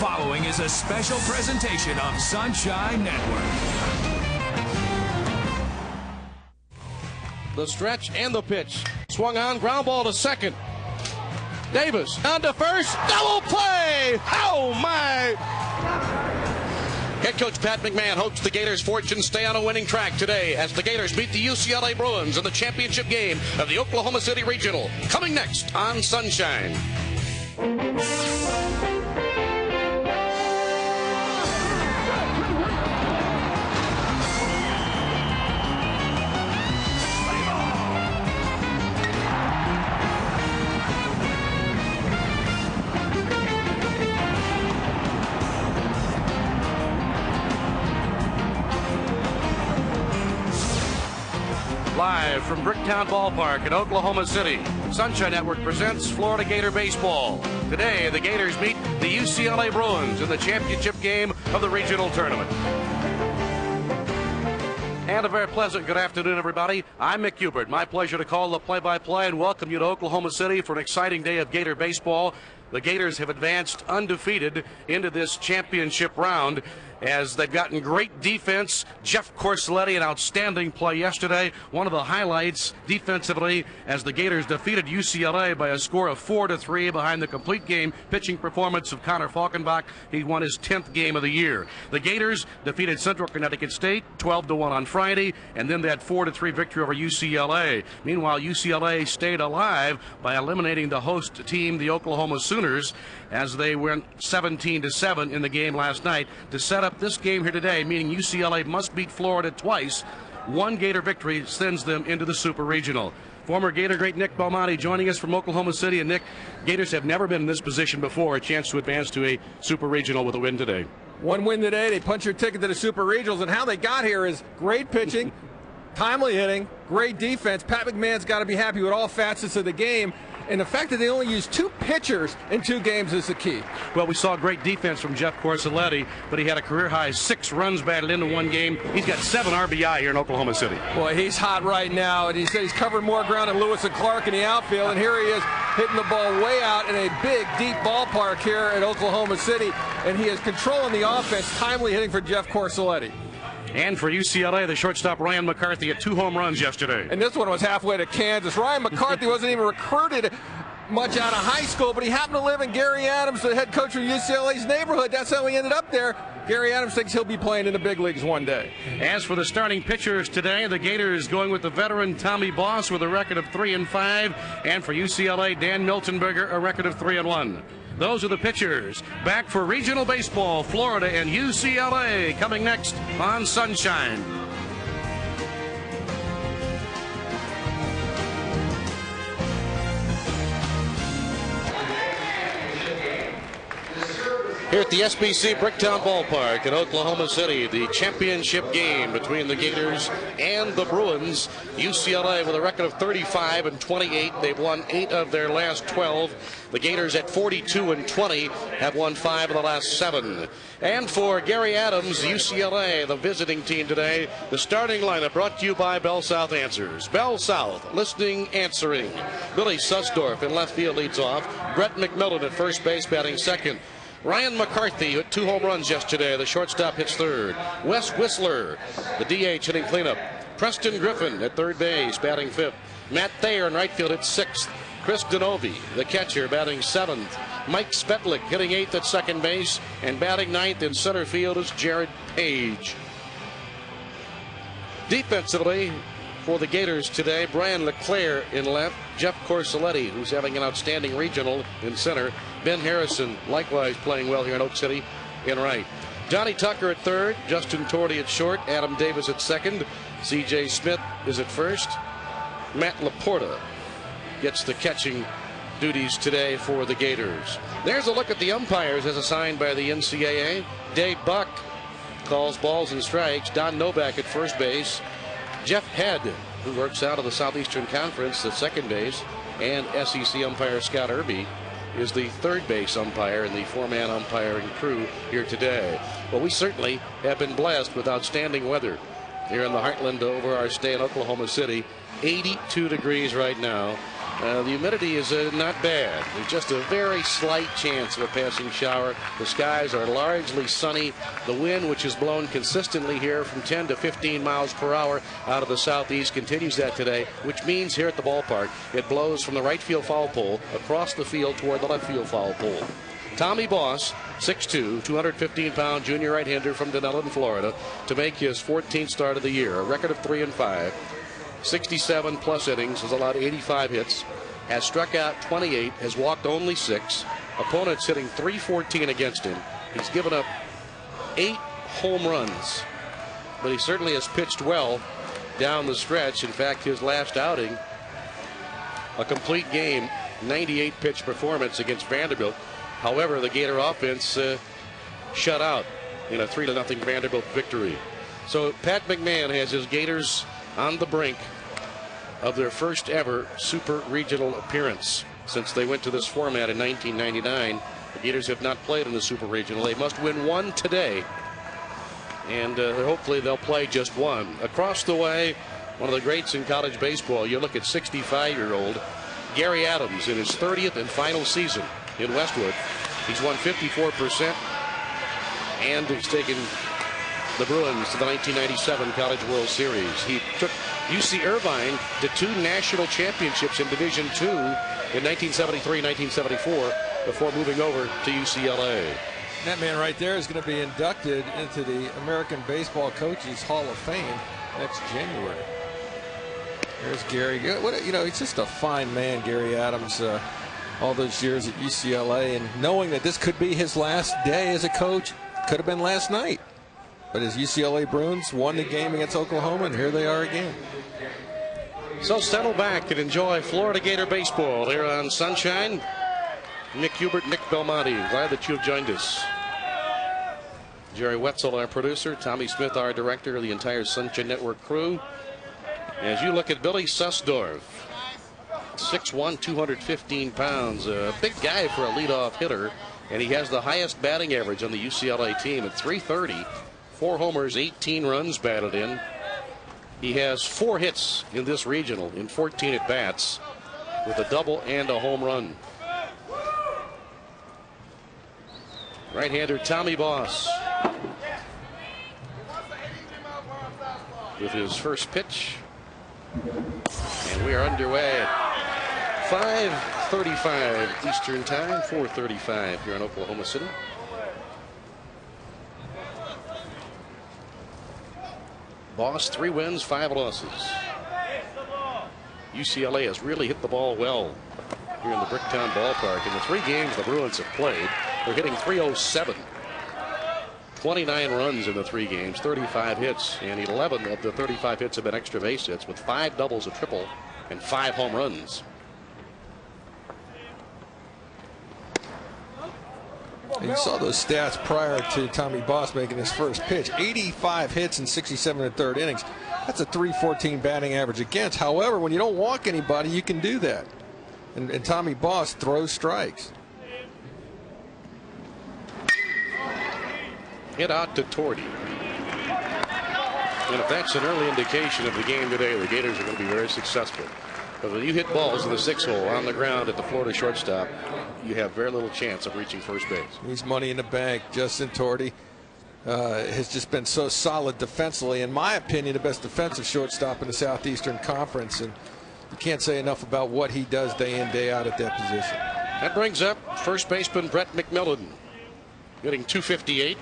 following is a special presentation of Sunshine Network. The stretch and the pitch. Swung on, ground ball to second. Davis on to first. Double play! Oh, my! Head coach Pat McMahon hopes the Gators' fortunes stay on a winning track today as the Gators beat the UCLA Bruins in the championship game of the Oklahoma City Regional. Coming next on Sunshine. Live from Bricktown Ballpark in Oklahoma City, Sunshine Network presents Florida Gator Baseball. Today, the Gators meet the UCLA Bruins in the championship game of the regional tournament. And a very pleasant good afternoon, everybody. I'm Mick Hubert. My pleasure to call the play-by-play and welcome you to Oklahoma City for an exciting day of Gator baseball. The Gators have advanced undefeated into this championship round as they've gotten great defense. Jeff Corselletti, an outstanding play yesterday. One of the highlights defensively as the Gators defeated UCLA by a score of 4-3 behind the complete game pitching performance of Connor Falkenbach. He won his 10th game of the year. The Gators defeated Central Connecticut State 12-1 on Friday, and then that 4-3 victory over UCLA. Meanwhile, UCLA stayed alive by eliminating the host team, the Oklahoma Sooners, as they went 17-7 in the game last night to set up this game here today, meaning UCLA must beat Florida twice. One Gator victory sends them into the Super Regional. Former Gator great Nick Belmonte joining us from Oklahoma City. And Nick, Gators have never been in this position before, a chance to advance to a Super Regional with a win today. One win today, they punch your ticket to the Super Regionals, and how they got here is great pitching, timely hitting, great defense. Pat McMahon's got to be happy with all facets of the game. And the fact that they only used 2 pitchers in 2 games is the key. Well, we saw great defense from Jeff Corselletti, but he had a career-high 6 runs batted into one game. He's got 7 RBI here in Oklahoma City. Boy, he's hot right now, and he said he's covered more ground than Lewis and Clark in the outfield, and here he is hitting the ball way out in a big, deep ballpark here at Oklahoma City, and he is controlling the offense, timely hitting for Jeff Corselletti. And for UCLA, the shortstop Ryan McCarthy had 2 home runs yesterday. And this one was halfway to Kansas. Ryan McCarthy wasn't even recruited much out of high school, but he happened to live in Gary Adams, the head coach of UCLA's neighborhood. That's how he ended up there. Gary Adams thinks he'll be playing in the big leagues one day. As for the starting pitchers today, the Gators going with the veteran Tommy Boss with a record of 3-5, and for UCLA, Dan Miltenberger, a record of 3-1. Those are the pitchers. Back for regional baseball, Florida and UCLA coming next on Sunshine. Here at the SBC Bricktown Ballpark in Oklahoma City, the championship game between the Gators and the Bruins. UCLA with a record of 35-28. They've won 8 of their last 12. The Gators at 42-20 have won 5 of the last 7. And for Gary Adams, UCLA, the visiting team today, the starting lineup brought to you by Bell South Answers. Bell South, listening, answering. Billy Sussdorf in left field leads off. Brett McMillan at first base batting second. Ryan McCarthy hit 2 home runs yesterday. The shortstop hits third. Wes Whistler, the DH, hitting cleanup. Preston Griffin at third base, batting fifth. Matt Thayer in right field at sixth. Chris Denovi, the catcher, batting seventh. Mike Spetlick hitting eighth at second base. And batting ninth in center field is Jared Page. Defensively, for the Gators today, Brian LeClaire in left, Jeff Corselletti, who's having an outstanding regional, in center. Ben Harrison, likewise playing well here in Oak City, in right. Johnny Tucker at third, Justin Torty at short, Adam Davis at second, C.J. Smith is at first. Matt Laporta gets the catching duties today for the Gators. There's a look at the umpires as assigned by the NCAA. Dave Buck calls balls and strikes. Don Novak at first base. Jeff Head, who works out of the Southeastern Conference at second base, and SEC umpire Scott Irby is the third base umpire in the 4-man umpiring crew here today. Well, we certainly have been blessed with outstanding weather here in the heartland over our stay in Oklahoma City. 82 degrees right now. The humidity is not bad. There's just a very slight chance of a passing shower. The skies are largely sunny. The wind, which has blown consistently here from 10 to 15 miles per hour out of the southeast, continues that today, which means here at the ballpark, it blows from the right field foul pole across the field toward the left field foul pole. Tommy Boss, 6'2", 215-pound junior right-hander from Denellen, Florida, to make his 14th start of the year, a record of 3-5. 67 plus innings, has allowed 85 hits, has struck out 28, has walked only 6. Opponents hitting .314 against him. He's given up 8 home runs, but he certainly has pitched well down the stretch. In fact, his last outing, a complete game, 98 pitch performance against Vanderbilt. However, the Gator offense shut out in a 3-0 Vanderbilt victory. So Pat McMahon has his Gators on the brink of their first ever super regional appearance since they went to this format in 1999. The Gators have not played in the super regional. They must win one today, and hopefully they'll play just one. Across the way, one of the greats in college baseball, you look at 65-year-old Gary Adams in his 30th and final season in Westwood. He's won 54%, and he's taken the Bruins to the 1997 College World Series. He took UC Irvine to 2 national championships in Division II in 1973, 1974 before moving over to UCLA. That man right there is going to be inducted into the American Baseball Coaches Hall of Fame next January. There's Gary. He's just a fine man, Gary Adams. All those years at UCLA, and knowing that this could be his last day as a coach, could have been last night. But his UCLA Bruins won the game against Oklahoma, and here they are again. So settle back and enjoy Florida Gator baseball here on Sunshine. Nick Hubert, Nick Belmonte, glad that you've joined us. Jerry Wetzel, our producer, Tommy Smith, our director, the entire Sunshine Network crew. As you look at Billy Sussdorf, 6'1", 215 pounds, a big guy for a leadoff hitter, and he has the highest batting average on the UCLA team at .330. 4 homers, 18 runs batted in. He has 4 hits in this regional in 14 at-bats with a double and a home run. Right-hander Tommy Boss with his first pitch. And we are underway at 5:35 Eastern Time, 4:35 here in Oklahoma City. Boss, 3 wins, 5 losses. UCLA has really hit the ball well here in the Bricktown ballpark. In the 3 games the Bruins have played, they're hitting .307. 29 runs in the 3 games, 35 hits, and 11 of the 35 hits have been extra base hits with 5 doubles, a triple, and 5 home runs. You saw those stats prior to Tommy Boss making his first pitch. 85 hits in 67 1/3 innings. That's a .314 batting average against. However, when you don't walk anybody, you can do that. And Tommy Boss throws strikes. Hit out to Torty. And if that's an early indication of the game today, the Gators are going to be very successful. But when you hit balls in the 6 hole on the ground at the Florida shortstop, you have very little chance of reaching first base. He's money in the bank. Justin Torty has just been so solid defensively. In my opinion, the best defensive shortstop in the Southeastern Conference. And you can't say enough about what he does day in, day out at that position. That brings up first baseman Brett McMillan, getting .258.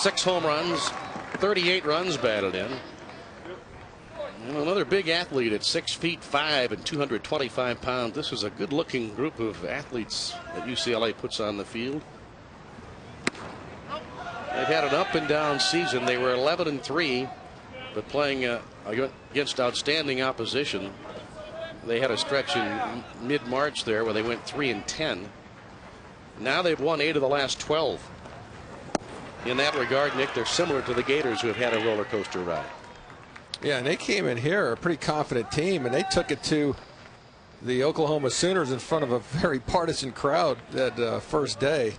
6 home runs, 38 runs batted in. And another big athlete at 6'5" and 225 pounds. This is a good-looking group of athletes that UCLA puts on the field. They've had an up-and-down season. They were 11-3, but playing against outstanding opposition. They had a stretch in mid-March there where they went 3-10. Now they've won 8 of the last 12. In that regard, Nick, they're similar to the Gators, who have had a roller coaster ride. Yeah, and they came in here a pretty confident team, and they took it to the Oklahoma Sooners in front of a very partisan crowd that first day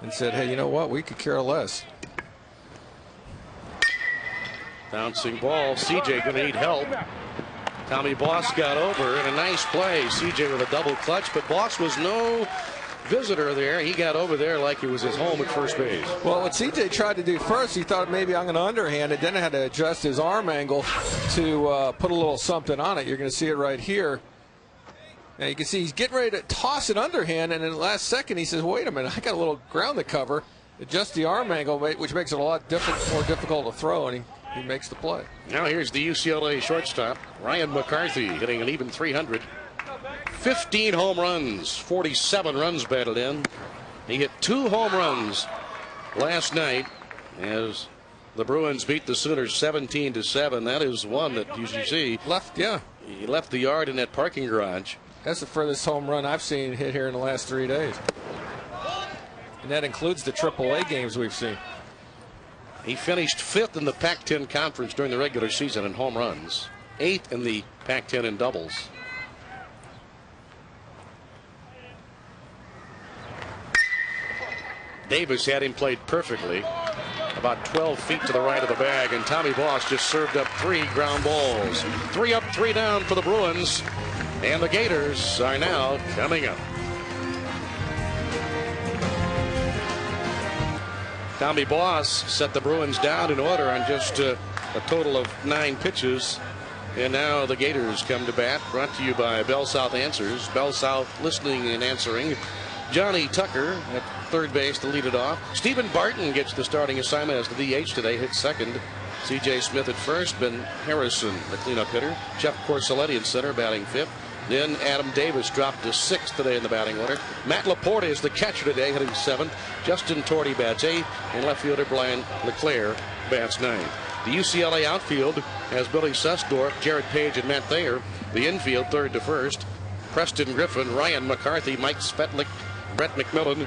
and said, hey, you know what, we could care less. Bouncing ball, CJ going to need help. Tommy Boss got over in a nice play. CJ with a double clutch, but Boss was no visitor there. He got over there like it was his home at first base. Well, what CJ tried to do first, he thought maybe I'm going to underhand it. Then had to adjust his arm angle to put a little something on it. You're going to see it right here. Now you can see he's getting ready to toss it underhand, and in the last second he says, wait a minute, I got a little ground to cover. Adjust the arm angle, which makes it a lot more difficult to throw, and he makes the play. Now here's the UCLA shortstop, Ryan McCarthy, hitting an even 300. 15 home runs, 47 runs batted in. He hit 2 home runs last night as the Bruins beat the Sooners 17-7. That is one that you see. He left the yard in that parking garage. That's the furthest home run I've seen hit here in the last 3 days. And that includes the AAA games we've seen. He finished 5th in the Pac-10 conference during the regular season in home runs, 8th in the Pac-10 in doubles. Davis had him played perfectly, about 12 feet to the right of the bag, and Tommy Boss just served up 3 ground balls. 3 up, 3 down for the Bruins, and the Gators are now coming up. Tommy Boss set the Bruins down in order on just a total of 9 pitches. And now the Gators come to bat, brought to you by Bell South Answers. Bell South listening and answering. Johnny Tucker at third base to lead it off. Stephen Barton gets the starting assignment as the DH today, hits second. C.J. Smith at first. Ben Harrison, the cleanup hitter. Jeff Corselletti at center, batting 5th. Then Adam Davis dropped to 6th today in the batting order. Matt Laporte is the catcher today, hitting 7th. Justin Torrey bats 8th, and left fielder Brian LeClaire bats 9th. The UCLA outfield has Billy Sussdorf, Jared Page, and Matt Thayer. The infield, 3rd to 1st. Preston Griffin, Ryan McCarthy, Mike Spetlick, Brett McMillan,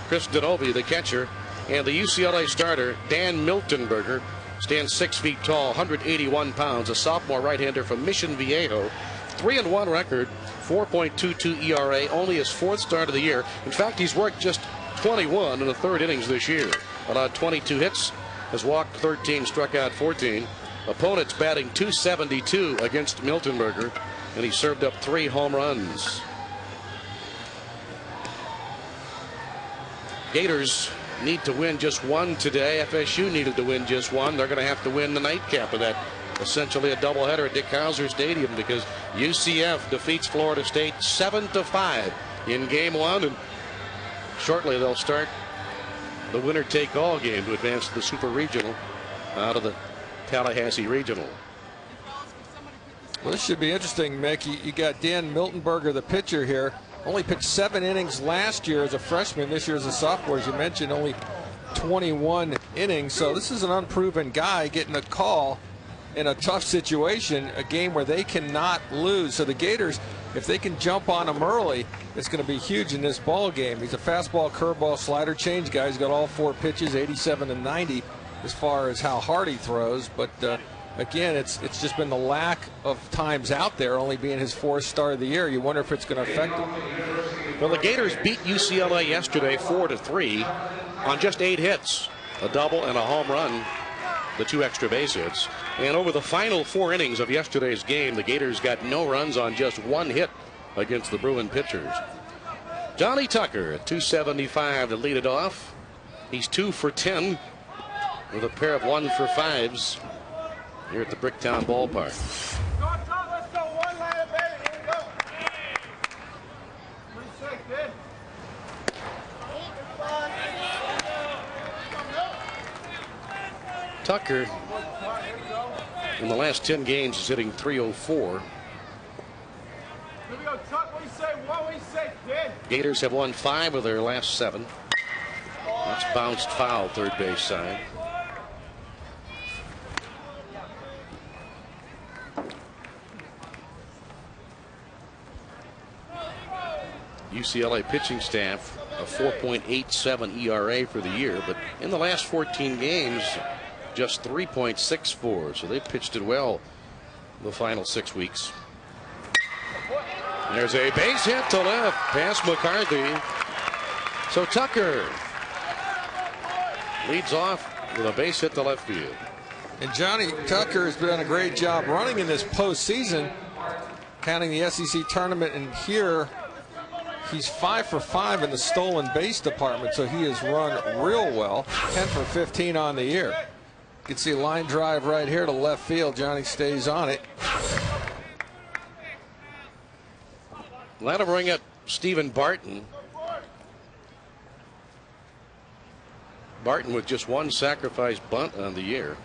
Chris Denovi, the catcher. And the UCLA starter, Dan Miltenberger, stands 6 feet tall, 181 pounds, a sophomore right-hander from Mission Viejo. 3-1 record, 4.22 ERA, only his 4th start of the year. In fact, he's worked just 21 in the 3rd innings this year. Allowed 22 hits, has walked 13, struck out 14. Opponents batting .272 against Miltenberger, and he served up 3 home runs. Gators need to win just 1 today. FSU needed to win just 1. They're going to have to win the nightcap of that. Essentially a doubleheader at Dick Hauser Stadium, because UCF defeats Florida State 7-5 in game 1, and shortly they'll start the winner-take-all game to advance to the Super Regional out of the Tallahassee Regional. Well, this should be interesting, Mick. You got Dan Miltenberger, the pitcher here. Only pitched 7 innings last year as a freshman. This year as a sophomore, as you mentioned, only 21 innings. So this is an unproven guy getting a call in a tough situation, a game where they cannot lose. So the Gators, if they can jump on him early, it's going to be huge in this ball game. He's a fastball, curveball, slider change guy. He's got all 4 pitches, 87 and 90, as far as how hard he throws. But again, it's just been the lack of times out there, only being his 4th start of the year. You wonder if it's going to affect him. Well, the Gators beat UCLA yesterday 4-3 on just 8 hits, a double and a home run, the 2 extra base hits. And over the final 4 innings of yesterday's game, the Gators got no runs on just 1 hit against the Bruin pitchers. Johnny Tucker at .275 to lead it off. He's 2 for 10 with a pair of 1 for 5s here at the Bricktown Ballpark. Tucker, in the last 10 games, is hitting .304. Gators have won 5 of their last 7. That's bounced foul, third base side. UCLA pitching staff a 4.87 ERA for the year, but in the last 14 games, just 3.64. So they pitched it well the final 6 weeks. There's a base hit to left past McCarthy. So Tucker leads off with a base hit to left field. And Johnny Tucker has done a great job running in this postseason. counting the SEC tournament, and here he's 5 for 5 in the stolen base department, so he has run real well. 10 for 15 on the year. You can see a line drive right here to left field. Johnny stays on it. Let him bring up Stephen Barton. Barton with just one sacrifice bunt on the year.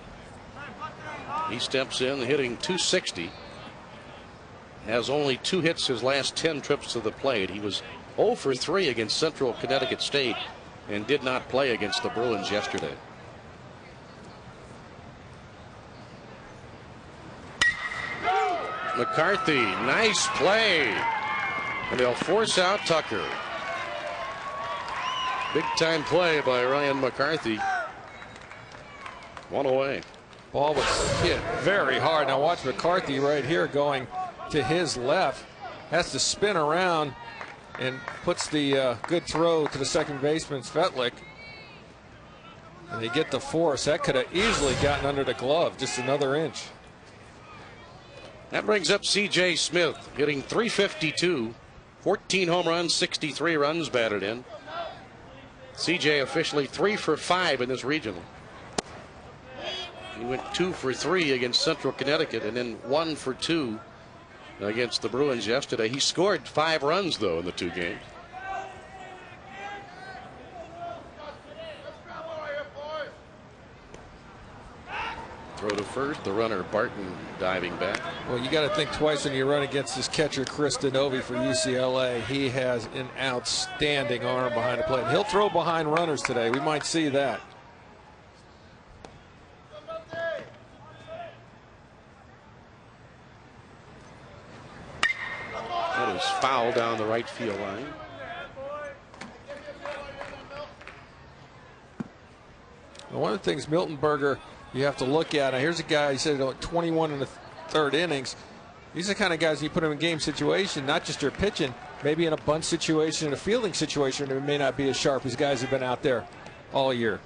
He steps in hitting .260. Has only 2 hits his last 10 trips to the plate. He was 0 for 3 against Central Connecticut State and did not play against the Bruins yesterday. McCarthy, nice play. And they'll force out Tucker. Big time play by Ryan McCarthy. 1 away. Ball was hit very hard. Now watch McCarthy right here going to his left. Has to spin around and puts the good throw to the second baseman, Svetlik. And they get the force. That could have easily gotten under the glove. Just another inch. That brings up C.J. Smith hitting .352. 14 home runs, 63 runs batted in. C.J. officially 3 for 5 in this regional. He went 2 for 3 against Central Connecticut and then 1 for 2 against the Bruins yesterday. He scored 5 runs, though, in the 2 games. Throw to first, the runner Barton diving back. Well, you got to think twice when you run against this catcher, Chris Denovi for UCLA. He has an outstanding arm behind the plate. He'll throw behind runners today. We might see that. That is foul down the right field line. Well, one of the things Miltonberger you have to look at. Now here's a guy, he said 21 in the 3rd innings. These are the kind of guys you put them in game situation, not just their pitching, maybe in a bunt situation, in a fielding situation, it may not be as sharp as guys who've been out there all year.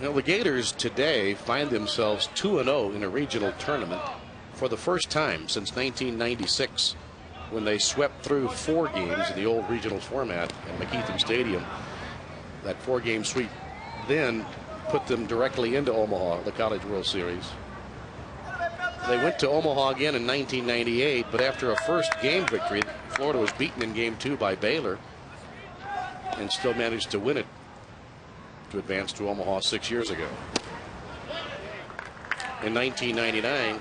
Now the Gators today find themselves 2-0 in a regional tournament for the first time since 1996. When they swept through 4 games in the old regional format at McKeithen Stadium. That 4-game sweep then put them directly into Omaha, the College World Series. They went to Omaha again in 1998, but after a first game victory, Florida was beaten in game 2 by Baylor and still managed to win it to advance to Omaha 6 years ago. In 1999,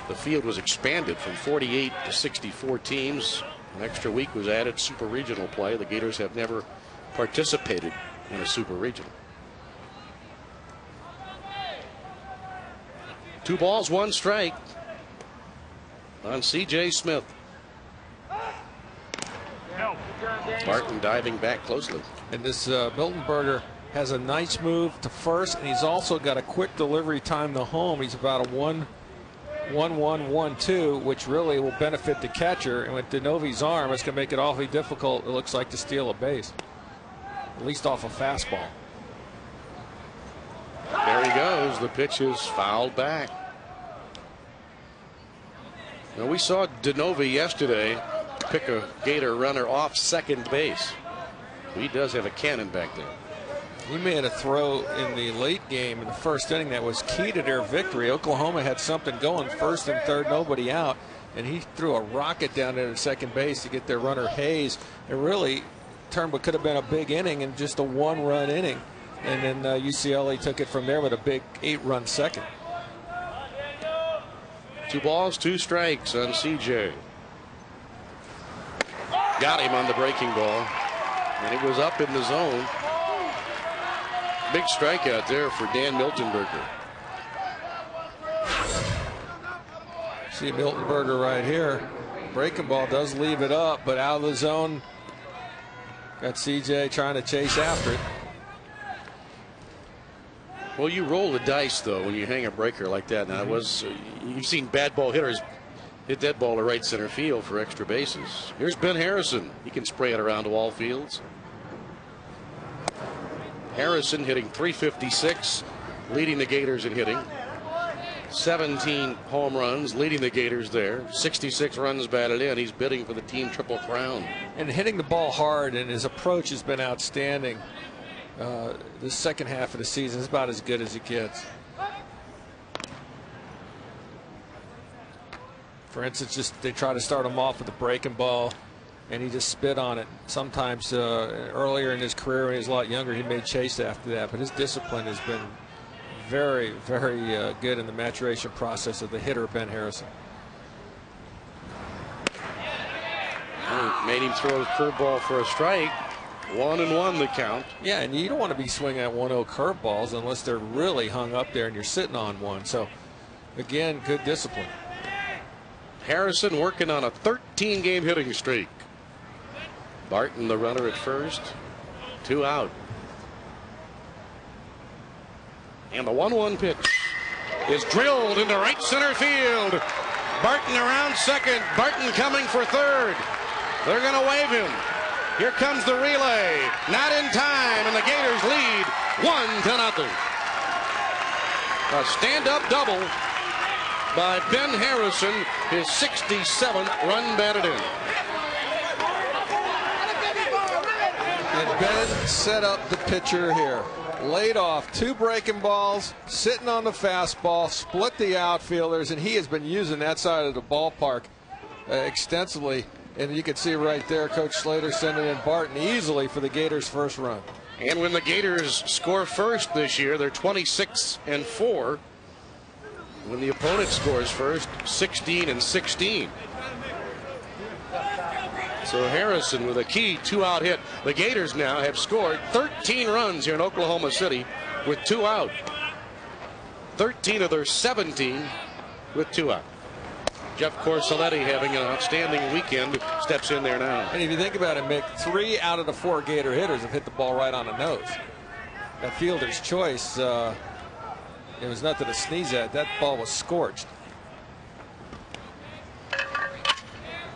the field was expanded from 48 to 64 teams. An extra week was added, super regional play. The Gators have never participated in a super regional. 2 balls, 1 strike on C.J. Smith. Barton diving back closely. And this Miltonberger has a nice move to first, and he's also got a quick delivery time to home. He's about a 1-1-1-2, which really will benefit the catcher. And with Denovi's arm, it's going to make it awfully difficult, it looks like, to steal a base, at least off a fastball. There he goes. The pitch is fouled back. Now we saw Denovi yesterday pick a Gator runner off second base. He does have a cannon back there. He made a throw in the late game in the 1st inning that was key to their victory. Oklahoma had something going, 1st and 3rd, nobody out, and he threw a rocket down there to second base to get their runner Hayes. It really turned what could have been a big inning in just a 1-run inning, and then UCLA took it from there with a big 8-run second. 2 balls, 2 strikes on CJ. Got him on the breaking ball, and it was up in the zone. Big strikeout there for Dan Miltonberger. See Miltonberger right here. Breaking ball does leave it up, but out of the zone. Got CJ trying to chase after it. Well, you roll the dice, though, when you hang a breaker like that. Now, you've seen bad ball hitters hit that ball to right center field for extra bases. Here's Ben Harrison. He can spray it around to all fields. Harrison hitting .356 leading the Gators in hitting. 17 home runs, leading the Gators there. 66 runs batted in. He's bidding for the team triple crown. And hitting the ball hard, and his approach has been outstanding. The second half of the season is about as good as it gets. For instance, they try to start him off with a breaking ball, and he just spit on it. Sometimes earlier in his career, when he was a lot younger, he may chase after that. But his discipline has been very, very good in the maturation process of the hitter, Ben Harrison. Made him throw a curveball for a strike. 1-1 the count. Yeah, and you don't want to be swinging at 1-0 curveballs unless they're really hung up there and you're sitting on one. So, again, good discipline. Harrison working on a 13-game hitting streak. Barton, the runner at first. 2 out. And the 1-1 pitch is drilled into right center field. Barton around second. Barton coming for third. They're going to wave him. Here comes the relay. Not in time, and the Gators lead 1-0. A stand-up double by Ben Harrison, his 67th run batted in. And Ben set up the pitcher here. Laid off 2 breaking balls, sitting on the fastball, split the outfielders, and he has been using that side of the ballpark extensively. And you can see right there, Coach Slater sending in Barton easily for the Gators' first run. And when the Gators score first this year, they're 26-4. When the opponent scores first, 16-16. So Harrison with a key 2-out hit. The Gators now have scored 13 runs here in Oklahoma City with 2 out. 13 of their 17 with 2 out. Jeff Corselletti, having an outstanding weekend, steps in there now. And if you think about it, Mick, 3 out of the 4 Gator hitters have hit the ball right on the nose. That fielder's choice, it was nothing to sneeze at. That ball was scorched.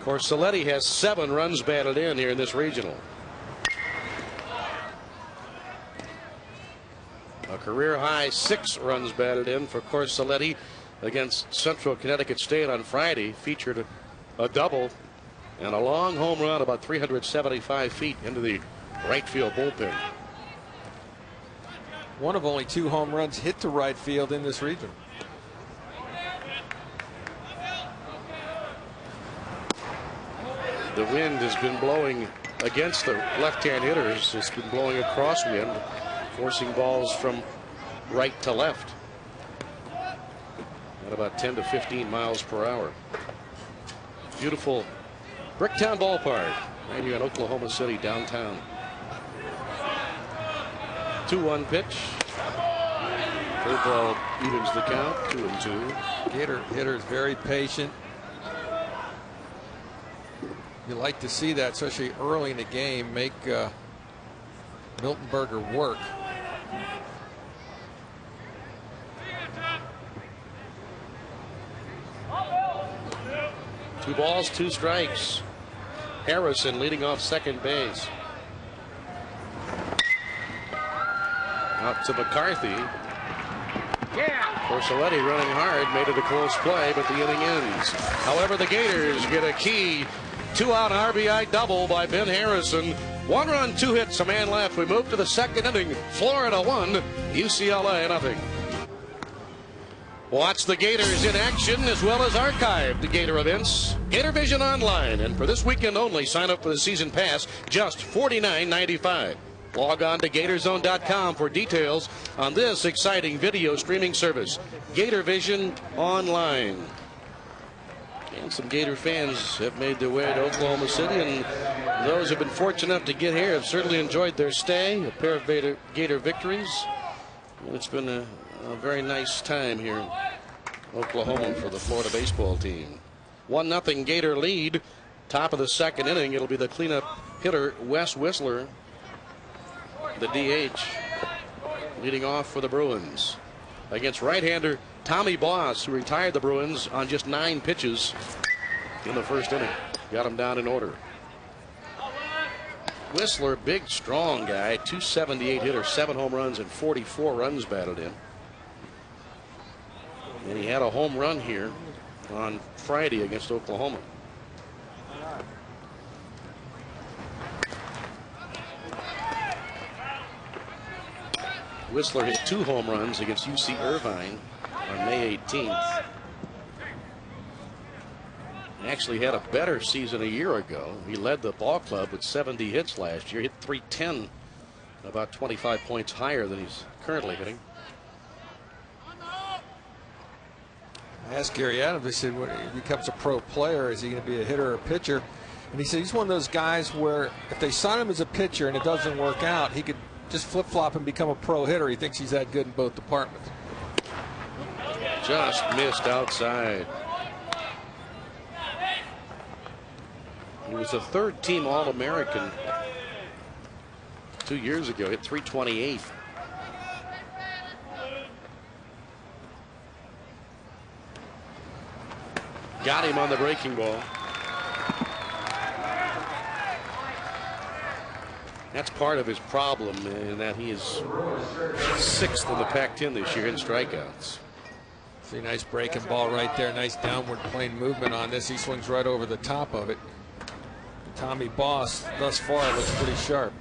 Corselletti has 7 runs batted in here in this regional. A career high 6 runs batted in for Corselletti against Central Connecticut State on Friday. Featured a double and a long home run about 375 feet into the right field bullpen. One of only 2 home runs hit to right field in this region. The wind has been blowing against the left-hand hitters. It's been blowing a crosswind, forcing balls from right to left at about 10 to 15 miles per hour. Beautiful Bricktown Ballpark right here in Oklahoma City downtown. 2-1 pitch. Curveball evens the count, 2-2. Gator hitter is very patient. You like to see that, especially early in the game, make Miltenberger work. Two balls, 2 strikes. Harrison leading off second base. Out to McCarthy. Corselletti running hard, made it a close play, but the inning ends. However, the Gators get a key 2-out RBI double by Ben Harrison. 1 run, 2 hits, a man left. We move to the second inning. Florida 1, UCLA nothing. Watch the Gators in action as well as archived Gator events. Gator Vision Online, and for this weekend only, sign up for the season pass, just $49.95. Log on to GatorZone.com for details on this exciting video streaming service, Gator Vision Online. And some Gator fans have made their way to Oklahoma City, and those who have been fortunate enough to get here have certainly enjoyed their stay. A pair of Gator victories. And it's been a very nice time here in Oklahoma for the Florida baseball team. 1-0 Gator lead. Top of the second inning. It'll be the cleanup hitter, Wes Whistler, the DH, leading off for the Bruins against right-hander Tommy Boss, who retired the Bruins on just 9 pitches in the first inning. Got him down in order. Whistler, big, strong guy, 278 hitter, 7 home runs and 44 runs batted in. And he had a home run here on Friday against Oklahoma. Whistler hit 2 home runs against UC Irvine on May 18th. He actually had a better season a year ago. He led the ball club with 70 hits last year. Hit 310, about 25 points higher than he's currently hitting. I asked Gary Adams, I said, when he becomes a pro player, is he going to be a hitter or a pitcher? And he said he's one of those guys where if they sign him as a pitcher and it doesn't work out, he could just flip-flop and become a pro hitter. He thinks he's that good in both departments. Just missed outside. He was a third-team All-American 2 years ago. Hit 328. Got him on the breaking ball. That's part of his problem in that he is 6th in the Pac-10 this year in strikeouts. See, nice breaking ball right there. Nice downward plane movement on this. He swings right over the top of it. Tommy Boss, thus far, looks pretty sharp.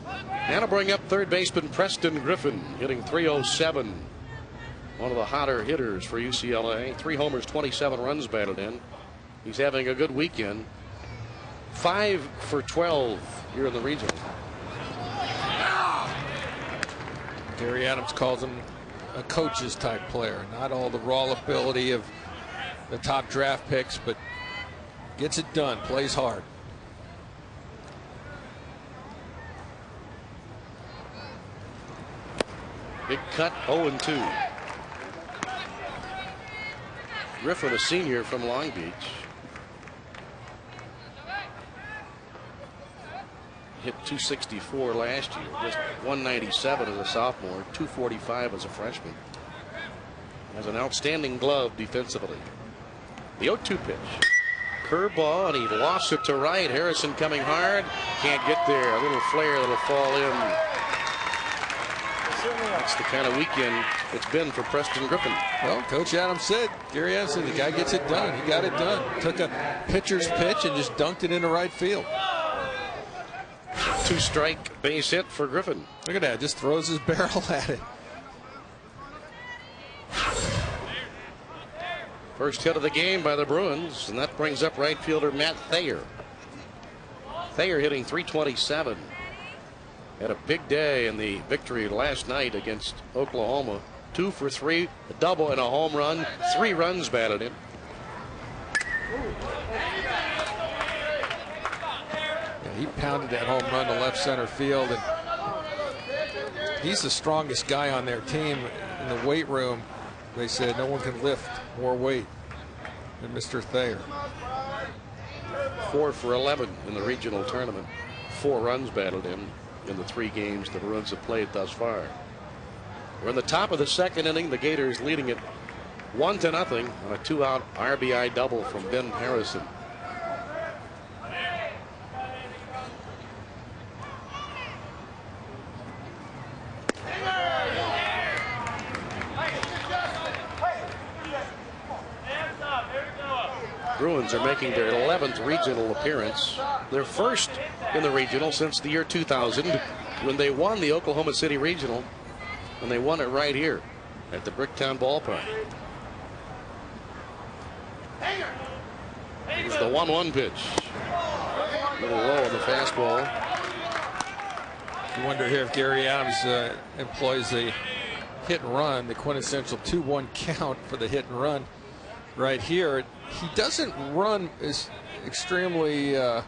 Now to bring up third baseman Preston Griffin, hitting 307. One of the hotter hitters for UCLA. 3 homers, 27 runs batted in. He's having a good weekend. 5 for 12 here in the regional. Gary Adams calls him a coach's type player. Not all the raw ability of the top draft picks, but gets it done, plays hard. Big cut, 0-2. Griffin, a senior from Long Beach. Hit 264 last year, just 197 as a sophomore, 245 as a freshman. Has an outstanding glove defensively. The 0-2 pitch. Curveball, and he lost it to right. Harrison coming hard. Can't get there. A little flare that'll fall in. That's the kind of weekend it's been for Preston Griffin. Well, Coach Adams said, Gary Adams said, the guy gets it done. He got it done. Took a pitcher's pitch and just dunked it into right field. 2-strike base hit for Griffin. Look at that. Just throws his barrel at it. First hit of the game by the Bruins, and that brings up right fielder Matt Thayer. Thayer hitting 327. Had a big day in the victory last night against Oklahoma. 2 for 3, a double and a home run. 3 runs batted in. Yeah, he pounded that home run to left center field, and he's the strongest guy on their team. In the weight room, they said no one can lift more weight than Mr. Thayer. 4 for 11 in the regional tournament. 4 runs battled in the 3 games the Bruins have played thus far. We're in the top of the second inning. The Gators leading it 1-0 on a 2-out RBI double from Ben Harrison. Bruins are making their 11th regional appearance, their first in the regional since the year 2000, when they won the Oklahoma City Regional, and they won it right here at the Bricktown Ballpark. Here's the 1-1 pitch. A little low on the fastball. You wonder here if Gary Adams employs a hit and run, the quintessential 2-1 count for the hit and run right here. He doesn't run as extremely, the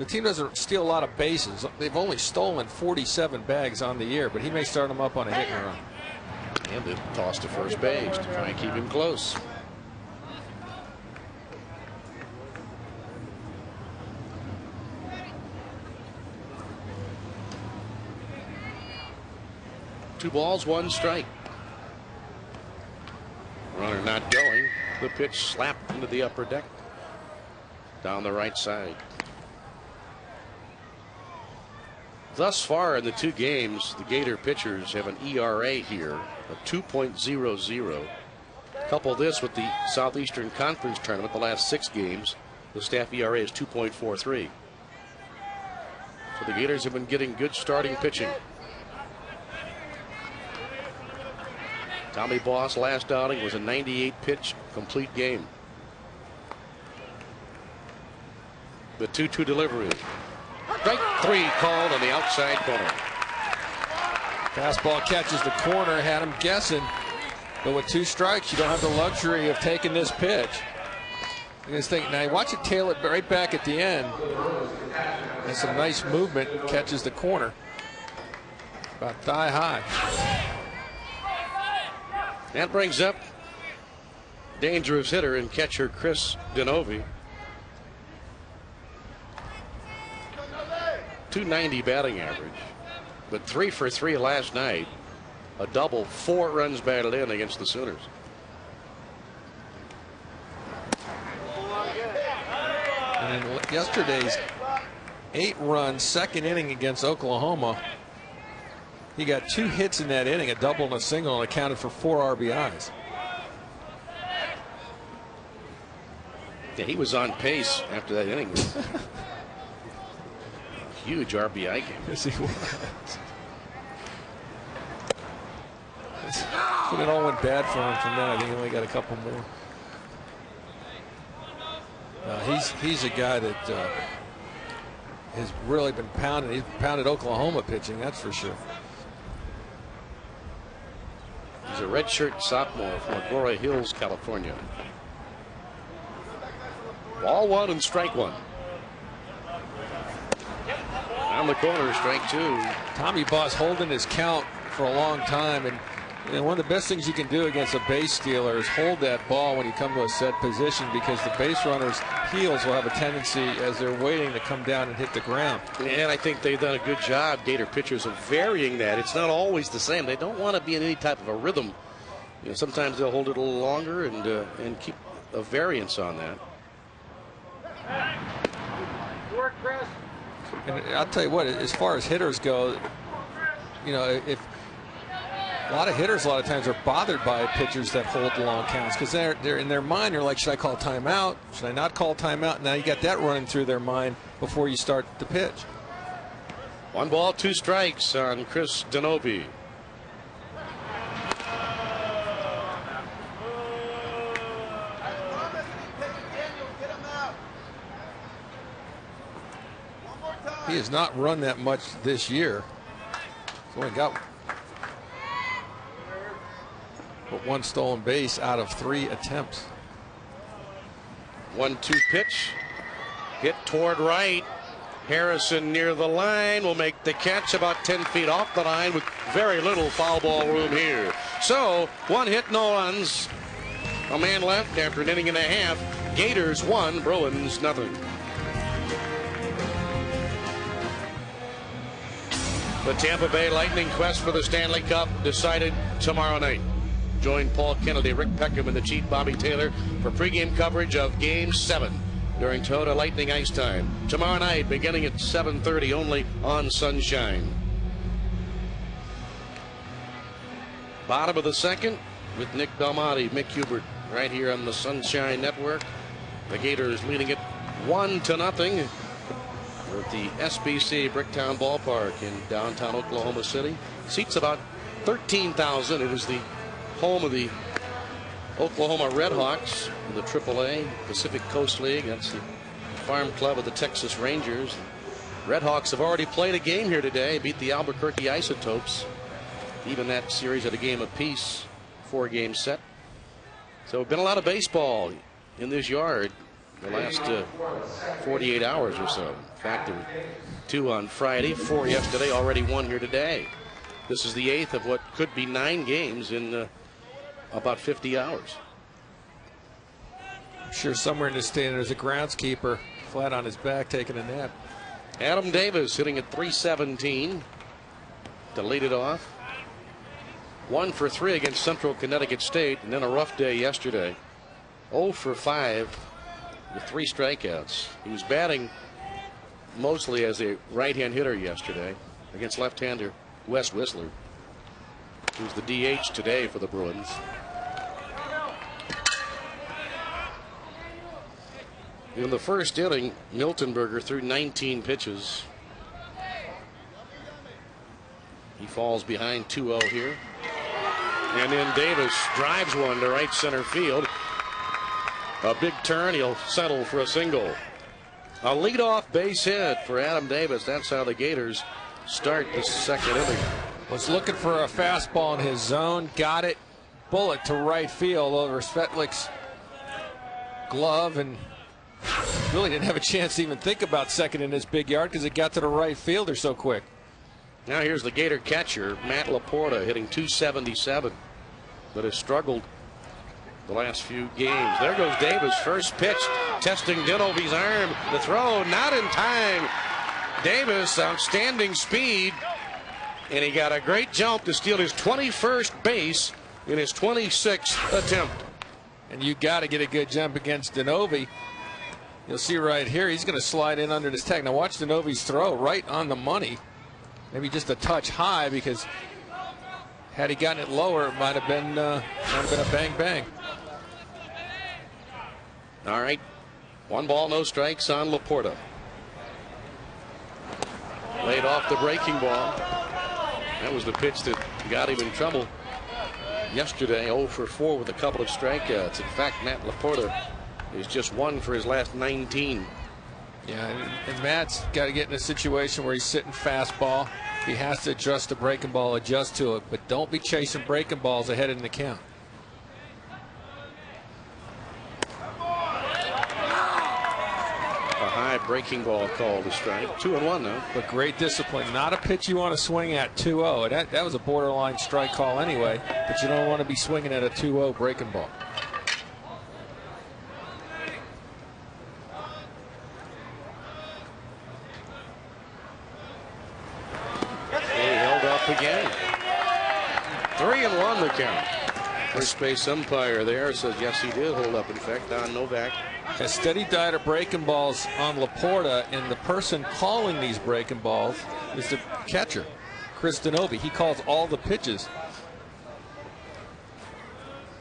team doesn't steal a lot of bases. They've only stolen 47 bags on the year, but he may start them up on a hit and run. And the toss to first base to try and keep him close. Two balls, 1 strike. Runner not going. The pitch slapped into the upper deck down the right side. Thus far in the 2 games, the Gator pitchers have an ERA here of 2.00. Couple this with the Southeastern Conference tournament, the last 6 games, the staff ERA is 2.43. So the Gators have been getting good starting pitching. Tommy Boss last outing was a 98-pitch complete game. The 2-2 delivery. Strike 3 called on the outside corner. Fastball catches the corner, had him guessing. But with 2 strikes, you don't have the luxury of taking this pitch. I just think, now watch it tail it right back at the end. And some nice movement, catches the corner. About thigh high. That brings up dangerous hitter and catcher Chris Denovi. .290 batting average, but 3 for 3 last night. A double, 4 runs batted in against the Sooners. And in yesterday's 8-run second inning against Oklahoma, he got 2 hits in that inning, a double and a single, and accounted for 4 RBIs. Yeah, he was on pace after that inning. Huge RBI game. Yes, he was. When it all went bad for him from that, I think he only got a couple more. He's a guy that has really been pounded. He's pounded Oklahoma pitching, that's for sure. He's a redshirt sophomore from Agoura Hills, California. Ball 1 and strike 1. On the corner, strike 2. Tommy Boss holding his count for a long time, and one of the best things you can do against a base stealer is hold that ball when you come to a set position, because the base runner's heels will have a tendency, as they're waiting, to come down and hit the ground. And I think they've done a good job, Gator pitchers, of varying that. It's not always the same. They don't want to be in any type of a rhythm. Sometimes they'll hold it a little longer and keep a variance on that. Work, Chris. And I'll tell you what, as far as hitters go, if a lot of hitters a lot of times are bothered by pitchers that hold long counts, because they're in their mind, they're like, should I call timeout? Should I not call timeout? Now you got that running through their mind before you start the pitch. 1 ball, 2 strikes on Chris Denovi. He has not run that much this year. He's only got but 1 stolen base out of 3 attempts. 1-2 pitch. Hit toward right. Harrison near the line will make the catch about 10 feet off the line with very little foul ball room here. So 1 hit, no runs. A man left after an inning and a half. Gators 1, Bruins nothing. The Tampa Bay Lightning quest for the Stanley Cup decided tomorrow night. Join Paul Kennedy, Rick Peckham, and the Chief Bobby Taylor for pregame coverage of Game 7 during Toyota Lightning Ice Time. Tomorrow night, beginning at 7:30 only on Sunshine. Bottom of the second with Nick Belmonte, Mick Hubert, right here on the Sunshine Network. The Gators leading it 1-0. At the SBC Bricktown Ballpark in downtown Oklahoma City. Seats about 13,000. It is the home of the Oklahoma Redhawks in the AAA Pacific Coast League. That's the farm club of the Texas Rangers. Redhawks have already played a game here today, beat the Albuquerque Isotopes. Even that series at a game apiece, 4-game set. So been a lot of baseball in this yard the last 48 hours or so. In fact, there were 2 on Friday, 4 yesterday, already 1 here today. This is the 8th of what could be 9 games in about 50 hours. I'm sure somewhere in the stadium there's a groundskeeper flat on his back taking a nap. Adam Davis hitting at .317 to lead it off. 1 for 3 against Central Connecticut State, and then a rough day yesterday. 0 for 5 with 3 strikeouts. He was batting mostly as a right-hand hitter yesterday against left-hander Wes Whistler, who's the DH today for the Bruins. In the first inning, Miltenberger threw 19 pitches. He falls behind 2-0 here. And then Davis drives one to right center field. A big turn. He'll settle for a single. A leadoff base hit for Adam Davis. That's how the Gators start the second inning. Was looking for a fastball in his zone. Got it. Bullet to right field over Svetlik's glove, and really didn't have a chance to even think about second in this big yard because it got to the right fielder so quick. Now here's the Gator catcher, Matt Laporta, hitting .277, but has struggled the last few games. There goes Davis. First pitch, testing Dinovi's arm. The throw, not in time. Davis, outstanding speed, and he got a great jump to steal his 21st base in his 26th attempt. And you got to get a good jump against Dinovi. You'll see right here, he's going to slide in under this tag. Now watch Dinovi's throw, right on the money. Maybe just a touch high, because had he gotten it lower, it might have been a bang bang. All right, 1 ball, no strikes on Laporta. Laid off the breaking ball. That was the pitch that got him in trouble yesterday. 0 for 4 with a couple of strikeouts. In fact, Matt Laporta is just 1 for his last 19. Yeah, and Matt's got to get in a situation where he's sitting fastball. He has to adjust the breaking ball, adjust to it, but don't be chasing breaking balls ahead in the count. A high breaking ball called a strike. 2-1 now. But great discipline. Not a pitch you want to swing at 2-0. That was a borderline strike call anyway, but you don't want to be swinging at a 2-0 breaking ball. Again. 3-1 the count. First base umpire there says yes, he did hold up. In fact, Don Novak. A steady diet of breaking balls on Laporta, and the person calling these breaking balls is the catcher, Chris Dinovi. He calls all the pitches.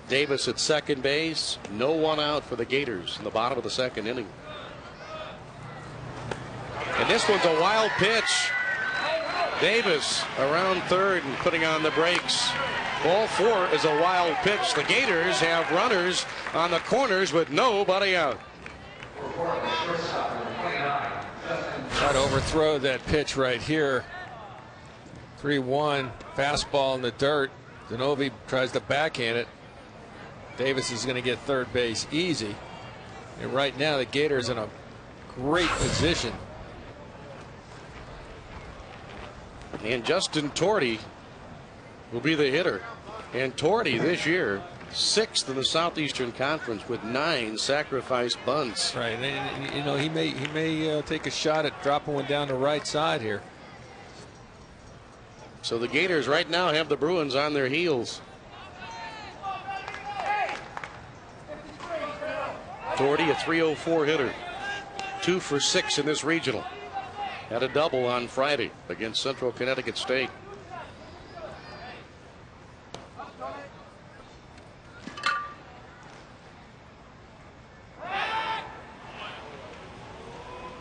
Davis at second base. No one out for the Gators in the bottom of the second inning. And this one's a wild pitch. Davis around third and putting on the brakes. Ball 4 is a wild pitch. The Gators have runners on the corners with nobody out. Try to overthrow that pitch right here. 3-1, fastball in the dirt. Dinovi tries to backhand it. Davis is going to get third base easy. And right now the Gators in a great position. And Justin Torty will be the hitter. And Torty this year, 6th in the Southeastern Conference with 9 sacrifice bunts. Right, and you know he may take a shot at dropping one down the right side here. So the Gators right now have the Bruins on their heels. Torty, a .304 hitter, 2 for 6 in this regional. Had a double on Friday against Central Connecticut State.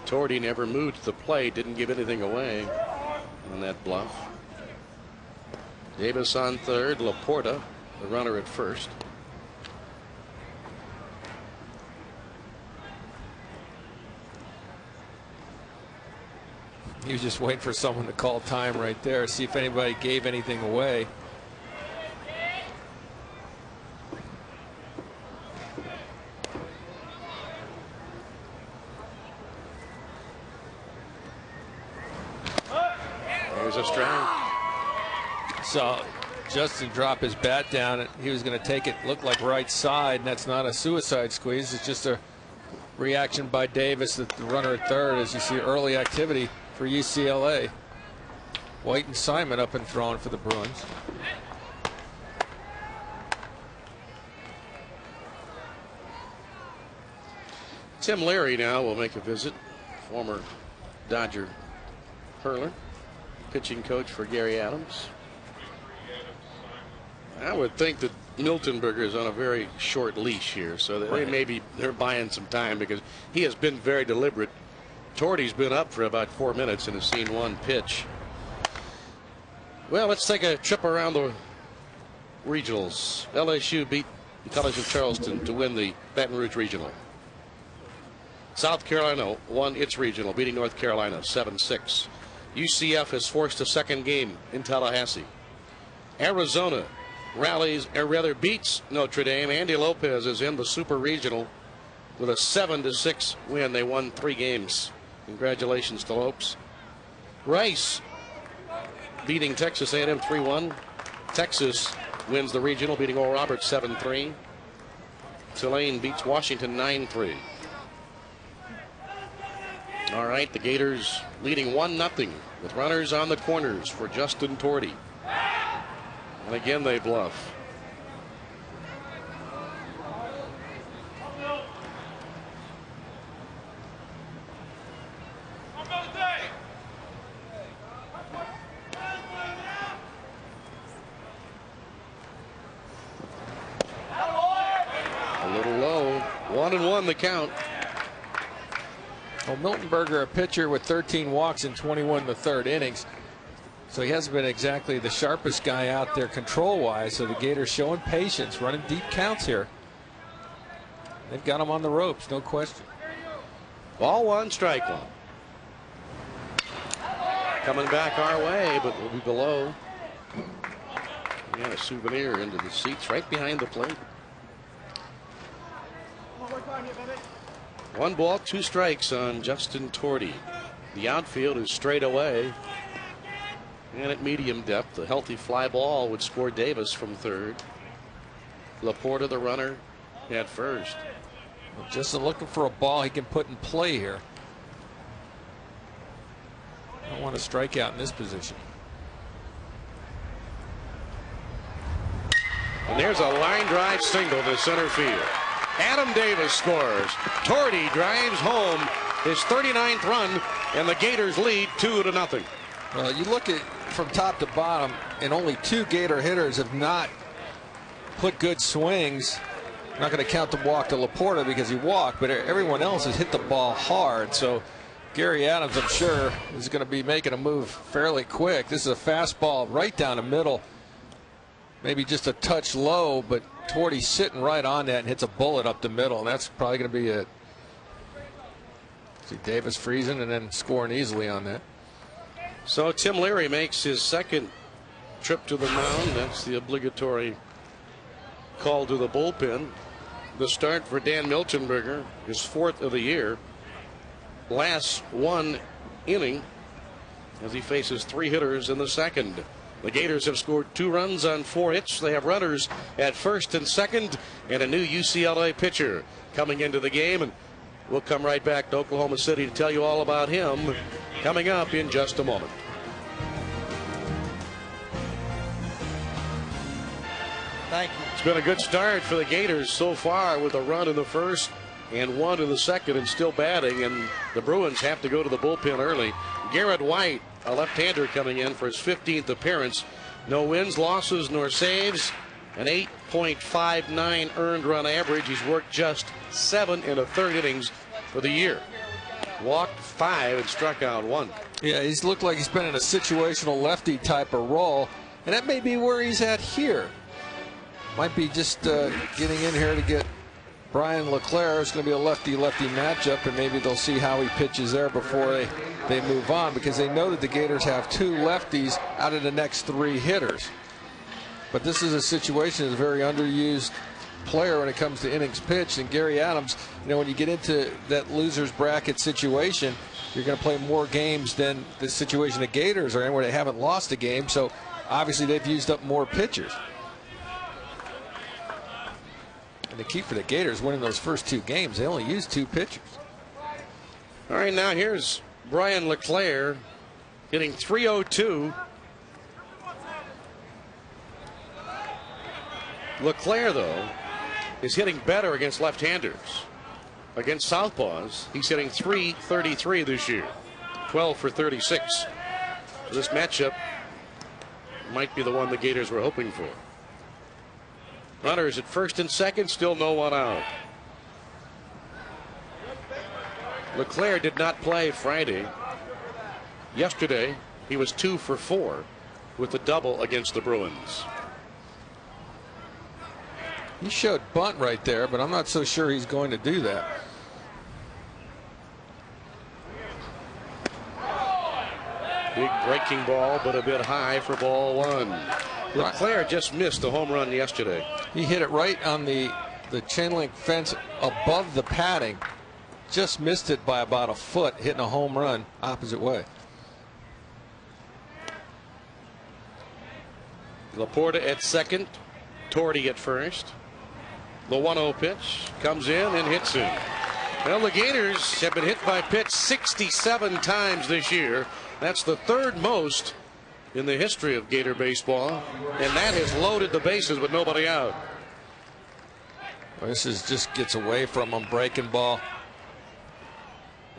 Torty never moved to the plate, didn't give anything away on that bluff. Davis on third, Laporta, the runner at first. He was just waiting for someone to call time right there, see if anybody gave anything away. There's a strike. So Justin dropped his bat down, and he was going to take it, looked like right side, and that's not a suicide squeeze. It's just a reaction by Davis, the runner at third, as you see early activity for UCLA. White and Simon up and throwing for the Bruins. Tim Leary now will make a visit. Former Dodger hurler, pitching coach for Gary Adams. I would think that Miltenberger is on a very short leash here, so they're buying some time because he has been very deliberate. Torty's been up for about 4 minutes and has seen one pitch. Well, let's take a trip around the regionals. LSU beat the College of Charleston to win the Baton Rouge Regional. South Carolina won its regional, beating North Carolina 7-6. UCF has forced a second game in Tallahassee. Arizona beats Notre Dame. Andy Lopez is in the Super Regional with a 7-6 win. They won 3 games. Congratulations to Lopes. Rice beating Texas A&M 3-1. Texas wins the regional, beating Oral Roberts 7-3. Tulane beats Washington 9-3. All right, the Gators leading 1-0 with runners on the corners for Justin Torty. And again, they bluff. A little low. 1-1 the count. Well, Miltenberger, a pitcher with 13 walks in 21 in the third innings. So he hasn't been exactly the sharpest guy out there control-wise. So the Gators showing patience, running deep counts here. They've got him on the ropes, no question. Ball 1, strike 1. Coming back our way, but we'll be below. We got a souvenir into the seats right behind the plate. 1 ball, 2 strikes on Justin Torty. The outfield is straight away. And at medium depth, a healthy fly ball would score Davis from third. Laporta, the runner, at first. Well, Justin looking for a ball he can put in play here. Don't want to strike out in this position. And there's a line drive single to center field. Adam Davis scores. Torty drives home his 39th run, and the Gators lead 2-0. Well, you look at from top to bottom, and only 2 Gator hitters have not put good swings. I'm not going to count the walk to Laporta because he walked, but everyone else has hit the ball hard. So Gary Adams, I'm sure, is going to be making a move fairly quick. This is a fastball right down the middle. Maybe just a touch low, but Torty's sitting right on that and hits a bullet up the middle, and that's probably going to be it. See Davis freezing and then scoring easily on that. So Tim Leary makes his second trip to the mound. That's the obligatory call to the bullpen. The start for Dan Miltenberger, his 4th of the year. Last 1 inning as he faces 3 hitters in the second. The Gators have scored 2 runs on 4 hits. They have runners at first and second, and a new UCLA pitcher coming into the game. And we'll come right back to Oklahoma City to tell you all about him coming up in just a moment. Thank you. It's been a good start for the Gators so far with a run in the first and 1 in the second and still batting, and the Bruins have to go to the bullpen early. Garrett White, a left-hander, coming in for his 15th appearance. No wins, losses, nor saves. An 8.59 earned run average. He's worked just 7 1/3 innings for the year. Walked 5 and struck out 1. Yeah, he's looked like he's been in a situational lefty type of role, and that may be where he's at here. Might be just getting in here to get Brian LeClaire. It's going to be a lefty-lefty matchup, and maybe they'll see how he pitches there before they move on, because they know that the Gators have 2 lefties out of the next 3 hitters. But this is a situation that's a very underused player when it comes to innings pitched. And Gary Adams, you know, when you get into that loser's bracket situation, you're going to play more games than the situation the Gators are in, where they haven't lost a game. So obviously they've used up more pitchers. And the key for the Gators winning those first 2 games, they only used 2 pitchers. All right, now here's Brian LeClaire hitting .302. LeClaire, though, is hitting better against left-handers. Against southpaws, he's hitting .333 this year, 12 for 36. So this matchup might be the one the Gators were hoping for. Runners at first and second, still no one out. LeClaire did not play Friday. Yesterday, he was 2 for 4 with the double against the Bruins. He showed bunt right there, but I'm not so sure he's going to do that. Big breaking ball, but a bit high for ball 1. LeClaire just missed a home run yesterday. He hit it right on the chain link fence above the padding. Just missed it by about a foot, hitting a home run opposite way. Laporta at second, Torti at first. The 1-0 pitch comes in and hits him. Well, the Gators have been hit by pitch 67 times this year. That's the third most in the history of Gator baseball, and that has loaded the bases with nobody out. Well, this is just gets away from him, breaking ball.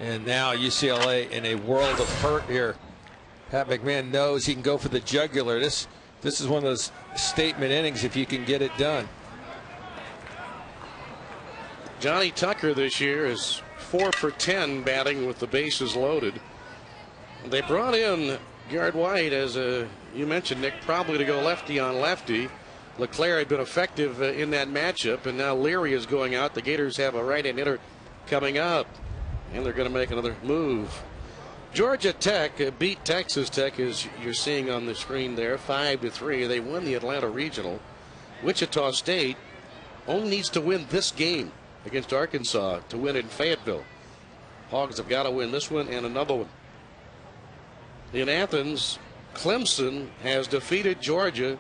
And now UCLA in a world of hurt here. Pat McMahon knows he can go for the jugular. This is one of those statement innings if you can get it done. Johnny Tucker this year is 4 for 10 batting with the bases loaded. They brought in Garrett White, as you mentioned, Nick, probably to go lefty on lefty. LeClaire had been effective in that matchup, and now Leary is going out. The Gators have a right-hand hitter coming up, and they're going to make another move. Georgia Tech beat Texas Tech, as you're seeing on the screen there, 5-3. They won the Atlanta Regional. Wichita State only needs to win this game against Arkansas to win in Fayetteville. Hogs have got to win this one and another one. In Athens, Clemson has defeated Georgia,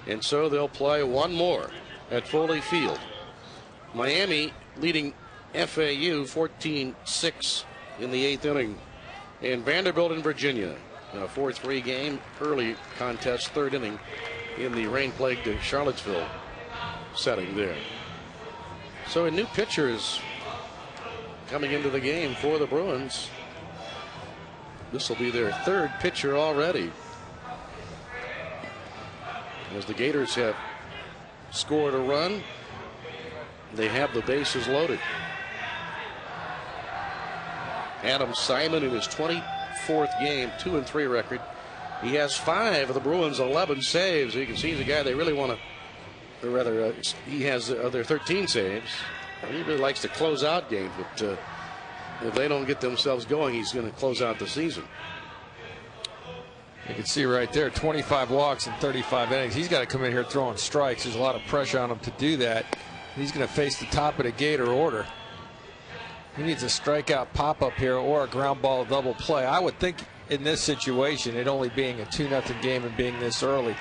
and so they'll play one more at Foley Field. Miami leading FAU 14-6 in the 8th inning. And Vanderbilt and Virginia, a 4-3 game, early contest, 3rd inning in the rain-plagued Charlottesville setting there. So a new pitcher is coming into the game for the Bruins. This will be their 3rd pitcher already, as the Gators have scored a run. They have the bases loaded. Adam Simon in his 24th game, 2-3 record. He has 5 of the Bruins' 11 saves. You can see he's a guy they really want to, or rather, he has their 13 saves. He really likes to close out games, but if they don't get themselves going, he's going to close out the season. You can see right there, 25 walks in 35 innings. He's got to come in here throwing strikes. There's a lot of pressure on him to do that. He's going to face the top of the Gator order. He needs a strikeout pop-up here or a ground ball double play. I would think in this situation, it only being a 2-0 game and being this early,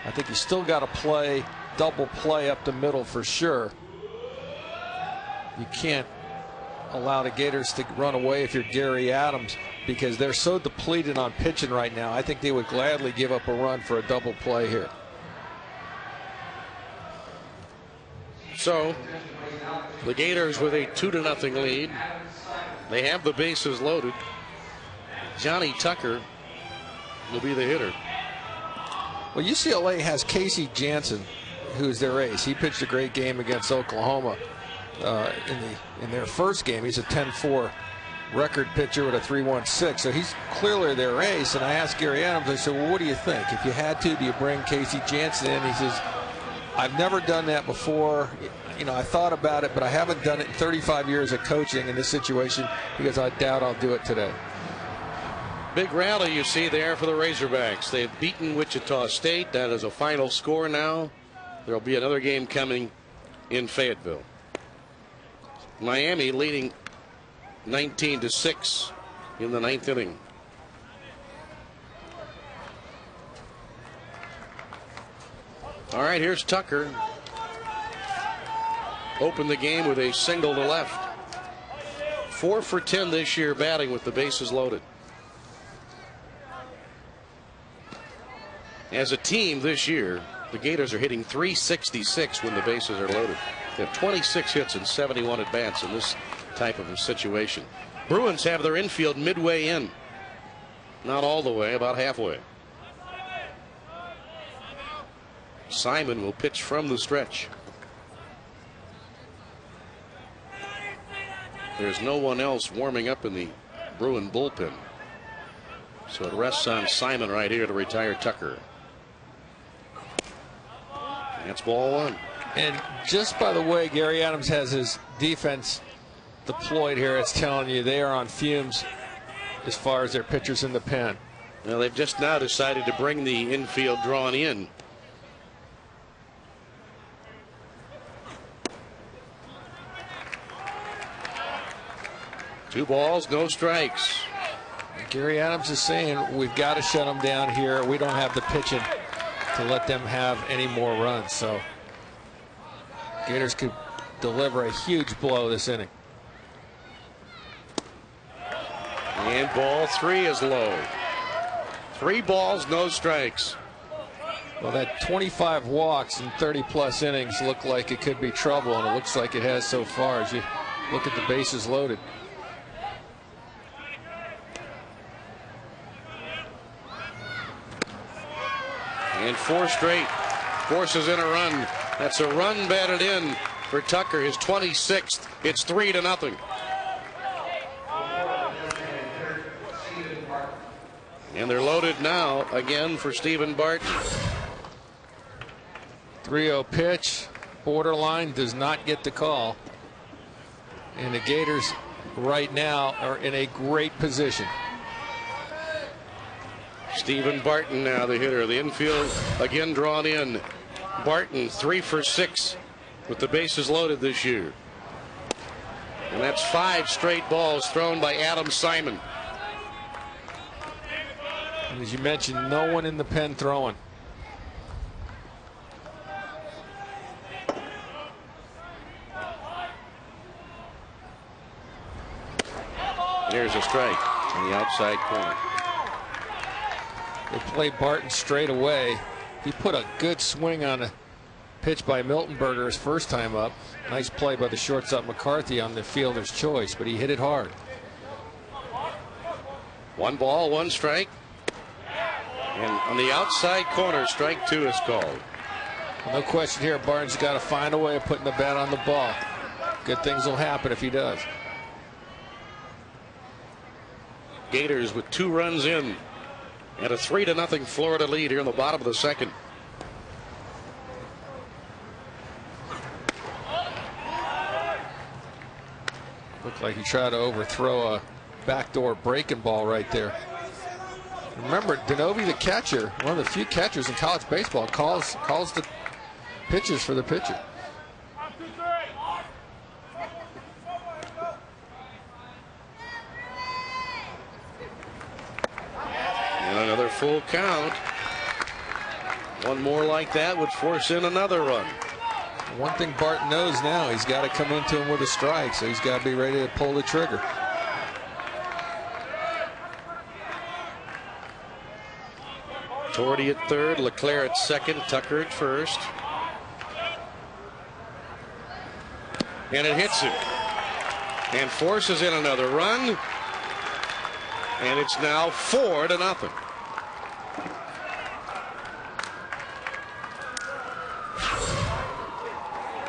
I think you still got to play double play up the middle for sure. You can't allow the Gators to run away if you're Gary Adams, because they're so depleted on pitching right now. I think they would gladly give up a run for a double play here. So the Gators with a 2-0 lead. They have the bases loaded. Johnny Tucker will be the hitter. Well, UCLA has Casey Jansen, who's their ace. He pitched a great game against Oklahoma in their first game. He's a 10-4 record pitcher with a 3.16, so he's clearly their ace. And I asked Gary Adams, I said, well, what do you think? If you had to, do you bring Casey Jansen in? He says, I've never done that before. You know, I thought about it, but I haven't done it in 35 years of coaching in this situation because I doubt I'll do it today. Big rally you see there for the Razorbacks. They've beaten Wichita State. That is a final score now. There will be another game coming in Fayetteville. Miami leading 19-6 in the 9th inning. All right, here's Tucker. Opened the game with a single to left. 4 for 10 this year batting with the bases loaded. As a team this year, the Gators are hitting .366 when the bases are loaded. They have 26 hits and 71 at bats in this type of a situation. Bruins have their infield midway in. Not all the way, about halfway. Simon will pitch from the stretch. There's no one else warming up in the Bruin bullpen. So it rests on Simon right here to retire Tucker. That's ball one. And just by the way Gary Adams has his defense deployed here, it's telling you they are on fumes as far as their pitchers in the pen. Well, they've just now decided to bring the infield drawn in. Two balls, no strikes. Gary Adams is saying we've got to shut them down here. We don't have the pitching to let them have any more runs. So Gators could deliver a huge blow this inning. And ball three is low. 3 balls, no strikes. Well, that 25 walks in 30+ innings look like it could be trouble, and it looks like it has so far as you look at the bases loaded. And 4 straight. Forces in a run. That's a run batted in for Tucker, his 26th. It's 3-0. And they're loaded now again for Stephen Barton. 3-0 pitch, borderline, does not get the call. And the Gators right now are in a great position. Stephen Barton now the hitter. The infield again drawn in. Barton 3 for 6 with the bases loaded this year. And that's 5 straight balls thrown by Adam Simon. And as you mentioned, no one in the pen throwing. There's a strike in the outside corner. They play Barton straight away. He put a good swing on a pitch by Miltenberger his first time up. Nice play by the shortstop McCarthy on the fielder's choice, but he hit it hard. 1 ball, 1 strike. And on the outside corner, strike 2 is called. Well, no question here, Barton's got to find a way of putting the bat on the ball. Good things will happen if he does. Gators with 2 runs in and a 3-0 Florida lead here in the bottom of the second. Looked like he tried to overthrow a backdoor breaking ball right there. Remember, Denovi, the catcher, one of the few catchers in college baseball, calls the pitches for the pitcher. And another full count. One more like that would force in another run. One thing Barton knows now, he's got to come into him with a strike, so he's got to be ready to pull the trigger. Torty at third, LeClaire at second, Tucker at first. And it hits him. And forces in another run. And it's now 4-0.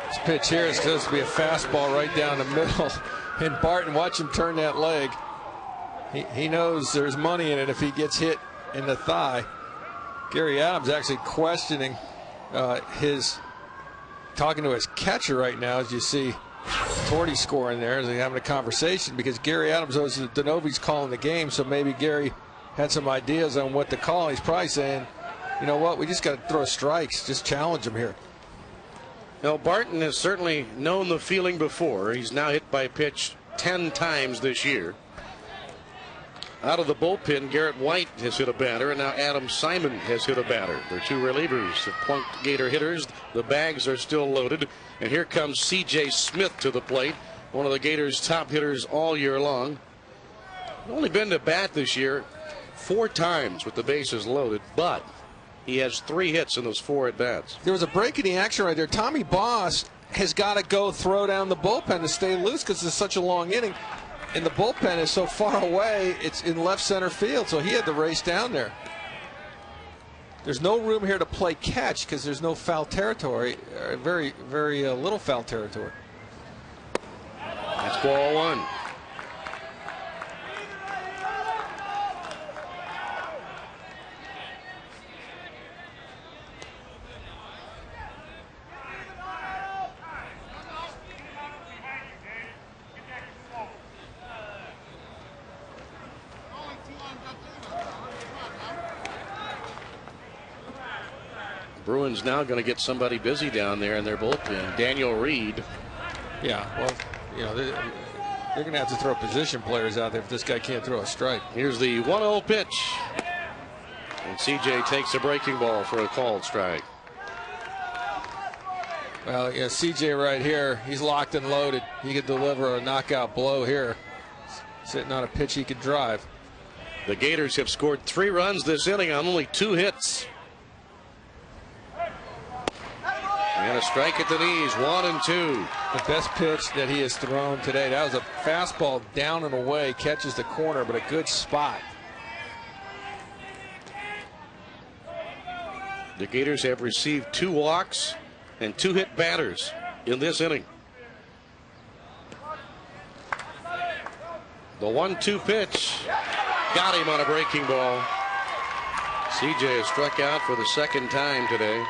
This pitch here is supposed to be a fastball right down the middle. And Barton, watch him turn that leg. He knows there's money in it if he gets hit in the thigh. Gary Adams actually questioning talking to his catcher right now, as you see Torty scoring there, as they're having a conversation, because Gary Adams knows that Denovi's calling the game, so maybe Gary had some ideas on what to call. He's probably saying, you know what, we just got to throw strikes, just challenge him here. Now, Barton has certainly known the feeling before. He's now hit by pitch 10 times this year. Out of the bullpen, Garrett White has hit a batter, and now Adam Simon has hit a batter. They're 2 relievers have plunked Gator hitters. The bags are still loaded. And here comes C.J. Smith to the plate, one of the Gators' top hitters all year long. Only been to bat this year 4 times with the bases loaded, but he has 3 hits in those 4 at-bats. There was a break in the action right there. Tommy Boss has got to go throw down the bullpen to stay loose because it's such a long inning. And the bullpen is so far away, it's in left center field, so he had to race down there. There's no room here to play catch because there's no foul territory, very little foul territory. That's ball 1. Bruins now going to get somebody busy down there in their bullpen. Daniel Reed. Yeah, well, you know, they're going to have to throw position players out there if this guy can't throw a strike. Here's the 1-0 pitch. And CJ takes a breaking ball for a called strike. Well, yeah, CJ right here, he's locked and loaded. He could deliver a knockout blow here. Sitting on a pitch he could drive. The Gators have scored 3 runs this inning on only 2 hits. And a strike at the knees, 1-2. The best pitch that he has thrown today. That was a fastball down and away, catches the corner, but a good spot. The Gators have received 2 walks and 2 hit batters in this inning. The 1-2 pitch got him on a breaking ball. CJ has struck out for the 2nd time today.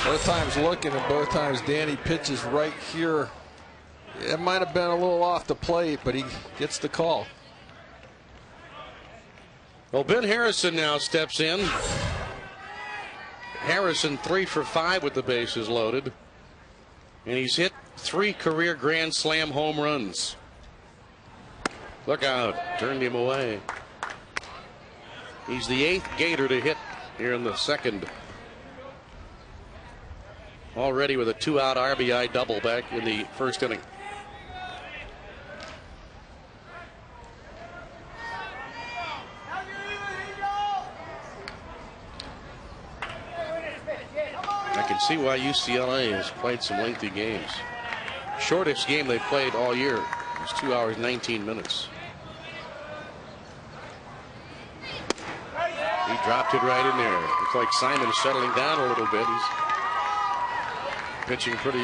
Both times looking and both times Danny pitches right here. It might have been a little off the plate, but he gets the call. Well, Ben Harrison now steps in. Harrison 3 for 5 with the bases loaded. And he's hit 3 career grand slam home runs. Look out, turned him away. He's the 8th Gator to hit here in the 2nd. Already with a 2-out RBI double back in the 1st inning. I can see why UCLA has played some lengthy games. Shortest game they played all year was 2 hours 19 minutes. He dropped it right in there. Looks like Simon's settling down a little bit. He's pitching pretty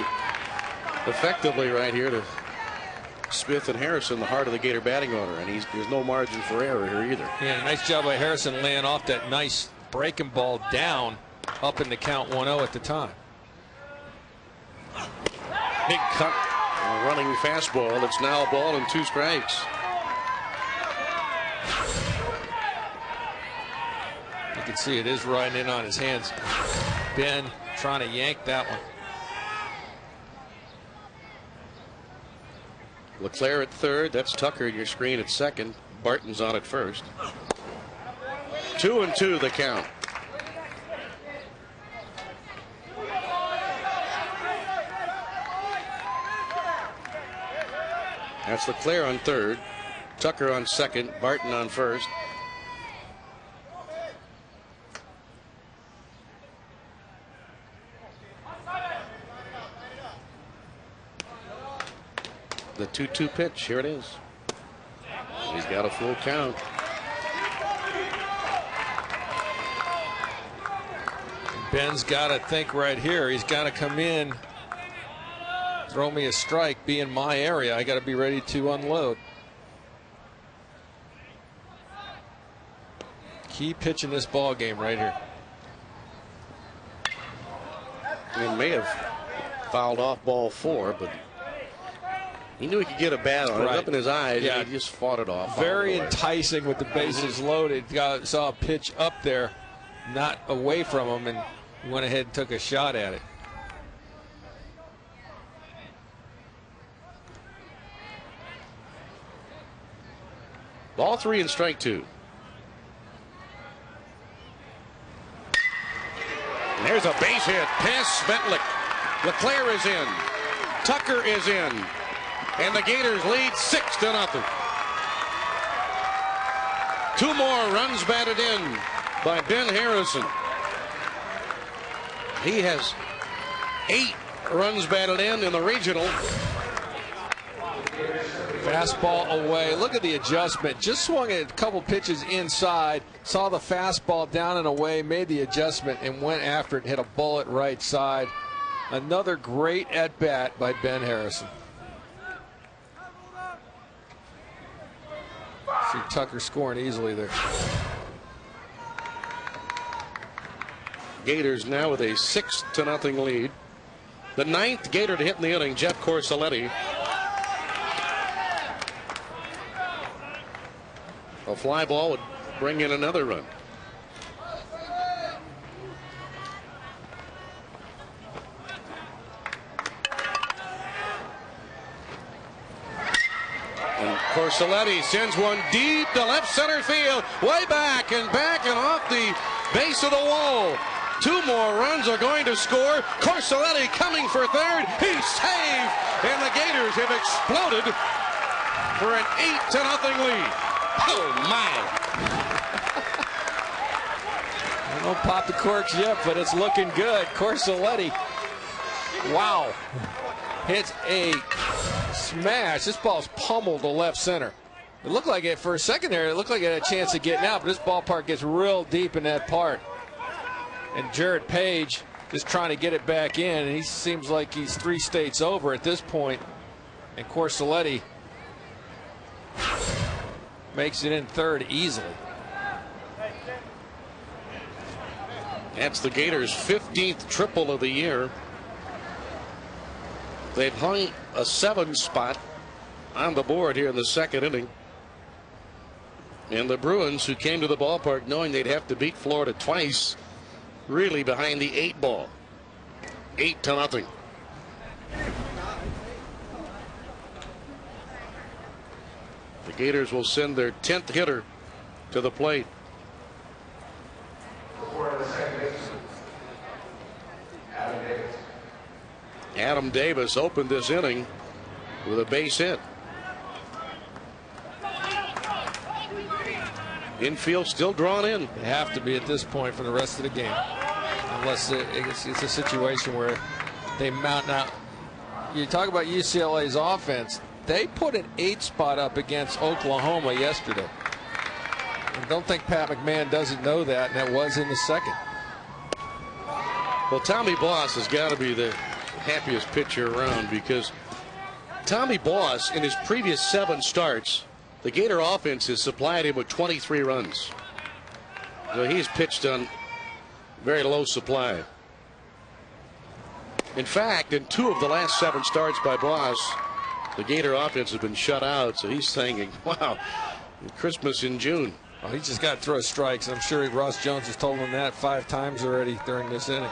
effectively right here to Smith and Harrison, the heart of the Gator batting order, and there's no margin for error here either. Yeah, nice job by Harrison laying off that nice breaking ball down up in the count 1-0 at the time. Big cut, a running fastball. It's now a ball and 2 strikes. You can see it is riding in on his hands. Ben trying to yank that one. LeClaire at 3rd. That's Tucker in your screen at 2nd. Barton's on at 1st. 2-2 the count. That's LeClaire on 3rd. Tucker on 2nd. Barton on 1st. The 2-2 pitch. Here it is. He's got a full count. Ben's got to think right here. He's got to come in, throw me a strike, be in my area. I got to be ready to unload. Key pitch in this ball game right here. He may have fouled off ball 4, but he knew he could get a bat on it. Up in his eyes, and he just fought it off. Very enticing with the bases loaded. Saw a pitch up there, not away from him, and went ahead and took a shot at it. Ball 3 and strike 2. And there's a base hit past Svetlik. LeClaire is in. Tucker is in. And the Gators lead 6-0. 2 more runs batted in by Ben Harrison. He has 8 runs batted in the regional. Fastball away. Look at the adjustment. Just swung at a couple pitches inside. Saw the fastball down and away. Made the adjustment and went after it. And hit a bullet right side. Another great at bat by Ben Harrison. See Tucker scoring easily there. Gators now with a 6-0 lead. The 9th Gator to hit in the inning, Jeff Corselletti. A fly ball would bring in another run. Corselletti sends one deep to left center field, way back and off the base of the wall. 2 more runs are going to score. Corselletti coming for third. He's safe, and the Gators have exploded for an 8-0 lead. Oh my! I don't pop the corks yet, but it's looking good. Corselletti, wow, hits a smash. This ball's pummeled to left center. It looked like it for a second there. It looked like it had a chance of getting out, but this ballpark gets real deep in that part. And Jared Page is trying to get it back in, and he seems like he's 3 states over at this point. And Corselletti makes it in third easily. That's the Gators' 15th triple of the year. They've hung a 7 spot on the board here in the second inning. And the Bruins, who came to the ballpark knowing they'd have to beat Florida twice, really behind the 8 ball. 8-0. The Gators will send their 10th hitter to the plate. Adam Davis opened this inning with a base hit. Infield still drawn in. They have to be at this point for the rest of the game, unless it's a situation where they mount out. You talk about UCLA's offense. They put an 8 spot up against Oklahoma yesterday. I don't think Pat McMahon doesn't know that, and that was in the second. Well, Tommy Boss has got to be the happiest pitcher around, because Tommy Boss, in his previous 7 starts, the Gator offense has supplied him with 23 runs. So he's pitched on very low supply. In fact, in 2 of the last 7 starts by Boss, the Gator offense has been shut out. So he's thinking, wow, Christmas in June. Well, he just got to throw strikes. I'm sure Ross Jones has told him that 5 times already during this inning.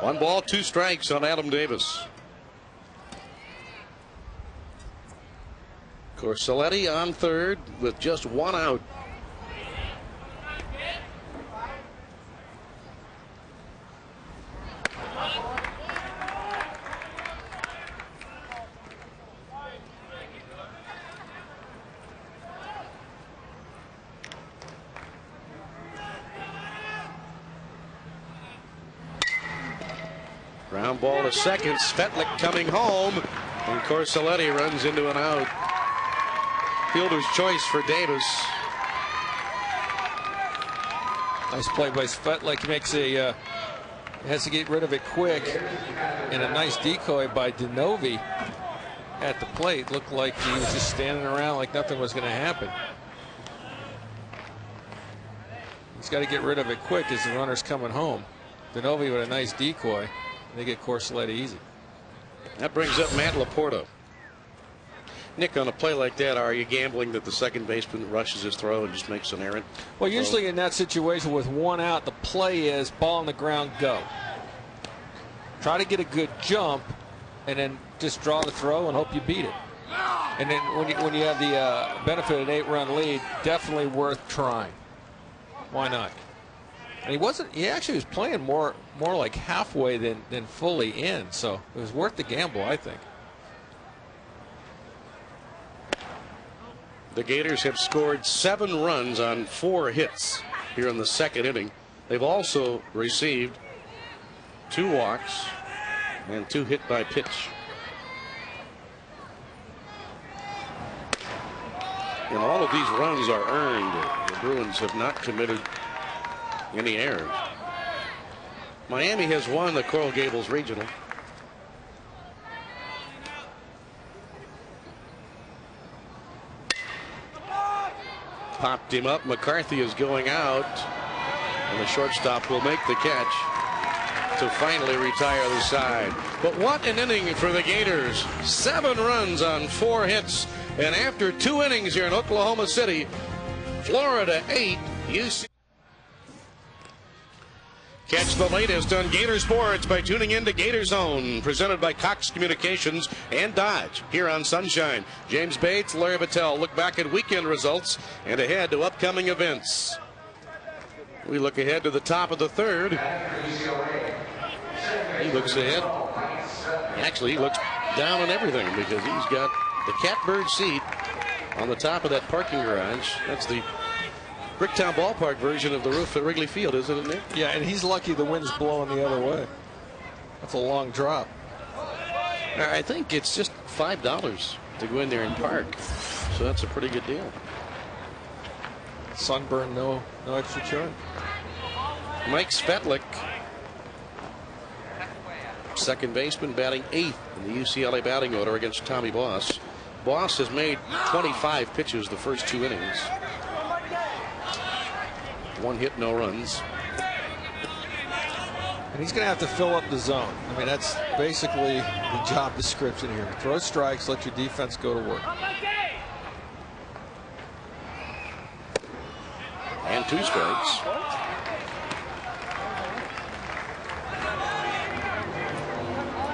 1 ball, 2 strikes on Adam Davis. Corselletti on third with just 1 out. Ground ball to second. Svetlik coming home, and Corselletti runs into an out. Fielder's choice for Davis. Nice play by Svetlik. He makes a has to get rid of it quick, and a nice decoy by Denovi at the plate. Looked like he was just standing around like nothing was going to happen. He's got to get rid of it quick as the runner's coming home. Denovi with a nice decoy. They get Corselletti easy. That brings up Matt Laporta. Nick, on a play like that, are you gambling that the second baseman rushes his throw and just makes an errant? Well, usually in that situation with 1 out, the play is ball on the ground, go. Try to get a good jump, and then just draw the throw and hope you beat it. And then when you have the benefit of an 8-run lead, definitely worth trying. Why not? And he actually was playing more like halfway than fully in, so it was worth the gamble, I think. The Gators have scored 7 runs on 4 hits here in the second inning. They've also received 2 walks and 2 hit by pitch. And all of these runs are earned. The Bruins have not committed any errors. Miami has won the Coral Gables Regional. Popped him up. McCarthy is going out, and the shortstop will make the catch to finally retire the side. But what an inning for the Gators. 7 runs on 4 hits, and after 2 innings here in Oklahoma City, Florida 8, UCLA. Catch the latest on Gator Sports by tuning in to Gator Zone, presented by Cox Communications and Dodge, here on Sunshine. James Bates, Larry Battelle look back at weekend results and ahead to upcoming events. We look ahead to the top of the third. He looks ahead. Actually, he looks down on everything because he's got the catbird seat on the top of that parking garage. That's the Bricktown Ballpark version of the roof at Wrigley Field, isn't it, Nick? Yeah, and he's lucky the wind's blowing the other way. That's a long drop. I think it's just $5 to go in there and park. So that's a pretty good deal. Sunburn, no extra charge. Mike Svetlik, second baseman, batting 8th in the UCLA batting order against Tommy Boss. Boss has made 25 pitches the first 2 innings. 1 hit, no runs. And he's going to have to fill up the zone. I mean, that's basically the job description here. Throw strikes, let your defense go to work. And 2 strikes.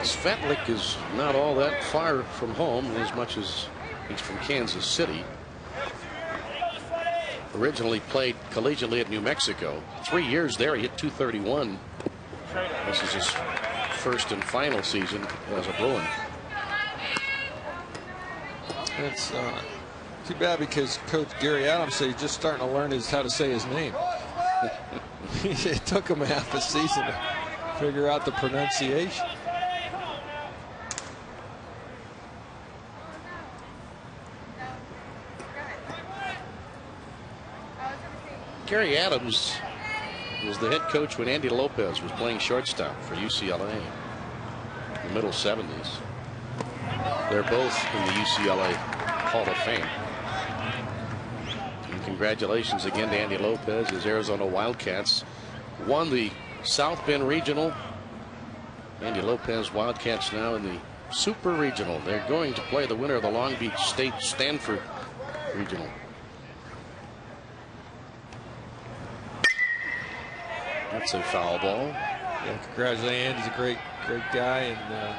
Svetlik is not all that far from home, as much as he's from Kansas City. Originally played collegiately at New Mexico. 3 years there, he hit .231. This is his first and final season as a Bruin. It's too bad because Coach Gary Adams said he's just starting to learn how to say his name. It took him half a season to figure out the pronunciation. Gary Adams was the head coach when Andy Lopez was playing shortstop for UCLA in the middle 70s. They're both in the UCLA Hall of Fame. And congratulations again to Andy Lopez. His Arizona Wildcats won the South Bend Regional. Andy Lopez Wildcats now in the Super Regional. They're going to play the winner of the Long Beach State Stanford Regional. That's a foul ball. Yeah, congratulations, Andy's a great guy, and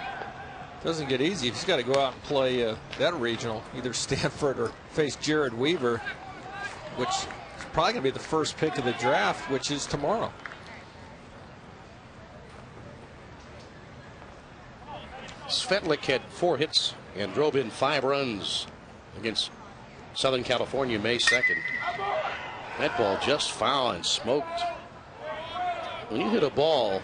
doesn't get easy. He's got to go out and play that regional, either Stanford or face Jared Weaver, which is probably going to be the first pick of the draft, which is tomorrow. Svetlik had 4 hits and drove in 5 runs against Southern California May 2nd. That ball just foul and smoked. When you hit a ball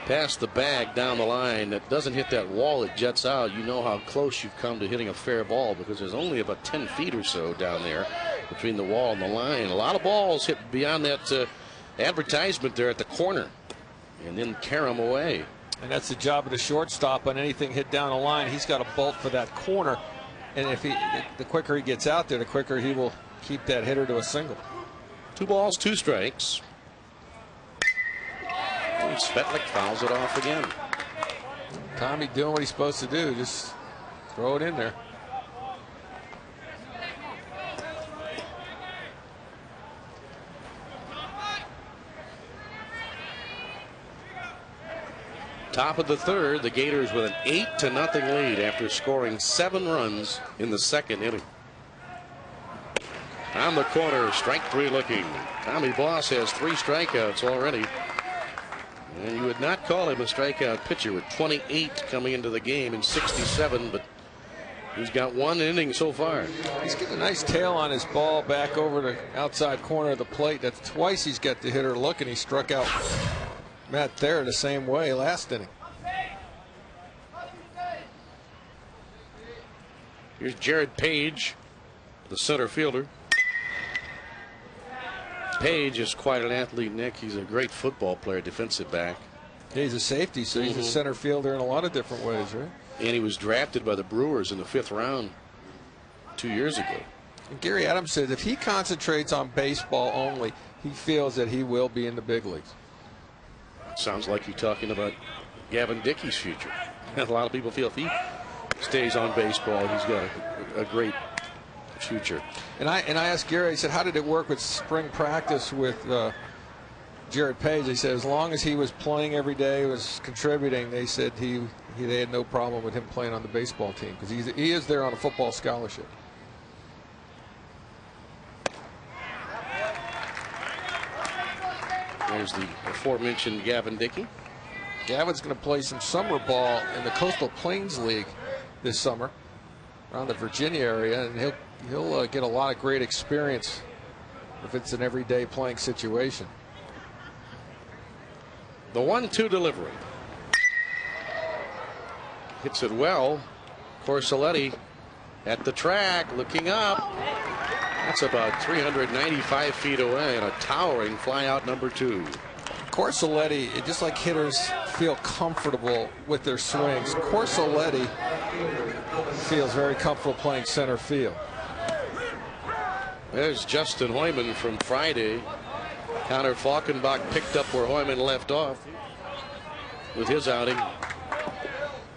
past the bag down the line that doesn't hit that wall, it jets out, you know how close you've come to hitting a fair ball, because there's only about 10 feet or so down there between the wall and the line. A lot of balls hit beyond that advertisement there at the corner and then carry them away. And that's the job of the shortstop. On anything hit down the line, he's got to bolt for that corner. And if the quicker he gets out there, the quicker he will keep that hitter to a single. 2 balls, 2 strikes. And Svetlik fouls it off again. Tommy doing what he's supposed to do, just throw it in there. Top of the third, the Gators with an 8-0 lead after scoring 7 runs in the second inning. On the corner, strike 3 looking. Tommy Boss has 3 strikeouts already. And you would not call him a strikeout pitcher with 28 coming into the game in 67, but he's got 1 inning so far. He's getting a nice tail on his ball back over the outside corner of the plate. That's twice he's got the hitter looking. He struck out Matt Thayer the same way last inning. Here's Jared Page, the center fielder. Page is quite an athlete, Nick. He's a great football player, defensive back. Yeah, he's a safety, so he's a center fielder in a lot of different ways, right? And he was drafted by the Brewers in the 5th round 2 years ago. And Gary Adams said if he concentrates on baseball only, he feels that he will be in the big leagues. Sounds like you're talking about Gavin Dickey's future. A lot of people feel if he stays on baseball, he's got a great future. And I asked Gary, I said, how did it work with spring practice with Jared Page, they said as long as he was playing every day, was contributing, they said they had no problem with him playing on the baseball team because he is there on a football scholarship. There's the aforementioned Gavin Dickey. Gavin's going to play some summer ball in the Coastal Plains League this summer around the Virginia area, and he'll get a lot of great experience if it's an everyday playing situation. The 1-2 delivery. Hits it well. Corselletti at the track, looking up. That's about 395 feet away, and a towering fly out number 2. Corselletti, just like hitters feel comfortable with their swings, Corselletti feels very comfortable playing center field. There's Justin Hoyman from Friday. Connor Falkenbach picked up where Hoyman left off with his outing.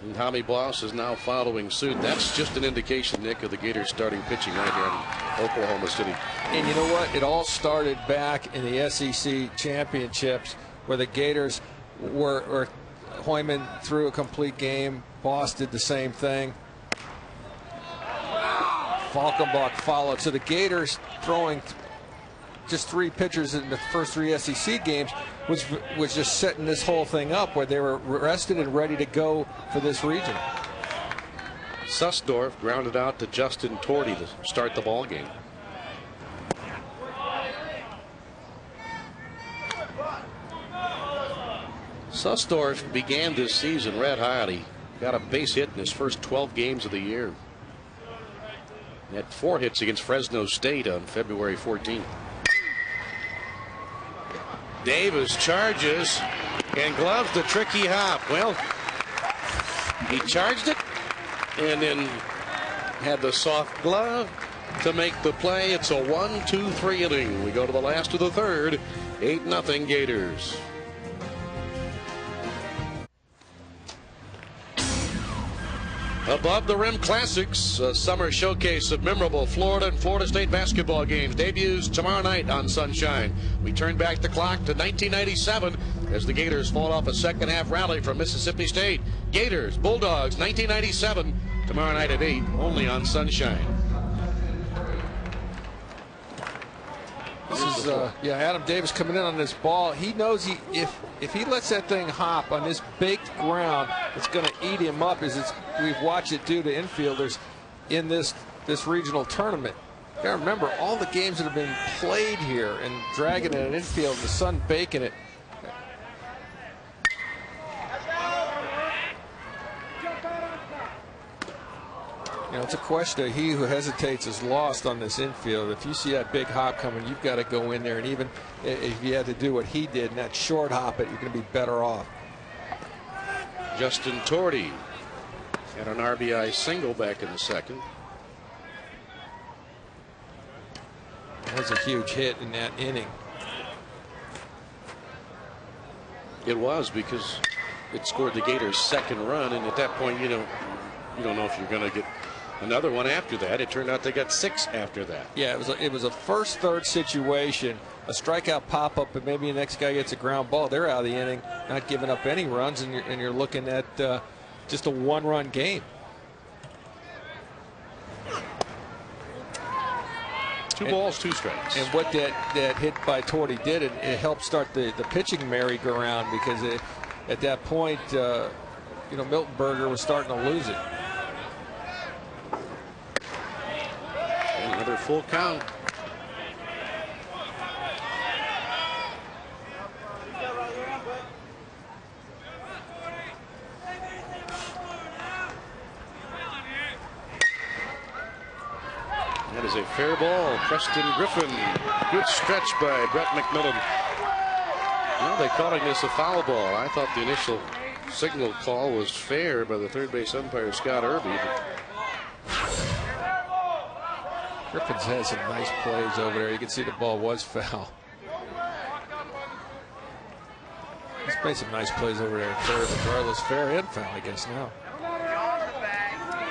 And Tommy Boss is now following suit. That's just an indication, Nick, of the Gators starting pitching right here in Oklahoma City. And you know what? It all started back in the SEC championships where the Gators were Hoyman threw a complete game. Boss did the same thing. Falkenbach followed. So the Gators throwing just 3 pitchers in the first 3 SEC games was just setting this whole thing up where they were rested and ready to go for this region. Sussdorf grounded out to Justin Torty to start the ball game. Sussdorf began this season red hot. He got a base hit in his first 12 games of the year. He had 4 hits against Fresno State on February 14th. Davis charges and gloves the tricky hop. Well, he charged it and then had the soft glove to make the play. It's a 1-2-3 inning. We go to the last of the third. 8-0 Gators. Above the Rim Classics, a summer showcase of memorable Florida and Florida State basketball games, debuts tomorrow night on Sunshine. We turn back the clock to 1997 as the Gators fall off a second half rally from Mississippi State. Gators, Bulldogs, 1997, tomorrow night at 8, only on Sunshine. This is Adam Davis coming in on this ball. He knows if he lets that thing hop on this baked ground, it's going to eat him up. We've watched it do to infielders in this regional tournament. You got to remember all the games that have been played here and dragging it in infield, the sun baking it. You know, it's a question of he who hesitates is lost on this infield. If you see that big hop coming, you've got to go in there, and even if you had to do what he did and that short hop it, you're going to be better off. Justin Torty had an RBI single back in the second. That was a huge hit in that inning. It was, because it scored the Gators' second run, and at that point you don't know if you're going to get another one after that. It turned out they got 6 after that. Yeah, it was a first third situation, a strikeout pop up, and maybe the next guy gets a ground ball. They're out of the inning, not giving up any runs, and you're looking at just a 1-run game. 2 balls, 2 strikes. And what that hit by Torty did, it helped start the pitching merry-go-round, because at that point, Miltonberger was starting to lose it. Another full count. That is a fair ball. Preston Griffin. Good stretch by Brett McMillan. Well, they're calling this a foul ball. I thought the initial signal call was fair by the third base umpire, Scott Irby. Griffin's had some nice plays over there. You can see the ball was foul. He's made some nice plays over there, fair regardless, fair and foul, I guess now.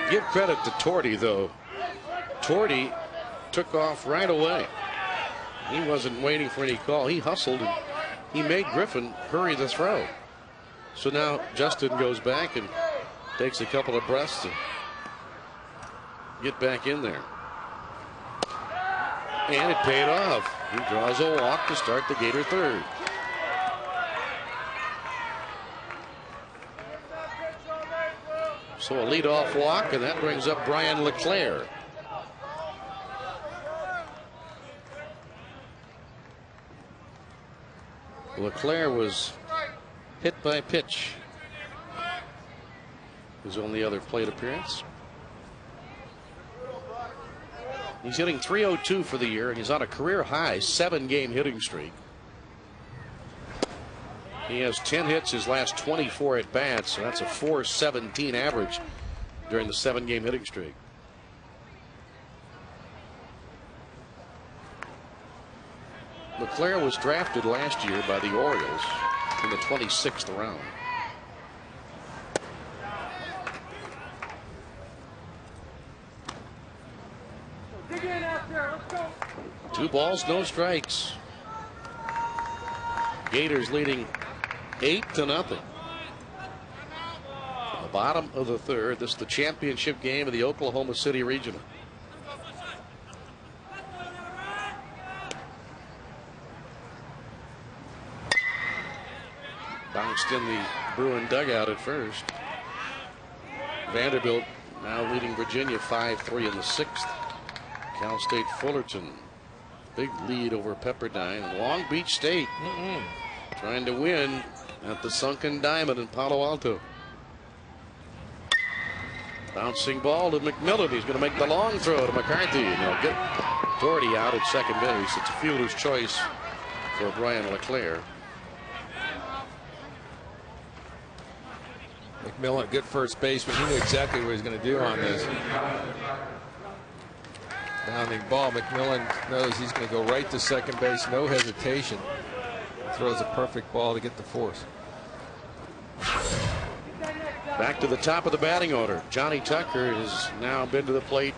Give credit to Torty, though. Torty took off right away. He wasn't waiting for any call. He hustled and he made Griffin hurry the throw. So now Justin goes back and takes a couple of breaths to get back in there. And it paid off. He draws a walk to start the Gator third. So a leadoff walk, and that brings up Brian LeClaire. LeClaire was hit by pitch. His only other plate appearance. He's hitting .302 for the year, and he's on a career high 7-game hitting streak. He has 10 hits his last 24 at bats, so that's a .417 average during the 7-game hitting streak. LeClaire was drafted last year by the Orioles in the 26th round. Two balls, no strikes. Gators leading 8-0. The bottom of the third. This is the championship game of the Oklahoma City Regional. Bounced in the Bruin dugout at first. Vanderbilt now leading Virginia 5-3 in the 6th. Cal State Fullerton, big lead over Pepperdine. Long Beach State trying to win at the Sunken Diamond in Palo Alto. Bouncing ball to McMillan. He's going to make the long throw to McCarthy, and he'll get Doherty out at second base. It's a fielder's choice for Brian LeClaire. McMillan, good first baseman. He knew exactly what he was going to do on this. Bounding ball. McMillan knows he's going to go right to second base, no hesitation. Throws a perfect ball to get the force. Back to the top of the batting order. Johnny Tucker has now been to the plate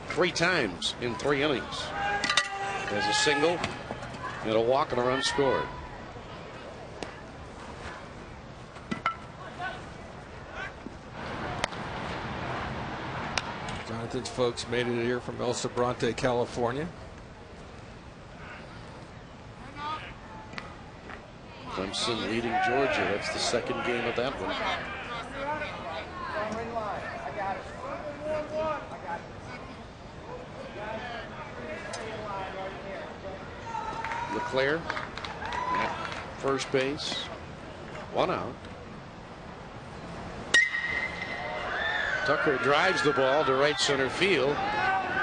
3 times in 3 innings. Has a single and a walk and a run scored. Jonathan's folks made it here from El Sobrante, California. Clemson leading Georgia. That's the second game of that one. LeClaire at first base. 1 out. Tucker drives the ball to right center field.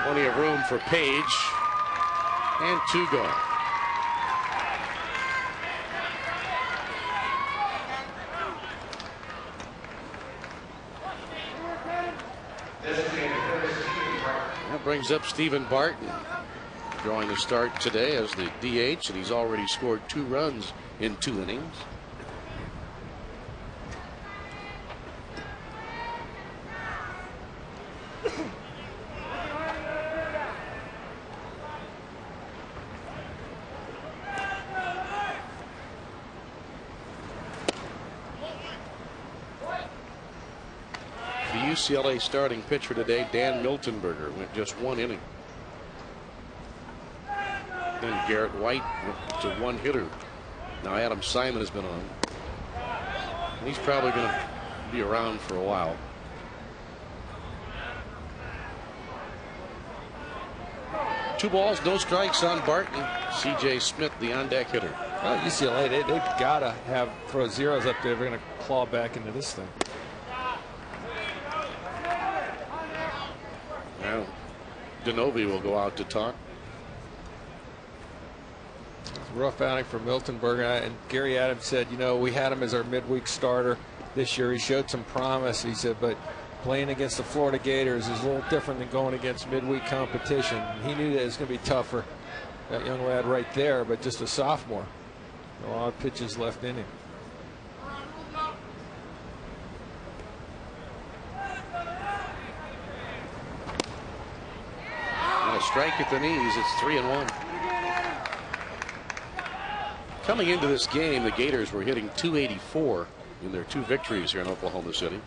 Plenty of room for Page. And 2 gone. That brings up Stephen Barton, drawing the start today as the DH, and he's already scored 2 runs in 2 innings. UCLA starting pitcher today, Dan Miltenberger, went just 1 inning. Then Garrett White went to 1 hitter. Now Adam Simon has been on. He's probably going to be around for a while. Two balls, no strikes on Barton. C.J. Smith, the on-deck hitter. Well, UCLA, they've got to throw zeros up there. They're going to claw back into this thing. Now, Denovi will go out to talk. Rough outing for Miltenberger, and Gary Adams said, you know, we had him as our midweek starter this year. He showed some promise, he said, but playing against the Florida Gators is a little different than going against midweek competition. He knew that it was going to be tough for that young lad right there, but just a sophomore. A lot of pitches left in him. And a strike at the knees. It's 3-1. Coming into this game, the Gators were hitting .284 in their 2 victories here in Oklahoma City.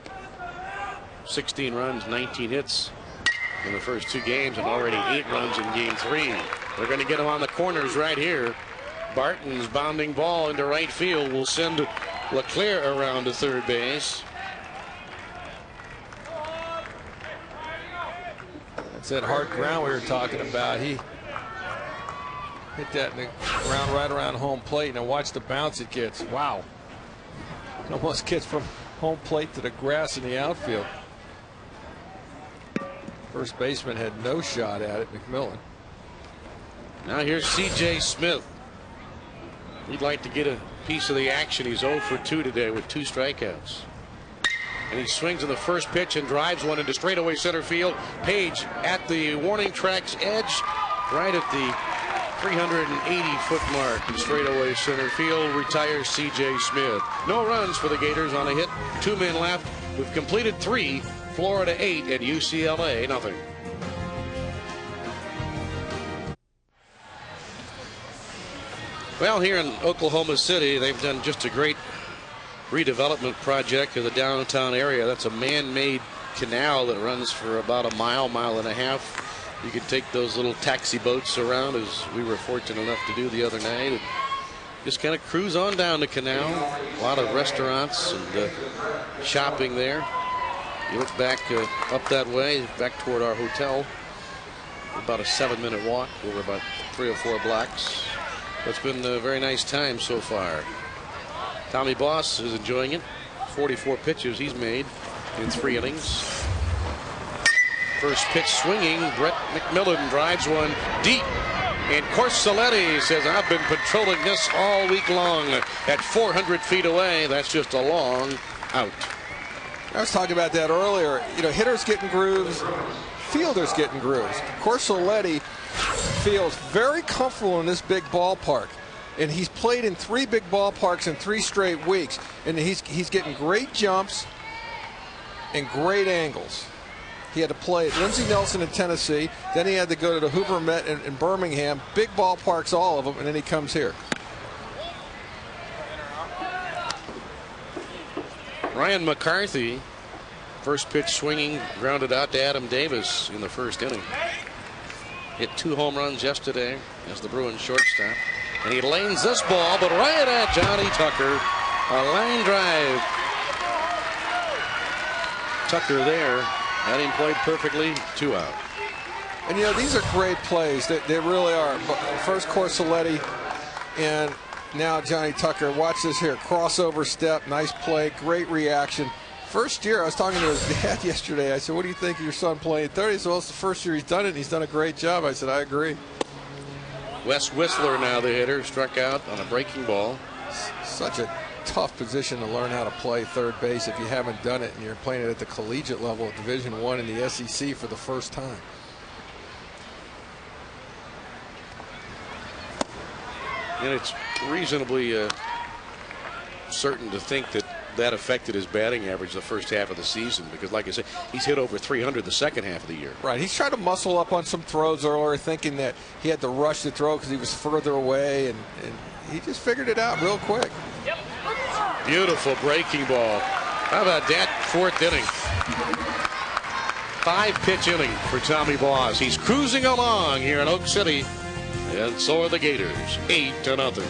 16 runs, 19 hits in the first 2 games, and already 8 runs in game 3. They're going to get them on the corners right here. Barton's bounding ball into right field will send LeClaire around to third base. That's that hard ground we were talking about. He hit that in the ground right around home plate. Now watch the bounce it gets. Wow. It almost gets from home plate to the grass in the outfield. First baseman had no shot at it, McMillan. Now here's C.J. Smith. He'd like to get a piece of the action. He's 0 for 2 today with 2 strikeouts. And he swings in the first pitch and drives one into straightaway center field. Page at the warning track's edge, right at the 380-foot mark in straightaway center field. Retires C.J. Smith. No runs for the Gators on a hit. 2 men left. We've completed 3. Florida 8 and UCLA nothing. Well, here in Oklahoma City, they've done just a great redevelopment project of the downtown area. That's a man-made canal that runs for about a mile, mile and a half. You can take those little taxi boats around, as we were fortunate enough to do the other night, and just kind of cruise on down the canal. A lot of restaurants and shopping there. You look back up that way, back toward our hotel. About a 7-minute walk over about 3 or 4 blocks. It's been a very nice time so far. Tommy Boss is enjoying it. 44 pitches he's made in 3 innings. First pitch swinging. Brett McMillan drives one deep. And Corsoletti says, I've been patrolling this all week long. At 400 feet away, that's just a long out. I was talking about that earlier. You know, hitters getting grooves, fielders getting grooves. Corsoletti feels very comfortable in this big ballpark, and he's played in 3 big ballparks in 3 straight weeks, and he's getting great jumps and great angles. He had to play at Lindsey Nelson in Tennessee, then he had to go to the Hoover Met in Birmingham. Big ballparks, all of them, and then he comes here. Ryan McCarthy, first pitch swinging, grounded out to Adam Davis in the first inning. Hit 2 home runs yesterday as the Bruins shortstop. And he lanes this ball, but right at Johnny Tucker. A line drive. Tucker there. Had him played perfectly. 2 out. And you know, these are great plays. They really are. First Corsoletti and now Johnny Tucker. Watch this here. Crossover step. Nice play. Great reaction. First year, I was talking to his dad yesterday. I said, what do you think of your son playing 30? He said, well, it's the first year he's done it, and he's done a great job. I said, I agree. Wes Whistler now the hitter, struck out on a breaking ball. Such a tough position to learn how to play third base if you haven't done it and you're playing it at the collegiate level of Division I in the SEC for the first time. And it's reasonably certain to think that affected his batting average the first half of the season, because like I said, he's hit over 300 the second half of the year. Right. He's trying to muscle up on some throws earlier, thinking that he had to rush the throw because he was further away, and he just figured it out real quick. Beautiful breaking ball. How about that 4th inning? 5-pitch inning for Tommy Boss. He's cruising along here in Oak City, and so are the Gators. 8-0.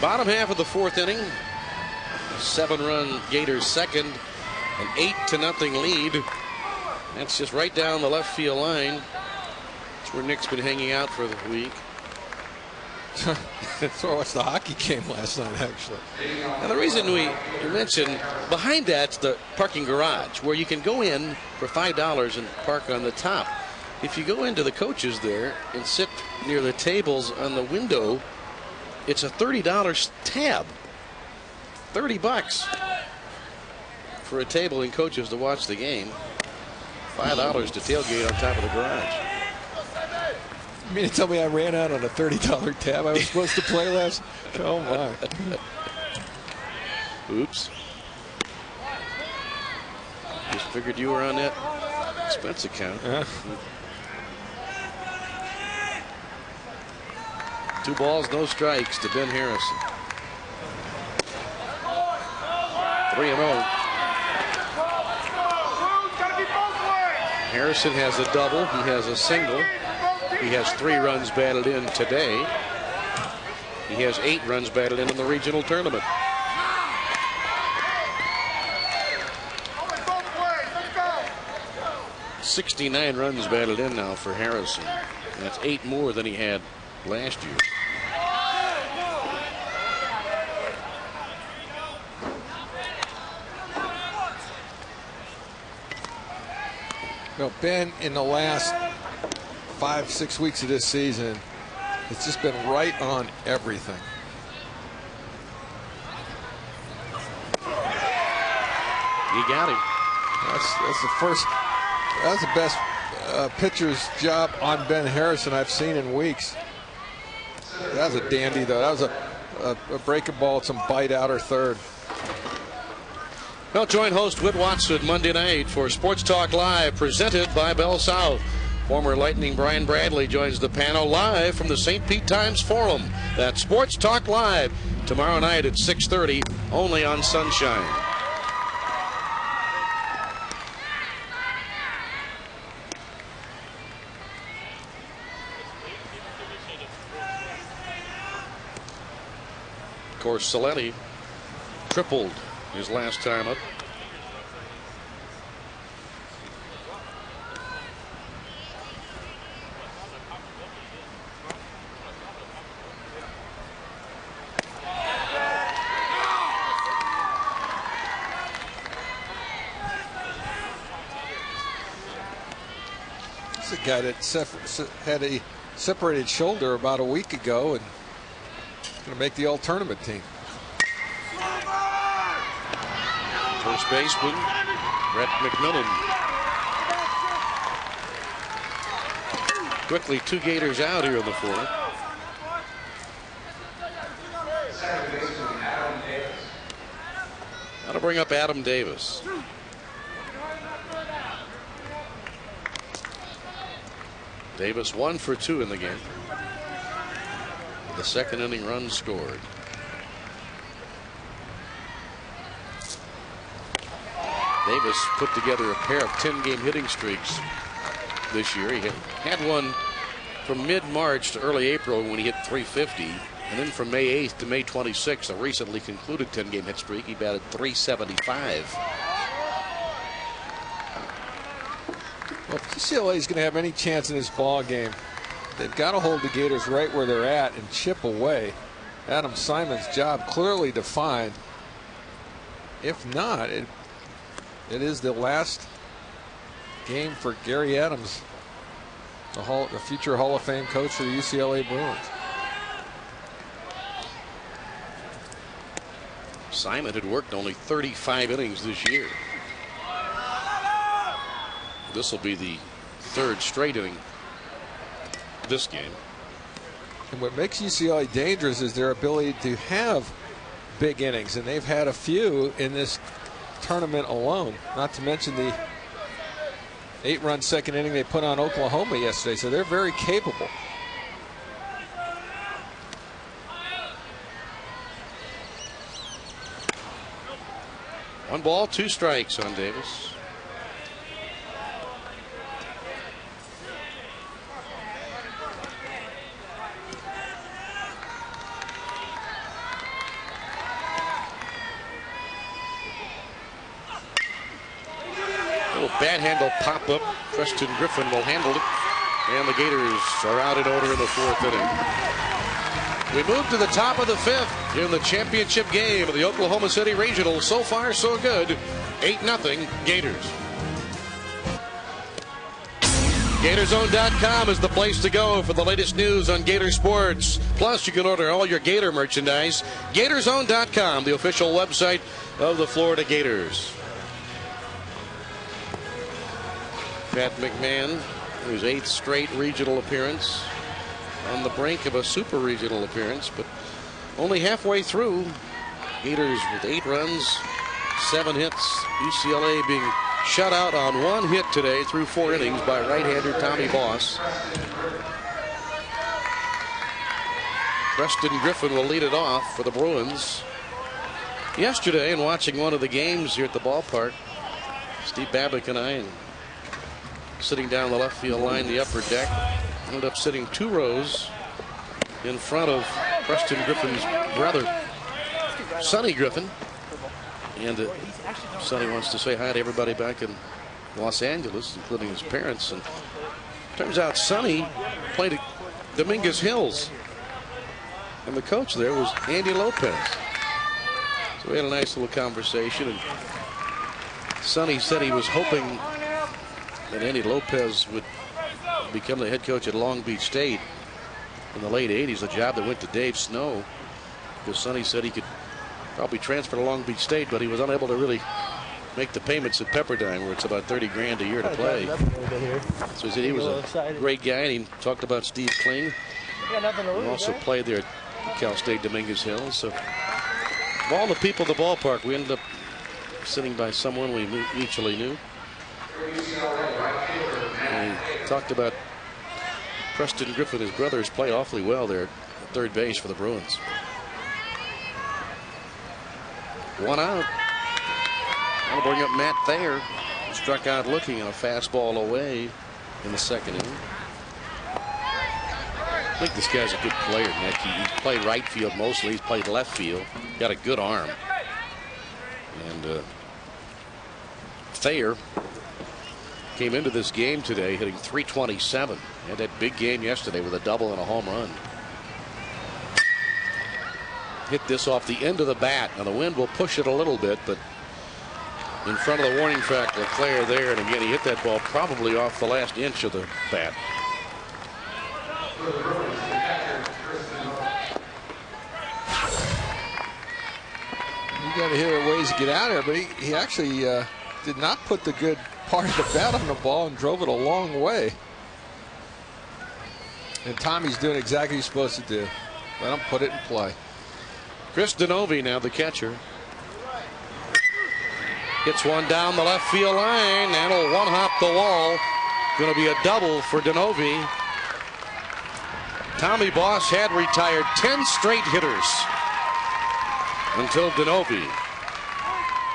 Bottom half of the 4th inning. 7-run Gators second. An 8-0 lead. That's just right down the left field line. That's where Nick's been hanging out for the week. So I watched the hockey game last night, actually. Now, the reason we mentioned behind that's the parking garage, where you can go in for $5 and park on the top. If you go into the coaches there and sit near the tables on the window, it's a $30 tab. $30 for a table in coaches to watch the game. $5 to tailgate on top of the garage. You mean to tell me I ran out on a $30 tab I was supposed to play last? Oh, my. Oops. Just figured you were on that expense account. 2 balls, no strikes to Ben Harrison. 3-0. Harrison has a double. He has a single. He has 3 runs batted in today. He has 8 runs batted in the regional tournament. '69 runs batted in now for Harrison. That's 8 more than he had last year. Well, Ben, in the last 5-6 weeks of this season, it's just been right on everything. He got him. That's the first. That's the best pitcher's job on Ben Harrison I've seen in weeks. That was a dandy, though. That was a breaking ball with some bite outer third. Well, join host Whit Watson Monday night for Sports Talk Live, presented by Bell South. Former Lightning Brian Bradley joins the panel live from the St. Pete Times Forum. That's Sports Talk Live tomorrow night at 6:30, only on Sunshine. Of course, Saletti tripled his last time up. This is a guy that had a separated shoulder about a week ago and going to make the all-tournament team. First baseman Brett McMillan. Quickly, 2 Gators out here in the 4th. Got to bring up Adam Davis. Davis 1 for 2 in the game. The 2nd inning run scored. Davis put together a pair of 10-game hitting streaks this year. He had one from mid-March to early April when he hit .350, and then from May 8th to May 26th, a recently concluded 10-game hit streak, he batted .375. Well, if UCLA is going to have any chance in this ball game, they've got to hold the Gators right where they're at and chip away. Adam Simon's job clearly defined. If not, it is the last game for Gary Adams, the future Hall of Fame coach for the UCLA Bruins. Simon had worked only 35 innings this year. This will be the 3rd straight inning this game. And what makes UCLA dangerous is their ability to have big innings, and they've had a few in this tournament alone, not to mention the 8-run 2nd inning they put on Oklahoma yesterday, so they're very capable. One ball, 2 strikes on Davis. Bat handle pop up. Preston Griffin will handle it. And the Gators are out in order in the 4th inning. We move to the top of the 5th in the championship game of the Oklahoma City Regional. So far, so good. 8-0 Gators. Gatorzone.com is the place to go for the latest news on Gator sports. Plus, you can order all your Gator merchandise. Gatorzone.com, the official website of the Florida Gators. Pat McMahon, his 8th straight regional appearance, on the brink of a super regional appearance, but only halfway through. Gators with 8 runs, 7 hits. UCLA being shut out on 1 hit today through 4 innings by right-hander Tommy Boss. Preston Griffin will lead it off for the Bruins. Yesterday, in watching one of the games here at the ballpark, Steve Babbitt and I, sitting down the left field line, the upper deck, ended up sitting 2 rows in front of Preston Griffin's brother, Sonny Griffin. And Sonny wants to say hi to everybody back in Los Angeles, including his parents. And turns out Sonny played at Dominguez Hills, and the coach there was Andy Lopez. So we had a nice little conversation, and Sonny said he was hoping that Andy Lopez would become the head coach at Long Beach State in the late 80s, a job that went to Dave Snow, because Sonny said he could probably transfer to Long Beach State, but he was unable to really make the payments at Pepperdine, where it's about $30 grand a year to play. So he said he was a great guy, and he talked about Steve Kling, who also played there at Cal State Dominguez Hills. So of all the people at the ballpark, we ended up sitting by someone we mutually knew. And he talked about Preston Griffin, his brothers, play awfully well there at third base for the Bruins. 1 out. I'll bring up Matt Thayer, who struck out looking at a fastball away in the second inning. I think this guy's a good player, Nick. He played right field mostly. He's played left field. Got a good arm. And Thayer came into this game today hitting .327. Had that big game yesterday with a double and a home run. Hit this off the end of the bat. Now the wind will push it a little bit, but in front of the warning track, Leclerc there, and again he hit that ball probably off the last inch of the bat. You got to hit ways to get out of there, but he actually did not put the good part of the bat on the ball and drove it a long way. And Tommy's doing exactly what he's supposed to do. Let him put it in play. Chris Denovi now the catcher. Hits one down the left field line. That'll one-hop the wall. Going to be a double for Denovi. Tommy Boss had retired 10 straight hitters until Denovi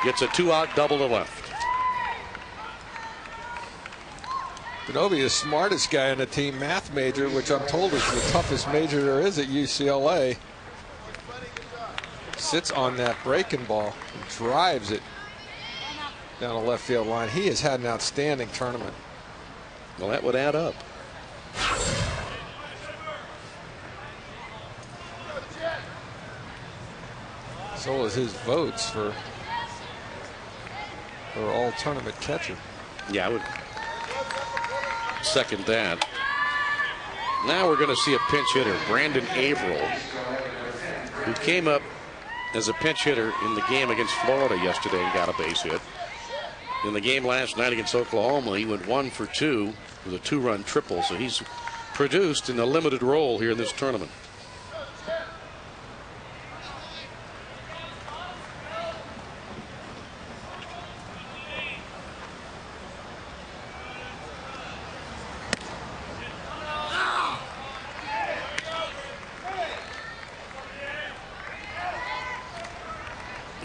gets a 2-out double to left. Denovi, the smartest guy on the team, math major, which I'm told is the toughest major there is at UCLA. Sits on that breaking ball and drives it down the left field line. He has had an outstanding tournament. Well, that would add up. So is his votes for all tournament catcher. Yeah, I would second that. Now we're going to see a pinch hitter, Brandon Averill, who came up as a pinch hitter in the game against Florida yesterday and got a base hit. In the game last night against Oklahoma, he went 1 for 2 with a 2-run triple. So he's produced in a limited role here in this tournament.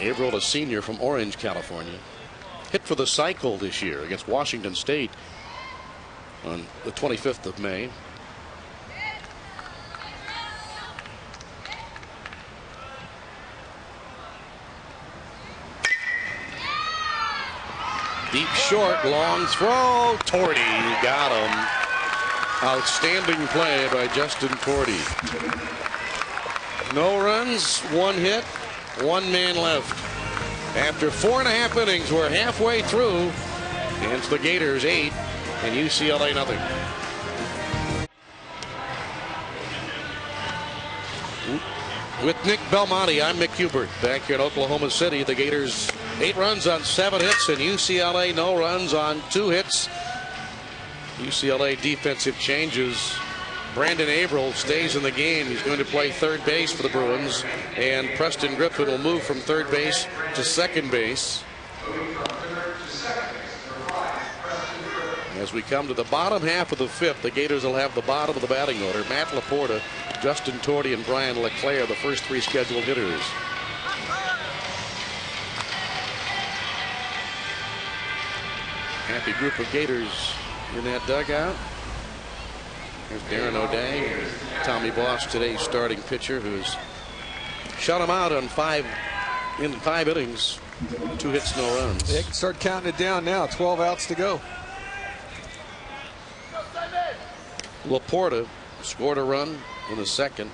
Averill, a senior from Orange, California, hit for the cycle this year against Washington State on the 25th of May. Deep short, long throw. Torty got him. Outstanding play by Justin Torty. No runs, 1 hit. 1 man left. After 4.5 innings, we're halfway through. And it's the Gators 8 and UCLA nothing. With Nick Belmonte, I'm Mick Hubert. Back here in Oklahoma City, the Gators 8 runs on 7 hits, and UCLA no runs on 2 hits. UCLA defensive changes. Brandon Averill stays in the game. He's going to play third base for the Bruins, and Preston Griffin will move from third base to second base. As we come to the bottom half of the 5th, the Gators will have the bottom of the batting order. Matt Laporta Justin Torty and Brian LeClaire, the first 3 scheduled hitters. Happy group of Gators in that dugout. There's Darren O'Day, Tommy Boss, today's starting pitcher, who's shut him out on 5 innings, 2 hits, no runs. They can start counting it down now. 12 outs to go. Laporta scored a run in the second.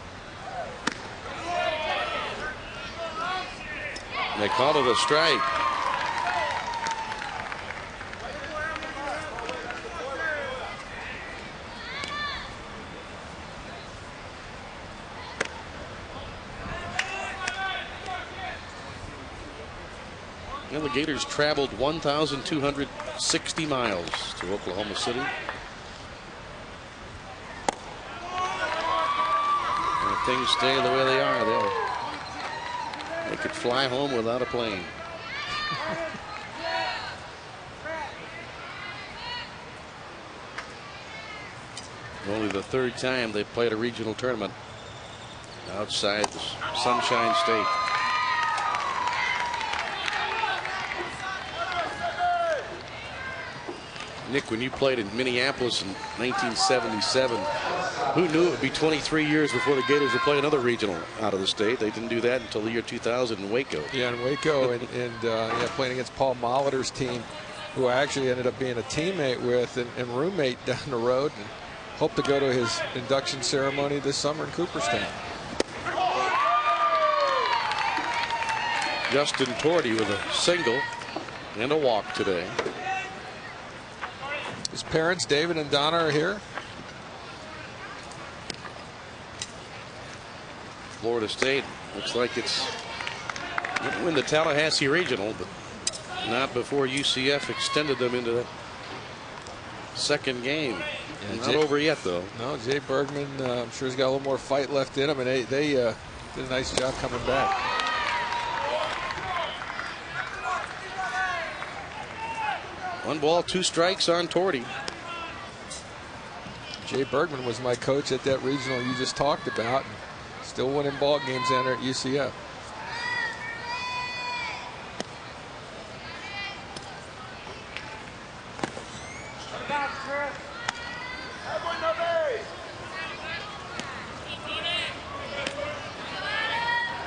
They called it a strike. And the Gators traveled 1,260 miles to Oklahoma City. And if things stay the way they are, they could fly home without a plane. Only the 3rd time they played a regional tournament outside the Sunshine State. Nick, when you played in Minneapolis in 1977, who knew it would be 23 years before the Gators would play another regional out of the state? They didn't do that until the year 2000 in Waco. Yeah, in Waco, and yeah, playing against Paul Molitor's team, who I actually ended up being a teammate with and roommate down the road, and hope to go to his induction ceremony this summer in Cooperstown. Justin Torty with a single and a walk today. His parents, David and Donna, are here. Florida State looks like it's going to win the Tallahassee Regional, but not before UCF extended them into the second game. Yeah, not over yet, though. No, Jay Bergman, I'm sure he's got a little more fight left in him, and they did a nice job coming back. One ball, 2 strikes on Torty. Jay Bergman was my coach at that regional you just talked about. Still winning ball games down there at UCF.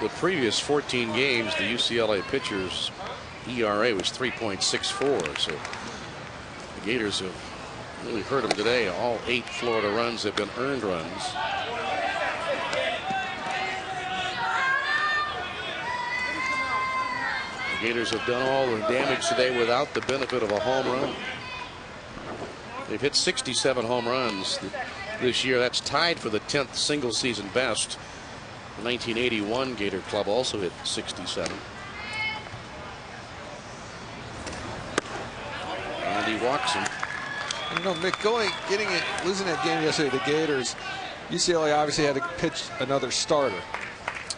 The previous 14 games, the UCLA pitchers' ERA was 3.64, so the Gators have really hurt them today. All 8 Florida runs have been earned runs. The Gators have done all the damage today without the benefit of a home run. They've hit 67 home runs this year. That's tied for the 10th single season best. The 1981 Gator Club also hit 67. And he walks him. You know, Mick, losing that game yesterday, the Gators, UCLA obviously had to pitch another starter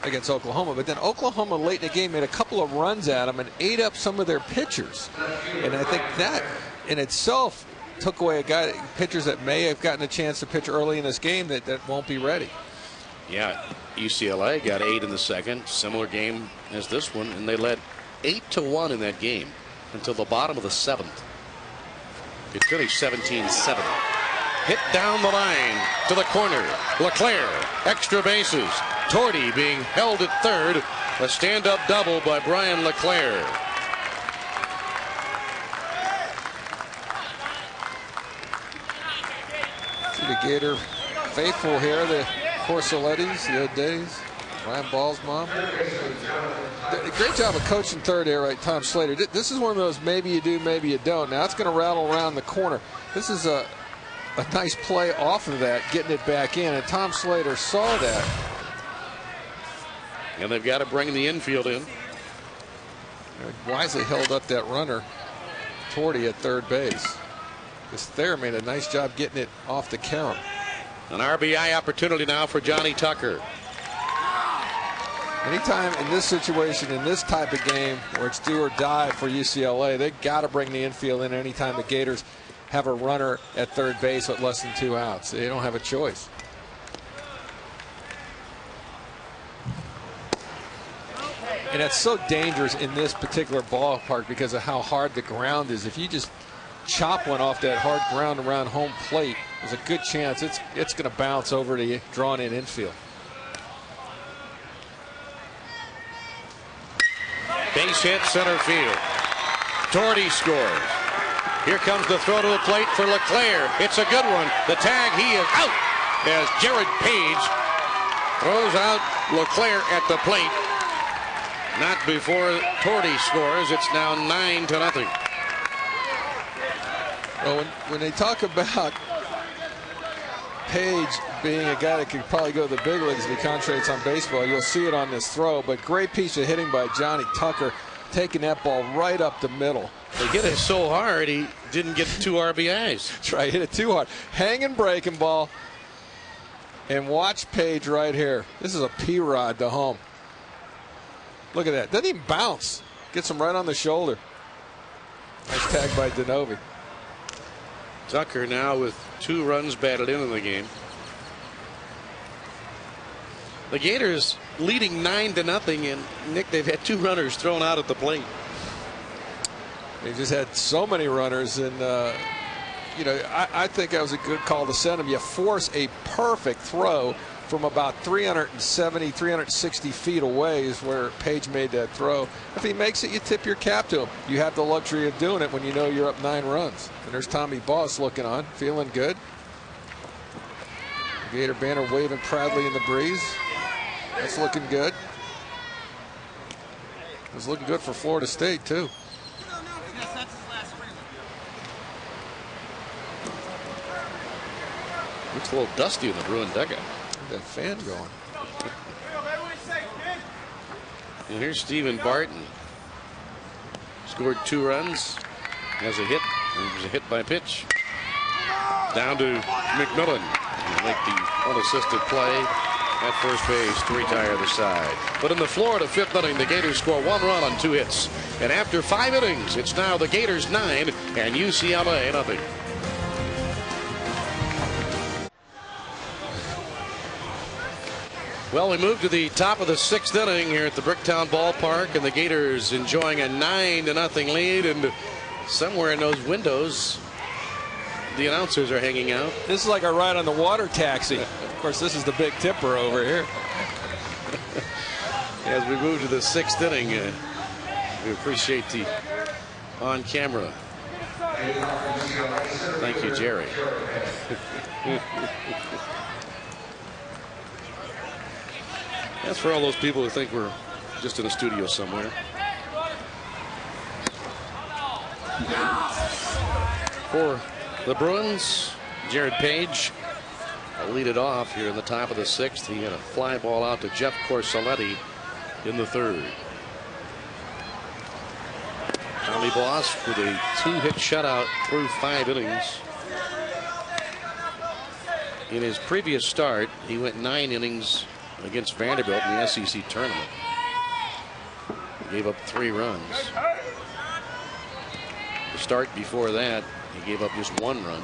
against Oklahoma, but then Oklahoma late in the game made a couple of runs at them and ate up some of their pitchers. And I think that in itself took away pitchers that may have gotten a chance to pitch early in this game that won't be ready. Yeah, UCLA got 8 in the second, similar game as this one, and they led 8-1 in that game until the bottom of the 7th. It finished 17-7. Hit down the line to the corner. LeClaire, extra bases. Torty being held at third. A stand-up double by Brian LeClaire. See the Gator faithful here, the Corsolettis, the O'Days, Ryan Ball's mom. Great job of coaching third there, right, Tom Slater. This is one of those maybe you do, maybe you don't. Now it's going to rattle around the corner. This is a nice play off of that, getting it back in, and Tom Slater saw that. And they've got to bring the infield in. Wisely held up that runner, Torty, at third base. This Thayer made a nice job getting it off the count. An RBI opportunity now for Johnny Tucker. Anytime in this situation, in this type of game where it's do or die for UCLA, they got to bring the infield in anytime the Gators have a runner at third base with less than 2 outs. They don't have a choice. And that's so dangerous in this particular ballpark because of how hard the ground is. If you just chop one off that hard ground around home plate, there's a good chance it's going to bounce over to drawn in infield. Base hit center field. Torty scores. Here comes the throw to the plate for LeClaire. It's a good one. The tag, he is out as Jared Page throws out LeClaire at the plate. Not before Torty scores. It's now 9-0. Well, when they talk about Page being a guy that could probably go to the big leagues if he concentrates on baseball, you'll see it on this throw. But great piece of hitting by Johnny Tucker, taking that ball right up the middle. They hit it so hard he didn't get 2 RBIs. That's right, hit it too hard. Hanging breaking ball. And watch Page right here. This is a P-Rod to home. Look at that. Doesn't even bounce. Gets him right on the shoulder. Nice tag by Denovi. Tucker now with 2 runs batted in the game. The Gators leading 9-0, and Nick, they've had 2 runners thrown out at the plate. They just had so many runners, and you know, I think that was a good call to send him. You force a perfect throw from about 370, 360 feet away is where Page made that throw. If he makes it, you tip your cap to him. You have the luxury of doing it when you know you're up 9 runs. And there's Tommy Boss looking on, feeling good. Gator banner waving proudly in the breeze. That's looking good. It's looking good for Florida State, too. Looks a little dusty in the Bruin dugout. That fan going. And here's Stephen Barton. Scored 2 runs. Has a hit. There's a hit by pitch. Down to McMillan. He'll make the unassisted play at first base to retire the side. But in the Florida 5th inning, the Gators score 1 run on 2 hits. And after 5 innings, it's now the Gators 9 and UCLA nothing. Well, we move to the top of the 6th inning here at the Bricktown Ballpark, and the Gators enjoying a 9-0 lead. And somewhere in those windows, the announcers are hanging out. This is like a ride on the water taxi. Of course, this is the big tipper over here. As we move to the 6th inning, we appreciate the on-camera. Thank you, Jerry. That's for all those people who think we're just in a studio somewhere. For the Bruins, Jared Page will lead it off here in the top of the 6th. He had a fly ball out to Jeff Corselletti in the 3rd. Tommy Boss with a 2-hit shutout through 5 innings. In his previous start, he went 9 innings against Vanderbilt in the SEC tournament. He gave up 3 runs. The start before that, he gave up just 1 run.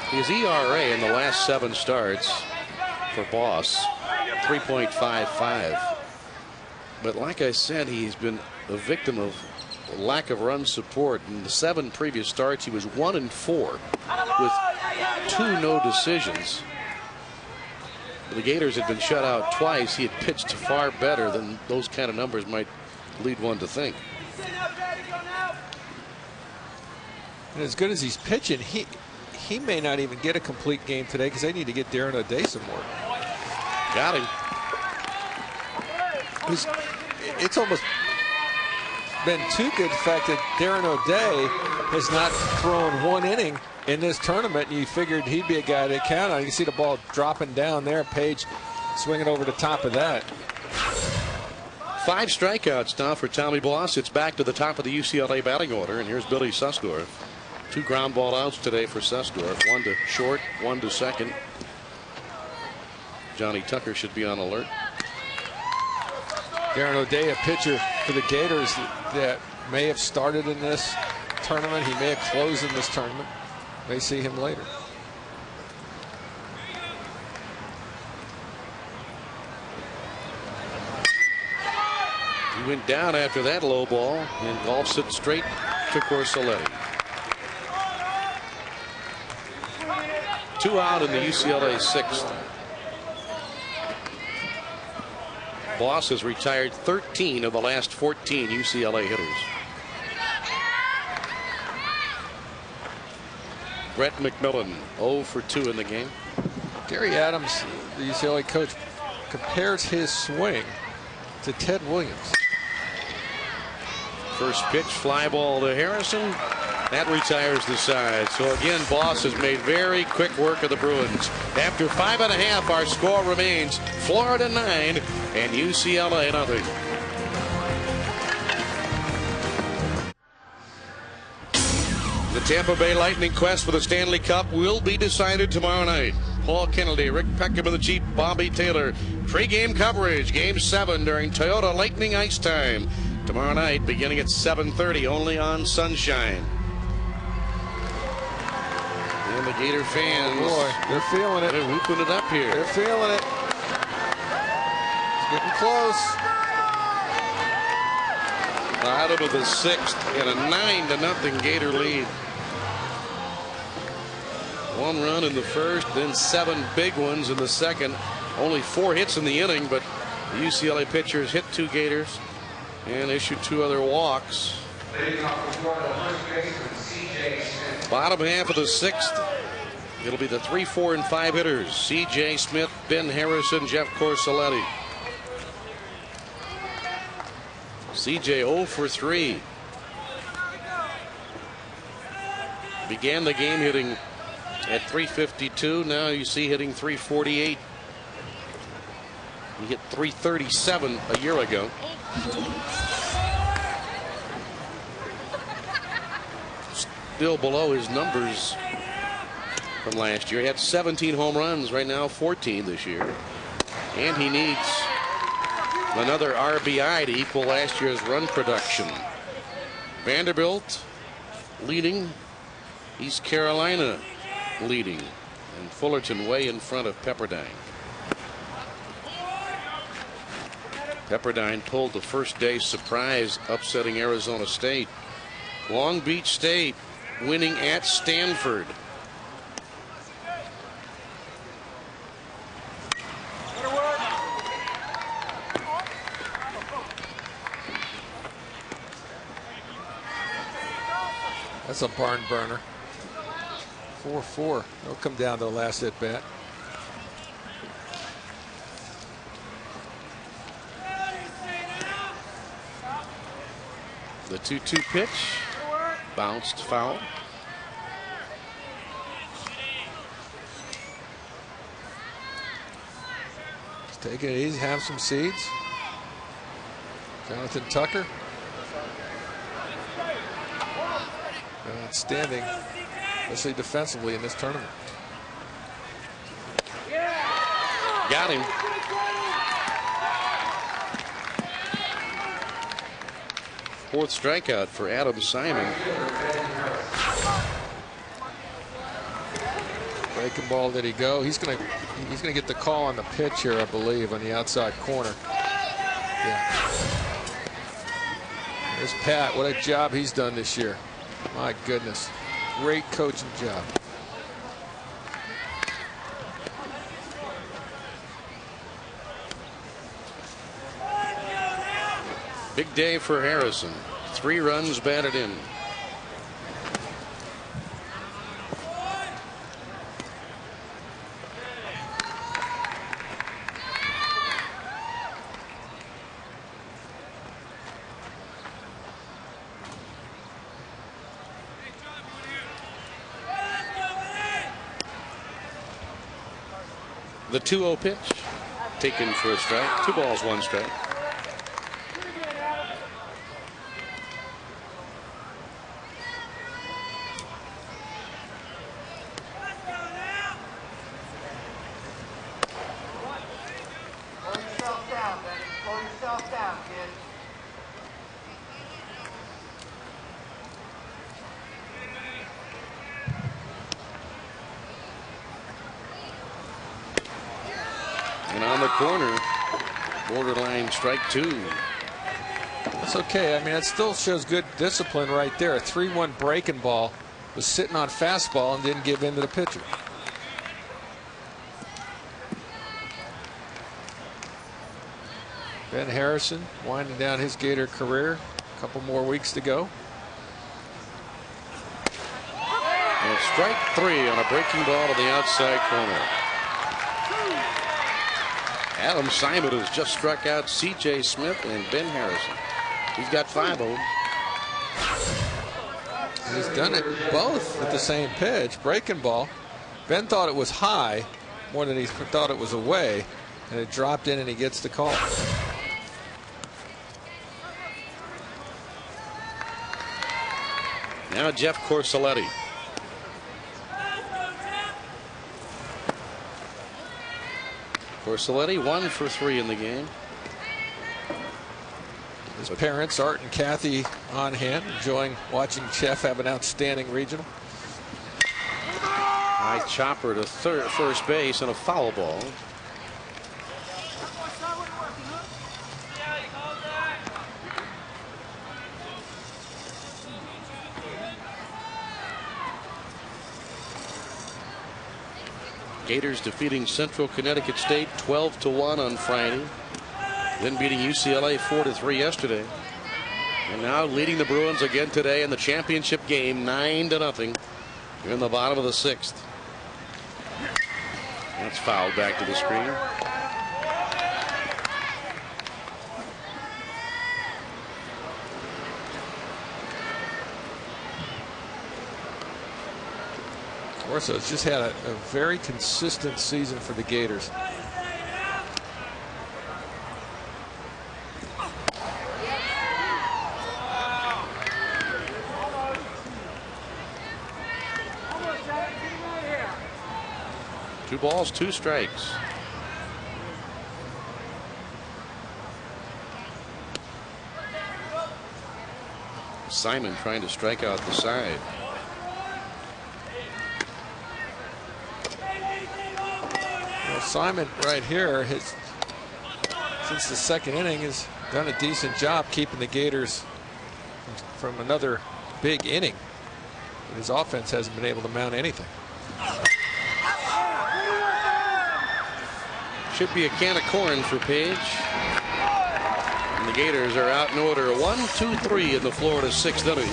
His ERA in the last 7 starts for Boss, 3.55. But like I said, he's been a victim of lack of run support. In the 7 previous starts, he was 1-4 with 2 no decisions. The Gators had been shut out twice. He had pitched far better than those kind of numbers might lead one to think. And as good as he's pitching, he may not even get a complete game today because they need to get Darren O'Day some more. Got him. It's almost been too good the fact that Darren O'Day has not thrown 1 inning in this tournament. You figured he'd be a guy to count on. You can see the ball dropping down there. Page swinging over the top of that. 5 strikeouts now for Tommy Boss. It's back to the top of the UCLA batting order, and here's Billy Susdorf. 2 ground ball outs today for Susdorf. 1 to short, 1 to second. Johnny Tucker should be on alert. Darren O'Day, a pitcher for the Gators that may have started in this tournament. He may have closed in this tournament. May see him later. He went down after that low ball and golfs it straight to Corselletti. 2 out in the UCLA sixth. Boss has retired 13 of the last 14 UCLA hitters. Brett McMillan 0 for 2 in the game. Gary Adams, the UCLA coach, compares his swing to Ted Williams. First pitch, fly ball to Harrison. That retires the side. So again, Boss has made very quick work of the Bruins. After 5.5, our score remains Florida 9 and UCLA nothing. The Tampa Bay Lightning quest for the Stanley Cup will be decided tomorrow night. Paul Kennedy, Rick Peckham in the Jeep, Bobby Taylor. Pre-game coverage, Game 7 during Toyota Lightning Ice Time. Tomorrow night, beginning at 7:30, only on Sunshine. And the Gator fans, boy, they're feeling it. They're whooping it up here. They're feeling it. It's getting close. Bottom of the sixth and a 9-0 Gator lead. 1 run in the first, then 7 big ones in the second. Only 4 hits in the inning, but the UCLA pitchers hit 2 Gators and issued 2 other walks. Bottom half of the sixth, it'll be the 3, 4, and 5 hitters. C.J. Smith, Ben Harrison, Jeff Corselletti. C.J. 0 for 3. Began the game hitting at 352. Now you see hitting 348. He hit 337 a year ago. Still below his numbers from last year. He had 17 home runs, right now 14 this year. And he needs another RBI to equal last year's run production. Vanderbilt leading. East Carolina leading. And Fullerton way in front of Pepperdine. Pepperdine pulled the first day surprise, upsetting Arizona State. Long Beach State winning at Stanford. That's a barn burner. 4-4. They'll come down to the last at bat. The 2-2 pitch bounced foul. Just take it easy, have some seeds. Jonathan Tucker. Outstanding, especially defensively in this tournament. Got him. Fourth strikeout for Adam Simon. Breaking ball, did he go? He's gonna get the call on the pitch here, I believe, on the outside corner. Yeah. There's Pat. What a job he's done this year. My goodness. Great coaching job. Big day for Harrison. 3 runs batted in. The 2-0 pitch taken for a strike. 2 balls, 1 strike. And on the corner, borderline strike 2. That's okay. I mean, it still shows good discipline right there. A 3-1 breaking ball, was sitting on fastball and didn't give in to the pitcher. Ben Harrison winding down his Gator career. A couple more weeks to go. And strike 3 on a breaking ball to the outside corner. Adam Simon has just struck out C.J. Smith and Ben Harrison. He's got 5 of them. He's done it both with the same pitch, breaking ball. Ben thought it was high more than he thought it was away, and it dropped in and he gets the call. Now Jeff Corselletti. Corselletti 1 for 3 in the game. His parents, Art and Kathy, on hand, enjoying watching Jeff have an outstanding regional. High chopper to first base and a foul ball. Gators defeating Central Connecticut State 12-1 on Friday. Then beating UCLA 4-3 yesterday. And now leading the Bruins again today in the championship game 9-0. You're in the bottom of the 6th. That's fouled back to the screen. Corso's just had a very consistent season for the Gators. Two balls, 2 strikes. Simon trying to strike out the side. Well, Simon right here has, since the 2nd inning, has done a decent job keeping the Gators from another big inning. But his offense hasn't been able to mount anything. Should be a can of corn for Page. And the Gators are out in order 1-2-3 in the Florida 6th inning.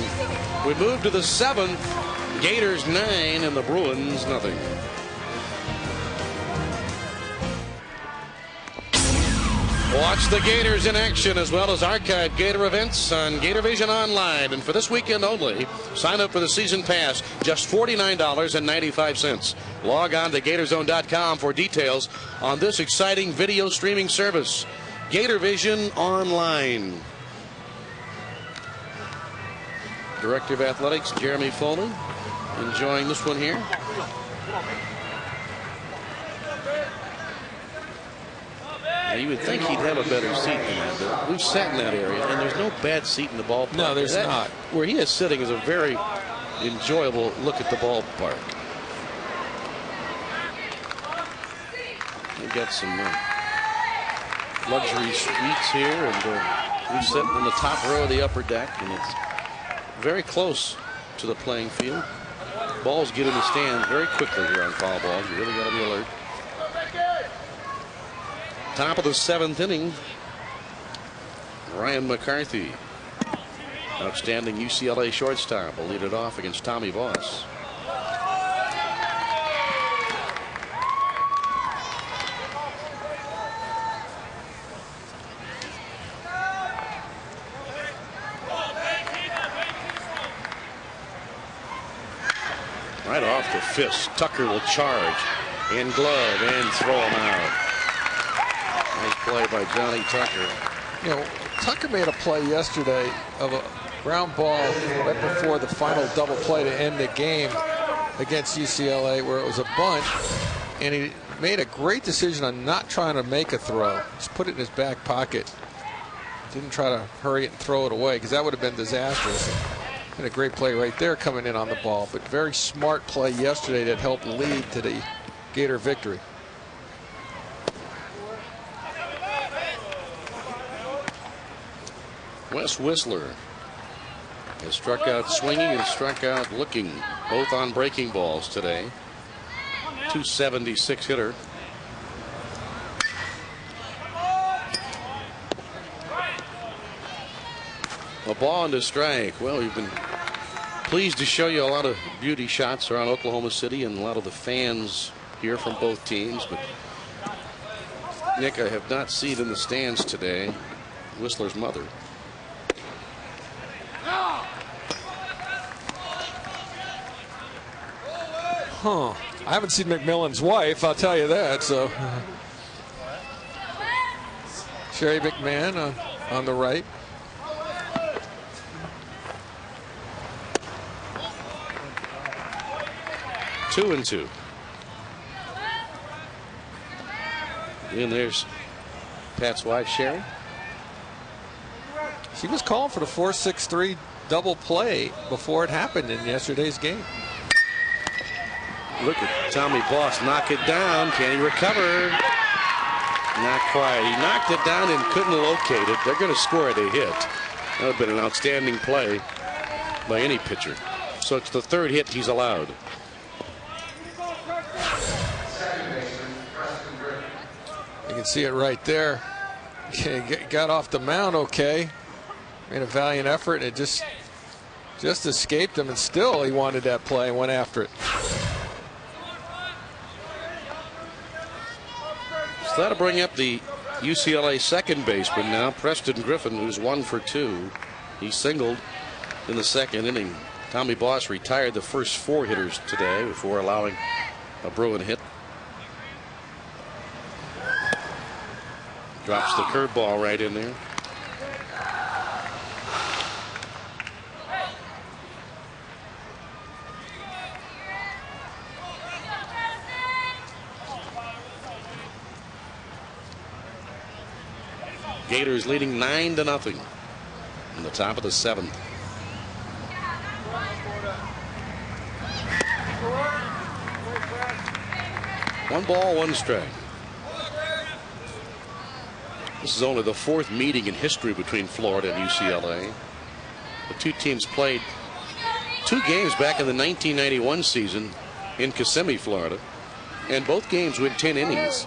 We move to the 7th. Gators 9 and the Bruins nothing. Watch the Gators in action as well as archived Gator events on Gator Vision Online. And for this weekend only, sign up for the season pass, just $49.95. Log on to GatorZone.com for details on this exciting video streaming service. Gator Vision Online. Director of Athletics, Jeremy Foley, enjoying this one here. Now, you would think he'd have a better seat than that, but we've sat in that area, and there's no bad seat in the ballpark. No, there's not. Where he is sitting is a very enjoyable look at the ballpark. We've got some luxury suites here, and we sit in the top row of the upper deck, and it's very close to the playing field. Balls get in the stands very quickly here on foul balls. You really got to be alert. Top of the 7th inning. Ryan McCarthy, outstanding UCLA shortstop, will lead it off against Tommy Voss. Right off the fist, Tucker will charge in glove and throw him out. Nice play by Johnny Tucker. You know, Tucker made a play yesterday of a ground ball right before the final double play to end the game against UCLA, where it was a bunt, and he made a great decision on not trying to make a throw. Just put it in his back pocket. Didn't try to hurry it and throw it away, because that would have been disastrous. Had a great play right there coming in on the ball, but very smart play yesterday that helped lead to the Gator victory. Wes Whistler has struck out swinging and struck out looking, both on breaking balls today. 276 hitter. A ball and a strike. Well, we've been pleased to show you a lot of beauty shots around Oklahoma City and a lot of the fans here from both teams. But Nick, I have not seen in the stands today Whistler's mother. Huh. I haven't seen McMillan's wife, I'll tell you that. So Sherry McMahon on the right. Two and two. And there's Pat's wife, Sherry. She was calling for the 4-6-3 double play before it happened in yesterday's game. Look at Tommy Boss knock it down. Can he recover? Not quite. He knocked it down and couldn't locate it. They're going to score it a hit. That would have been an outstanding play by any pitcher. So it's the third hit he's allowed. You can see it right there. Got off the mound okay. Made a valiant effort. It just escaped him, and still he wanted that play and went after it. So that'll bring up the UCLA second baseman now, Preston Griffin, who's 1 for 2. He singled in the second inning. Tommy Boss retired the first 4 hitters today before allowing a Bruin hit. Drops the curveball right in there. Gators leading 9-0 in the top of the 7th. One ball, one strike. This is only the 4th meeting in history between Florida and UCLA. The two teams played 2 games back in the 1991 season in Kissimmee, Florida, and both games went 10 innings.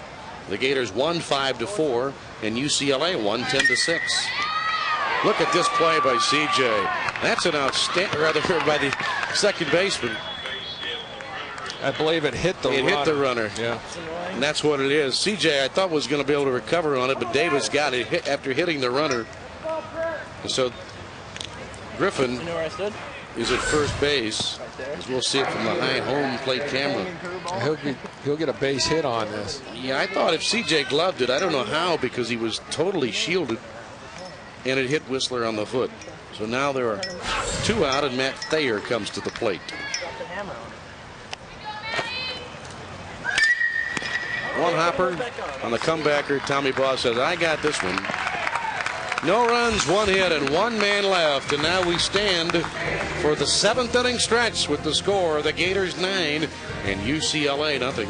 The Gators won 5-4, and UCLA won 10-6. Look at this play by CJ. That's an outstanding, rather, by the second baseman. I believe it hit the runner. It hit the runner. Yeah. And that's what it is. CJ, I thought, was going to be able to recover on it, but Davis got it hit after hitting the runner. And so Griffin is at first base. As we'll see it from the high home plate camera. He'll get a base hit on this. Yeah, I thought if CJ gloved it, I don't know how, because he was totally shielded, and it hit Whistler on the foot. So now there are 2 out, and Matt Thayer comes to the plate. One hopper on the comebacker. Tommy Boss says, I got this one. No runs, 1 hit, and 1 man left. And now we stand for the 7th inning stretch with the score: the Gators 9 and UCLA nothing.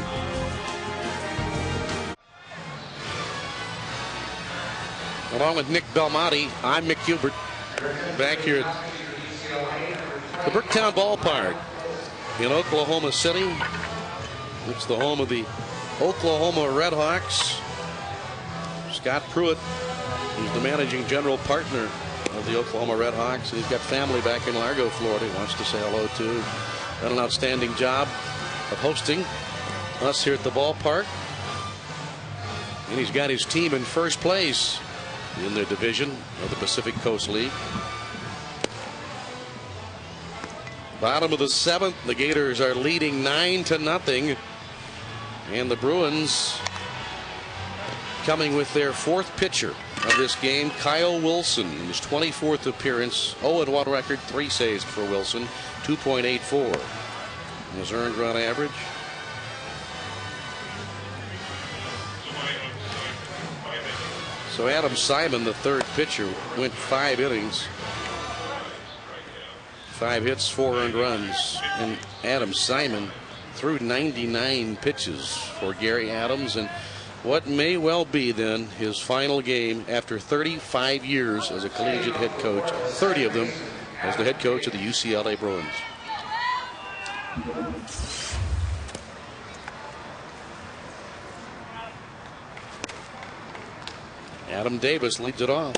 Along with Nick Belmonte, I'm Mick Hubert, back here at the Bricktown Ballpark in Oklahoma City. It's the home of the Oklahoma Redhawks. Scott Pruitt, he's the managing general partner of the Oklahoma Redhawks, and he's got family back in Largo, Florida, he wants to say hello to. Done an outstanding job of hosting us here at the ballpark. And he's got his team in first place in their division of the Pacific Coast League. Bottom of the 7th, the Gators are leading 9-0. And the Bruins coming with their 4th pitcher of this game, Kyle Wilson, in his 24th appearance. 0-1 record, 3 saves for Wilson, 2.84 his earned run average. So Adam Simon, the 3rd pitcher, went 5 innings, 5 hits, 4 earned runs, and Adam Simon threw 99 pitches for Gary Adams, and what may well be then his final game after 35 years as a collegiate head coach, 30 of them as the head coach of the UCLA Bruins. Adam Davis leads it off.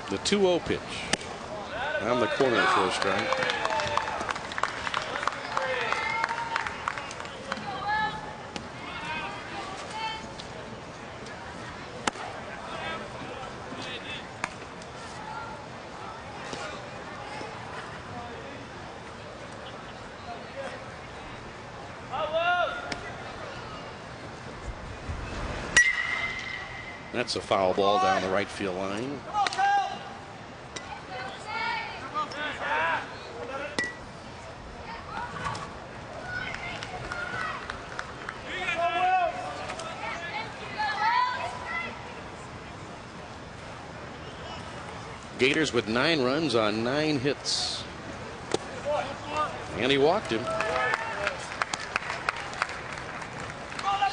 The 2-0 pitch on the corner for a strike. That's a foul ball down the right field line. Gators with 9 runs on 9 hits. And he walked him.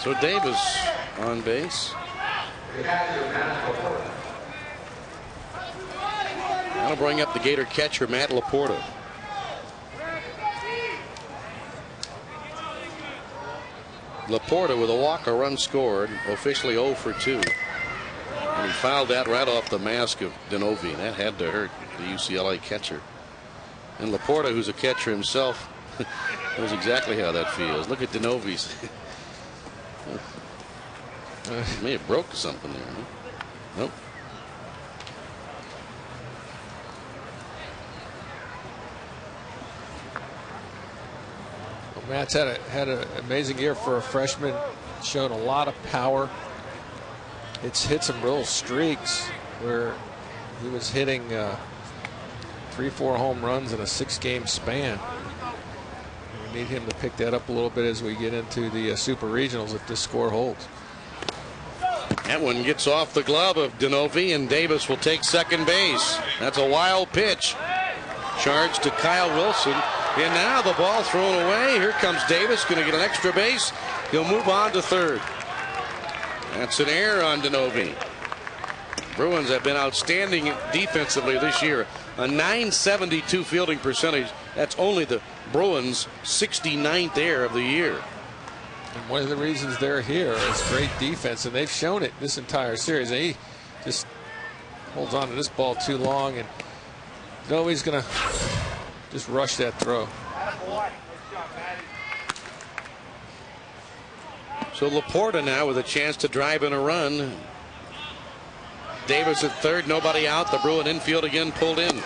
So Davis on base. That'll bring up the Gator catcher, Matt Laporta. Laporta with a walk, a run scored, officially 0 for 2. And he fouled that right off the mask of Denovi. That had to hurt the UCLA catcher. And Laporta, who's a catcher himself, knows exactly how that feels. Look at Denovi's. May have broke something there. Huh? Nope. Well, Matt's had an amazing year for a freshman. Shown a lot of power. It's hit some real streaks where he was hitting 3-4 home runs in a 6-game span. We need him to pick that up a little bit as we get into the super regionals if this score holds. That one gets off the glove of Denovi, and Davis will take second base. That's a wild pitch. Charge to Kyle Wilson. And now the ball thrown away. Here comes Davis, going to get an extra base. He'll move on to third. That's an error on Denovi. Bruins have been outstanding defensively this year. A .972 fielding percentage. That's only the Bruins' 69th error of the year. And one of the reasons they're here is great defense, and they've shown it this entire series. And he just holds on to this ball too long, and Denovi's going to just rush that throw. So Laporta now with a chance to drive in a run. Davis at third, nobody out. The Bruin infield again pulled in.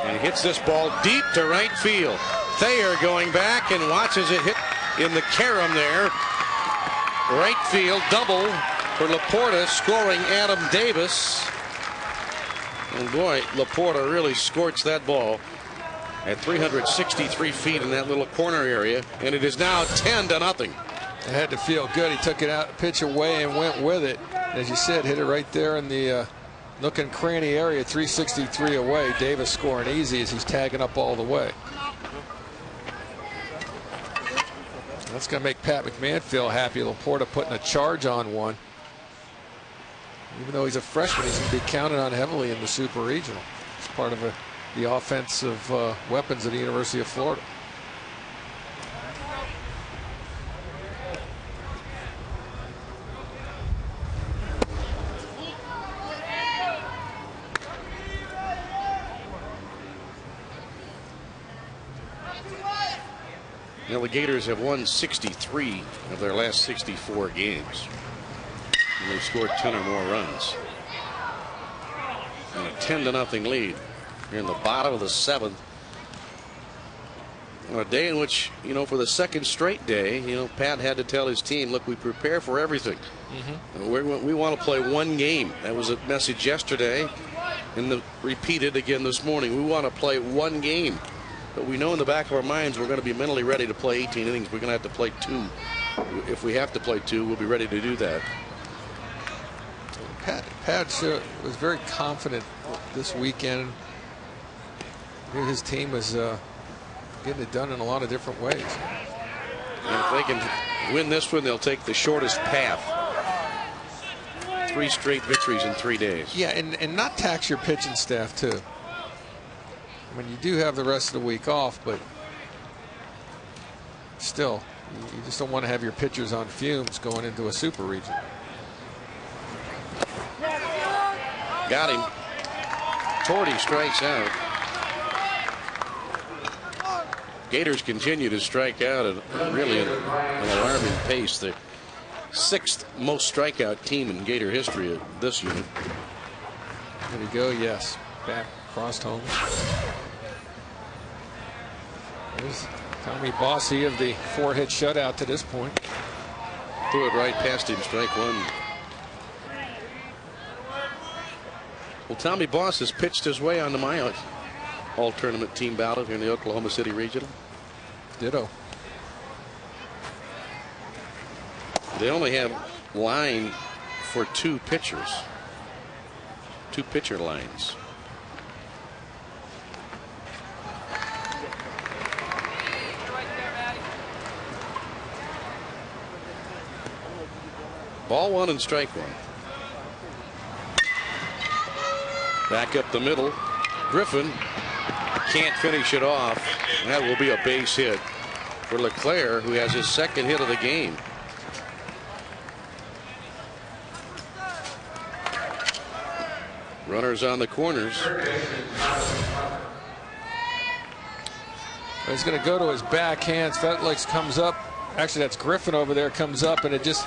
And hits this ball deep to right field. Thayer going back and watches it hit in the carom there. Right field double for Laporta, scoring Adam Davis. And boy, Laporta really scorched that ball at 363 feet in that little corner area, and it is now 10-0. It had to feel good. He took it out, pitch away, and went with it. As you said, hit it right there in the nook and cranny area, 363 away. Davis scoring easy as he's tagging up all the way. That's going to make Pat McMahon feel happy. Laporta putting a charge on one. Even though he's a freshman, he's going to be counted on heavily in the Super Regional. It's part of the offensive weapons at the University of Florida. Now the Gators have won 63 of their last 64 games. And they've scored 10 or more runs. And a 10-0 lead. Here in the bottom of the 7th. On a day in which, for the second straight day, Pat had to tell his team, look, we prepare for everything. We want to play one game. That was a message yesterday and repeated again this morning. We want to play one game. But we know in the back of our minds we're going to be mentally ready to play 18 innings. We're going to have to play 2. If we have to play 2, we'll be ready to do that. Pat was very confident this weekend. His team was getting it done in a lot of different ways. And if they can win this one, they'll take the shortest path. 3 straight victories in 3 days. Yeah, and not tax your pitching staff too. I mean, you do have the rest of the week off, but still, you just don't want to have your pitchers on fumes going into a super region. Got him. Torty strikes out. Gators continue to strike out at really an alarming pace. The 6th most strikeout team in Gator history of this unit. There we go. Yes, back crossed home. There's Tommy Bossy of the 4-hit shutout to this point. Threw it right past him, strike 1. Well, Tommy Boss has pitched his way onto my all-tournament team ballot here in the Oklahoma City Regional. Ditto. They only have line for 2 pitchers. 2 pitcher lines. Ball 1 and strike 1. Back up the middle. Griffin can't finish it off. That will be a base hit for LeClaire, who has his 2nd hit of the game. Runners on the corners. He's going to go to his backhand. Fetlex comes up. Actually, that's Griffin over there, comes up, and it just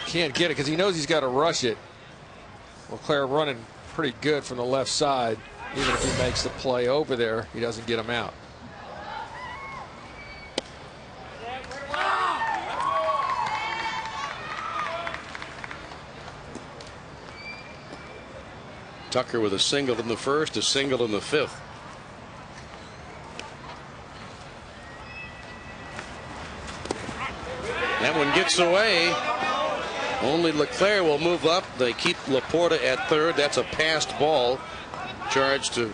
can't get it because he knows he's got to rush it. LeClaire running pretty good from the left side. Even if he makes the play over there, he doesn't get him out. Tucker with a single in the 1st, a single in the 5th. That one gets away. Only LeClaire will move up. They keep Laporta at 3rd. That's a passed ball. Charge to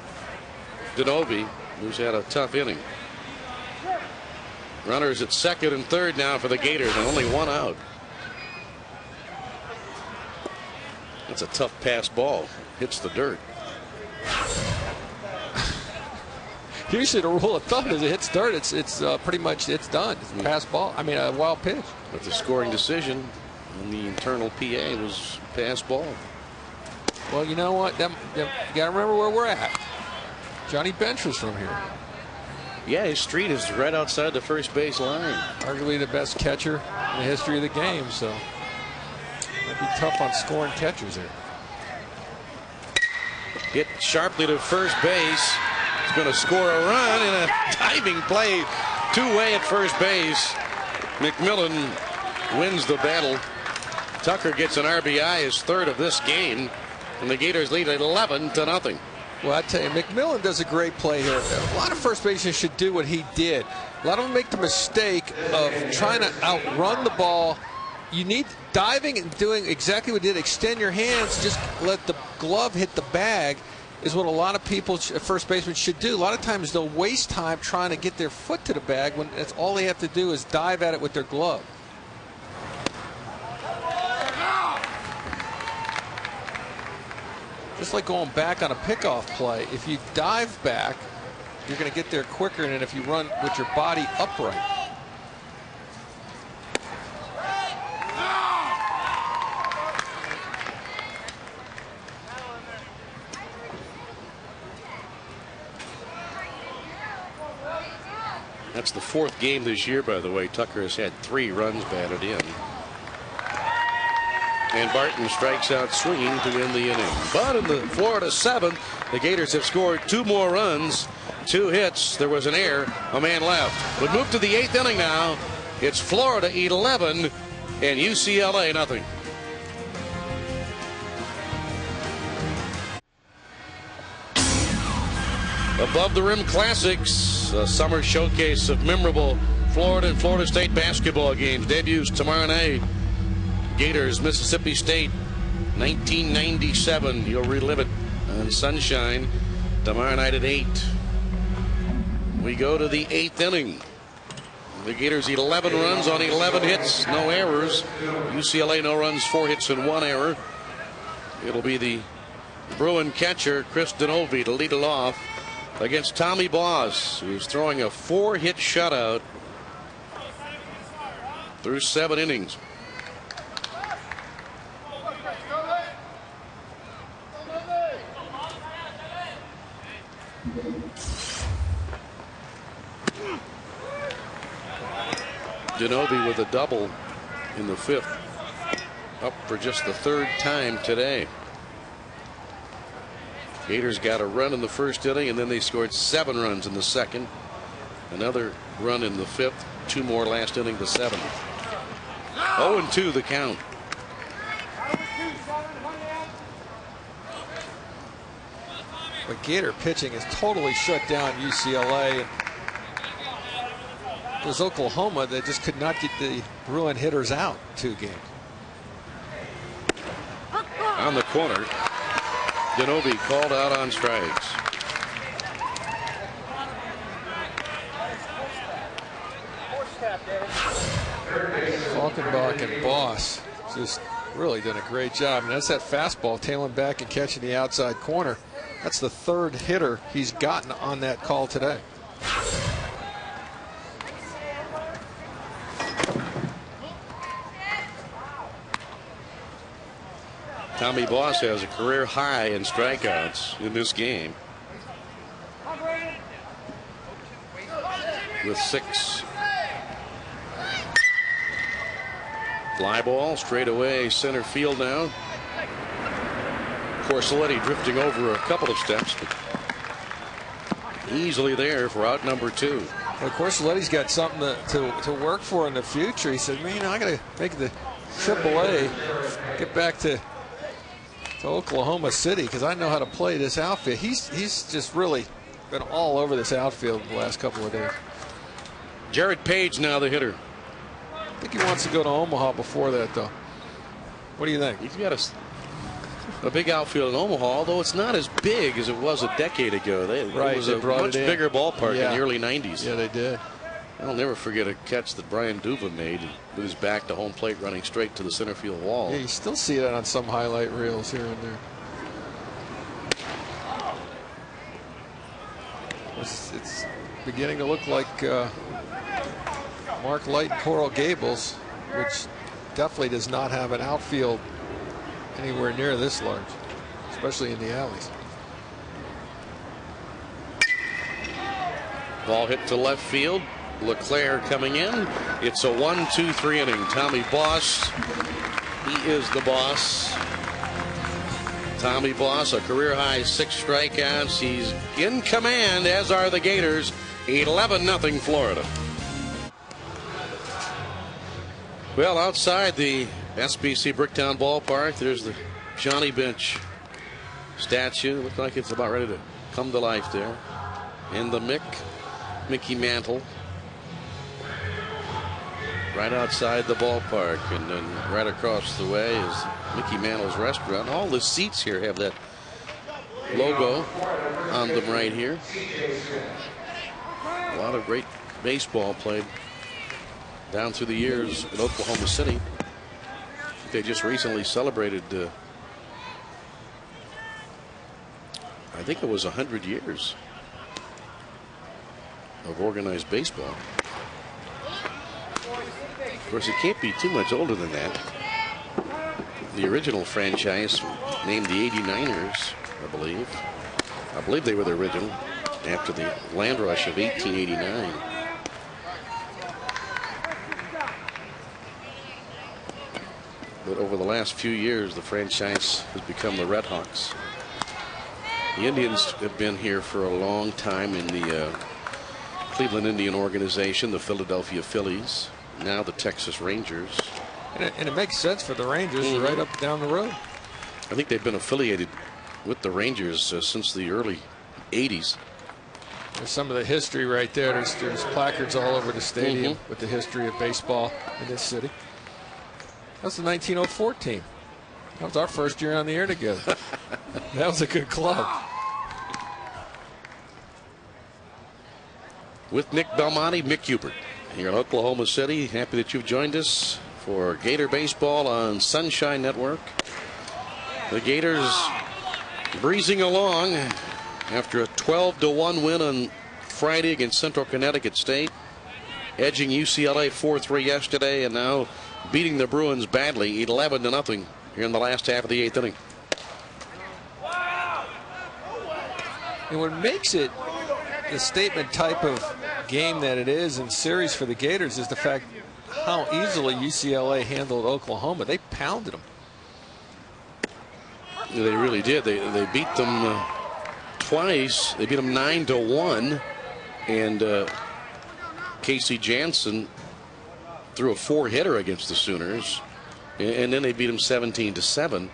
Denovi, who's had a tough inning. Runners at 2nd and 3rd now for the Gators, and only 1 out. That's a tough pass ball. Hits the dirt. Usually the rule of thumb is it hits dirt, it's pretty much it's done. It's a pass ball. I mean, a wild pitch. But the scoring decision in the internal PA was pass ball. Well, you know what? You got to remember where we're at. Johnny Bench was from here. Yeah, his street is right outside the first base line. Arguably the best catcher in the history of the game, so it'd be tough on scoring catchers there. Hit sharply to first base. He's going to score a run in a diving play. 2-way at first base. McMillan wins the battle. Tucker gets an RBI, his 3rd of this game, and the Gators lead 11-0. Well, I tell you, McMillan does a great play here. A lot of first basemen should do what he did. A lot of them make the mistake of trying to outrun the ball. You need diving and doing exactly what he did. Extend your hands, just let the glove hit the bag is what a lot of people, first basemen, should do. A lot of times they'll waste time trying to get their foot to the bag when that's all they have to do is dive at it with their glove. Just like going back on a pickoff play, if you dive back, you're going to get there quicker than if you run with your body upright. That's the 4th game this year, by the way. Tucker has had 3 runs batted in. And Barton strikes out swinging to end the inning. But in the Florida 7th, the Gators have scored 2 more runs 2 hits. There was an error. A man left. We move to the 8th inning now. It's Florida 11 and UCLA nothing. Above the Rim Classics, a summer showcase of memorable Florida and Florida State basketball games. Debuts tomorrow night. Gators, Mississippi State, 1997. You'll relive it on Sunshine tomorrow night at 8. We go to the 8th inning. The Gators 11 runs on 11 hits, no errors. UCLA no runs, 4 hits and 1 error. It'll be the Bruin catcher, Chris Denovi, to lead it off against Tommy Boss, who's throwing a 4-hit shutout through 7 innings. Denovi with a double in the 5th, up for just the 3rd time today. Gators got a run in the 1st inning, and then they scored 7 runs in the 2nd. Another run in the 5th, 2 more last inning, the 7th. 0-2 the count. But Gator pitching has totally shut down UCLA. It was Oklahoma that just could not get the Bruin hitters out 2 games. On the corner, Denovi called out on strikes. Falkenbach and Boss just really done a great job. And that's that fastball tailing back and catching the outside corner. That's the 3rd hitter he's gotten on that call today. Tommy Boss has a career high in strikeouts in this game, with 6. Fly ball straight away center field now. Corselletti drifting over a couple of steps, but easily there for out number 2. Well, Corselletti's got something to work for in the future. He said, man, I got to make the AAA, get back to Oklahoma City, because I know how to play this outfield. He's just really been all over this outfield the last couple of days. Jared Page now the hitter. I think he wants to go to Omaha before that, though. What do you think? He's got a big outfield in Omaha, although it's not as big as it was a decade ago. It was a much bigger ballpark in the early 90s. Yeah, they did. I'll never forget a catch that Brian Duva made with his back to home plate, running straight to the center field wall. Yeah, you still see that on some highlight reels here and there. It's beginning to look like Mark Light and Coral Gables, which definitely does not have an outfield anywhere near this large, especially in the alleys. Ball hit to left field. LeClaire coming in. It's a 1-2-3 inning. Tommy Boss, he is the boss. Tommy Boss, a career high 6 strikeouts. He's in command, as are the Gators. 11-0 Florida. Well, outside the SBC Bricktown ballpark, there's the Johnny Bench statue. Looks like it's about ready to come to life there. And the Mickey Mantle, right outside the ballpark, and then right across the way is Mickey Mantle's restaurant. All the seats here have that logo on them right here. A lot of great baseball played down through the years in Oklahoma City. They just recently celebrated, I think it was 100 years of organized baseball. Of course, it can't be too much older than that. The original franchise, named the 89ers, I believe. I believe they were the original after the land rush of 1889. But over the last few years, the franchise has become the Red Hawks. The Indians have been here for a long time in the Cleveland Indian organization, the Philadelphia Phillies, now the Texas Rangers. And it makes sense for the Rangers, right up down the road. I think they've been affiliated with the Rangers since the early 80s. There's some of the history right there. There's placards all over the stadium with the history of baseball in this city. That's the 1904 team. That was our first year on the air together. That was a good club. With Nick Belmonte, Mick Hubert here in Oklahoma City. Happy that you've joined us for Gator Baseball on Sunshine Network. The Gators breezing along after a 12-1 win on Friday against Central Connecticut State, edging UCLA 4-3 yesterday, and now beating the Bruins badly 11-0 here in the last half of the 8th inning. And what makes it the statement type of game that it is and series for the Gators is the fact how easily UCLA handled Oklahoma. They pounded them. They really did. They beat them twice. They beat them 9-1, and Casey Jansen threw a 4-hitter against the Sooners, and then they beat them 17-7.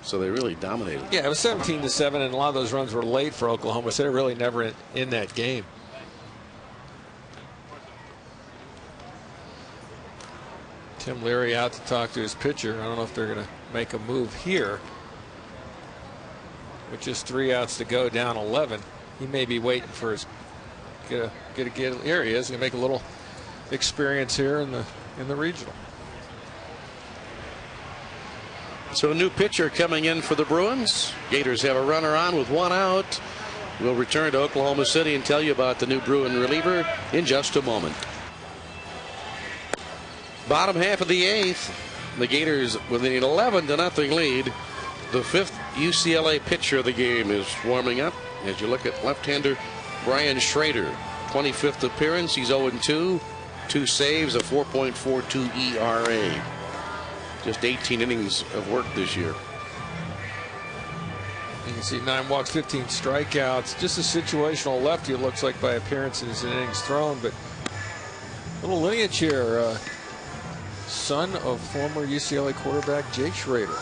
So they really dominated. Yeah, it was 17-7, and a lot of those runs were late for Oklahoma, so they're really never in that game. Tim Leary out to talk to his pitcher. I don't know if they're going to make a move here. With just 3 outs to go, down 11, he may be waiting for his here he is. Going to make a little experience here in the regional. So a new pitcher coming in for the Bruins. Gators have a runner on with 1 out. We'll return to Oklahoma City and tell you about the new Bruin reliever in just a moment. Bottom half of the 8th, the Gators with an 11-0 lead. The 5th UCLA pitcher of the game is warming up. As you look at left-hander Brian Schrader, 25th appearance. He's 0-2, 2 saves, a 4.42 ERA. Just 18 innings of work this year. You can see 9 walks, 15 strikeouts. Just a situational lefty, it looks like, by appearances and innings thrown. But a little lineage here. Son of former UCLA quarterback Jake Schrader,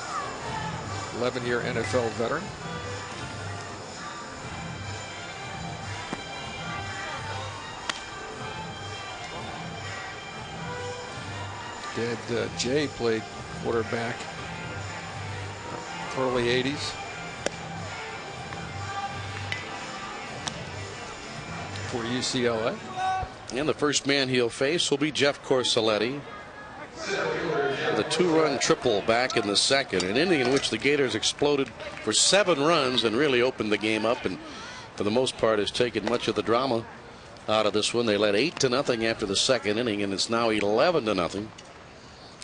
11-year NFL veteran. Dad Jay played quarterback early 80s for UCLA. And the first man he'll face will be Jeff Corselletti. The 2-run triple back in the second, an inning in which the Gators exploded for 7 runs and really opened the game up, and for the most part has taken much of the drama out of this one. They led 8-0 after the second inning, and it's now 11-0.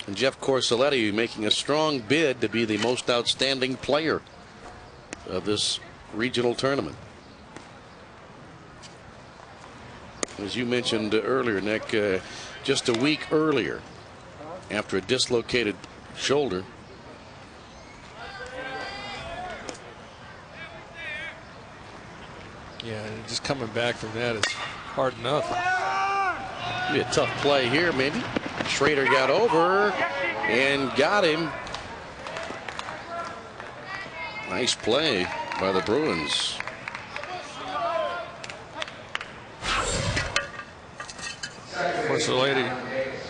And Jeff Corselletti making a strong bid to be the most outstanding player of this regional tournament. As you mentioned earlier, Nick, just a week earlier, after a dislocated shoulder, yeah, just coming back from that is hard enough. Be a tough play here, maybe. Schrader got over and got him. Nice play by the Bruins. Of course, the lady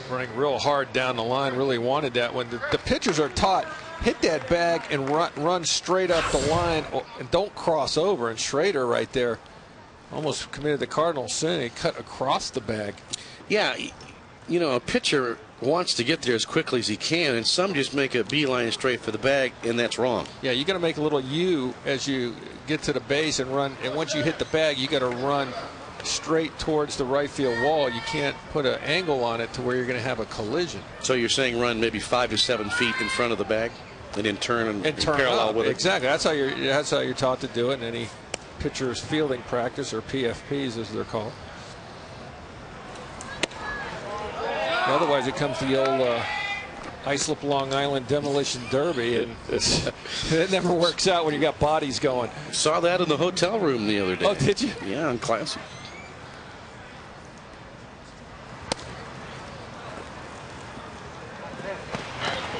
running real hard down the line, really wanted that one. The pitchers are taught, hit that bag and run straight up the line and don't cross over. And Schrader right there almost committed the cardinal sin. He cut across the bag. Yeah, you know, a pitcher wants to get there as quickly as he can, and some just make a beeline straight for the bag, and that's wrong. Yeah, you got to make a little U as you get to the base and run. And once you hit the bag, you got to run straight towards the right field wall. You can't put an angle on it to where you're going to have a collision. So you're saying run maybe 5 to 7 feet in front of the bag, and then turn and turn parallel up. with it. Exactly. That's how you're taught to do it in any pitcher's fielding practice, or PFPs as they're called. Otherwise, it comes to the old Islip Long Island Demolition Derby, and it never works out when you got bodies going. Saw that in the hotel room the other day. Oh, did you? Yeah, on Classic.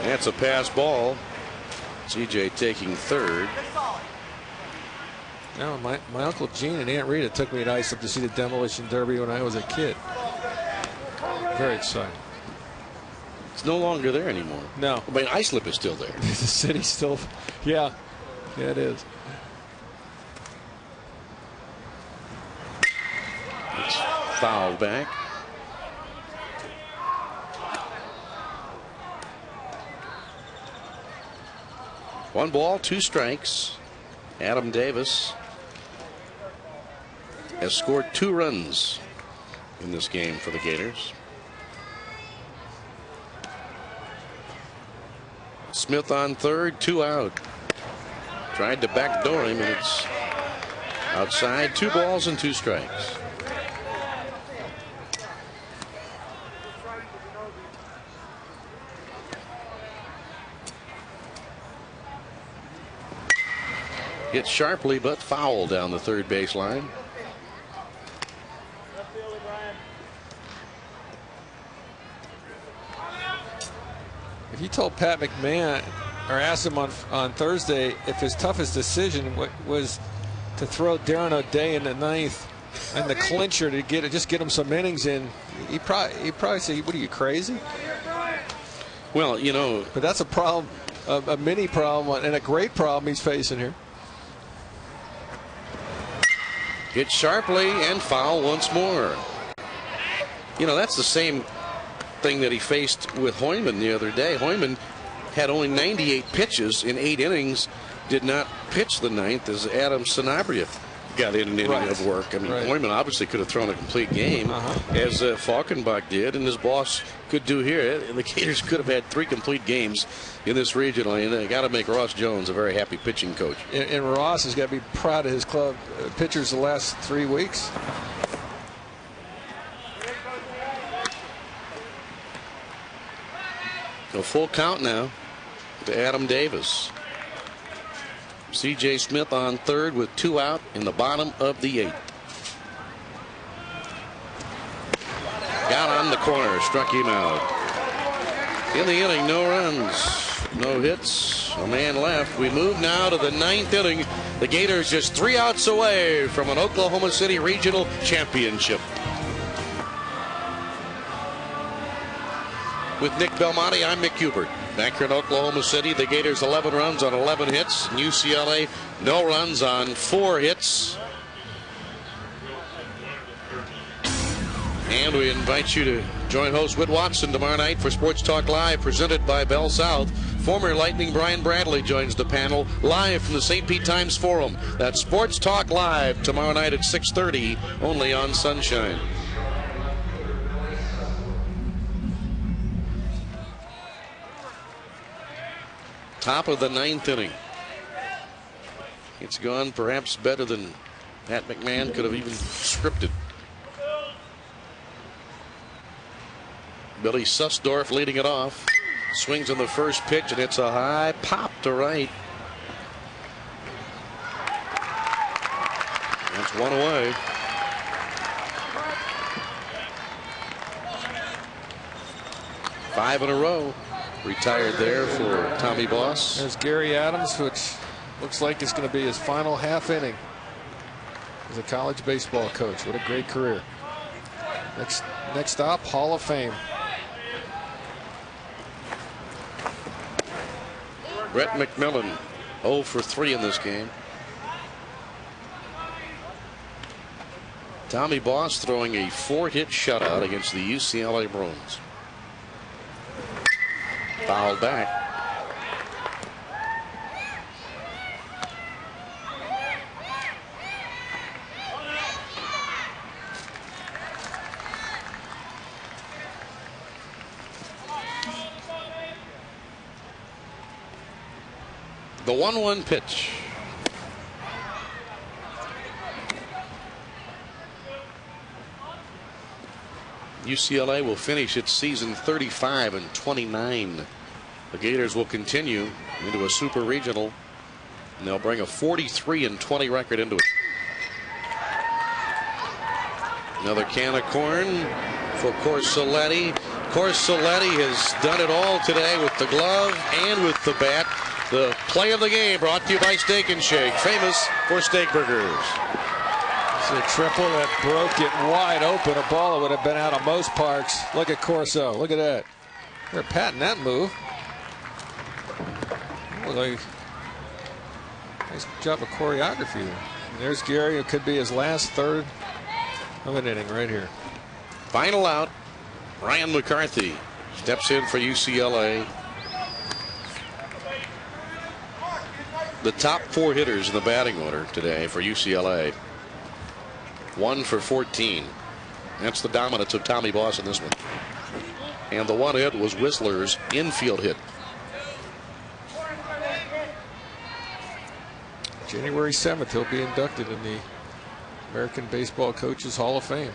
That's a pass ball. CJ taking third. No, my Uncle Gene and Aunt Rita took me to Islip to see the Demolition Derby when I was a kid. Very exciting. It's no longer there anymore. No. I mean, Islip is still there. The city's still, yeah. Yeah, it is. It's fouled back. One ball, 2 strikes. Adam Davis has scored 2 runs in this game for the Gators. Smith on third, 2 out. Tried to backdoor him, and it's outside. 2 balls and 2 strikes. Hit sharply, but foul down the third baseline. If you told Pat McMahon or asked him on Thursday if his toughest decision was to throw Darren O'Day in the 9th and the clincher to get him some innings in, he'd probably say, "What are you, crazy?" Well, you know, but that's a problem, a mini problem, and a great problem he's facing here. Hit sharply and foul once more. You know, that's the same thing that he faced with Hoyman the other day. Hoyman had only 98 pitches in 8 innings, did not pitch the 9th as Adam Sanabria got in an inning of work. I mean, Hoyman obviously could have thrown a complete game, as Falkenbach did, and his boss could do here. The Gators could have had 3 complete games in this regional, and they got to make Ross Jones a very happy pitching coach. And Ross has got to be proud of his club pitchers the last 3 weeks. A full count now to Adam Davis. C.J. Smith on third with 2 out in the bottom of the 8th. Got on the corner, struck him out. In the inning, no runs, no hits, a man left. We move now to the 9th inning. The Gators just 3 outs away from an Oklahoma City Regional Championship. With Nick Belmonte, I'm Mick Hubert. Back here in Oklahoma City, the Gators 11 runs on 11 hits. UCLA, no runs on 4 hits. And we invite you to join host Whit Watson tomorrow night for Sports Talk Live, presented by Bell South. Former Lightning Brian Bradley joins the panel live from the St. Pete Times Forum. That's Sports Talk Live tomorrow night at 6:30, only on Sunshine. Top of the 9th inning. It's gone perhaps better than Pat McMahon could have even scripted. Billy Sussdorf leading it off. Swings on the first pitch, and it's a high pop to right. That's 1 away. Five in a row. Retired there for Tommy Boss. There's Gary Adams, which looks like it's going to be his final half inning as a college baseball coach. What a great career. Next stop, Hall of Fame. Brett McMillan 0 for 3 in this game. Tommy Boss throwing a 4-hit shutout against the UCLA Bruins. Foul back. The 1-1 pitch. UCLA will finish its season 35-29 The Gators will continue into a super regional, and they'll bring a 43-20 record into it. Another can of corn for Corsoletti. Corsoletti has done it all today with the glove and with the bat. The play of the game brought to you by Steak and Shake, famous for steak burgers. It's a triple that broke it wide open. A ball that would have been out of most parks. Look at Corso. Look at that. They're patting that move. Oh, nice job of choreography there. And there's Gary. It could be his last third of an inning right here. Final out. Ryan McCarthy steps in for UCLA. The top 4 hitters in the batting order today for UCLA. 1 for 14. That's the dominance of Tommy Boss in this one. And the one hit was Whistler's infield hit. January 7th, he'll be inducted in the American Baseball Coaches Hall of Fame.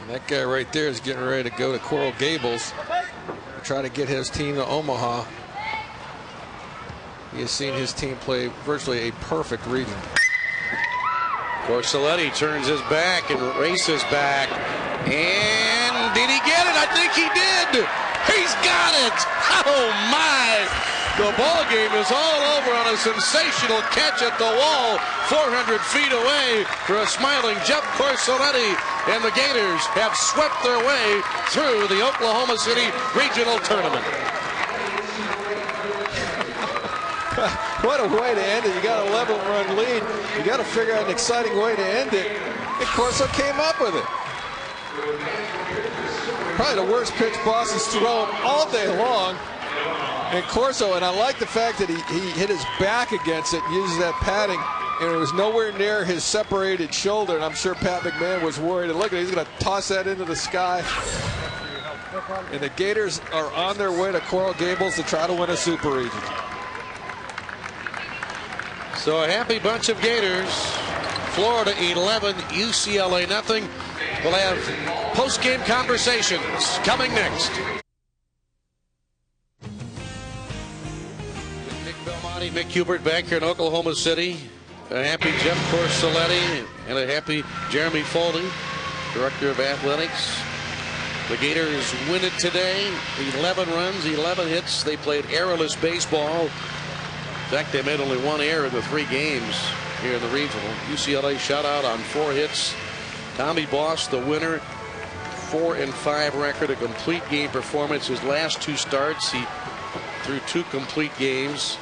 That guy right there is getting ready to go to Coral Gables to try to get his team to Omaha. He has seen his team play virtually a perfect region. Corsoletti turns his back and races back. And did he get it? I think he did. He's got it. Oh, my. The ball game is all over on a sensational catch at the wall 400 feet away for a smiling Jeff Corsoletti, and the Gators have swept their way through the Oklahoma City Regional Tournament. What a way to end it. You got an 11-run lead. You got to figure out an exciting way to end it. And Corso came up with it. Probably the worst pitch Boss has thrown all day long. And Corso, and I like the fact that he hit his back against it, uses that padding, and it was nowhere near his separated shoulder. And I'm sure Pat McMahon was worried. And look at it, he's going to toss that into the sky. And the Gators are on their way to Coral Gables to try to win a super region. So a happy bunch of Gators. Florida 11, UCLA nothing. We'll have post-game conversations coming next. Mick Hubert back here in Oklahoma City. A happy Jeff Corsoletti and a happy Jeremy Foldy, Director of Athletics. The Gators win it today. 11 runs, 11 hits. They played errorless baseball. In fact, they made only 1 error in the 3 games here in the regional. UCLA shut out on 4 hits. Tommy Boss, the winner, 4-5 record, a complete game performance. His last 2 starts, he threw 2 complete games.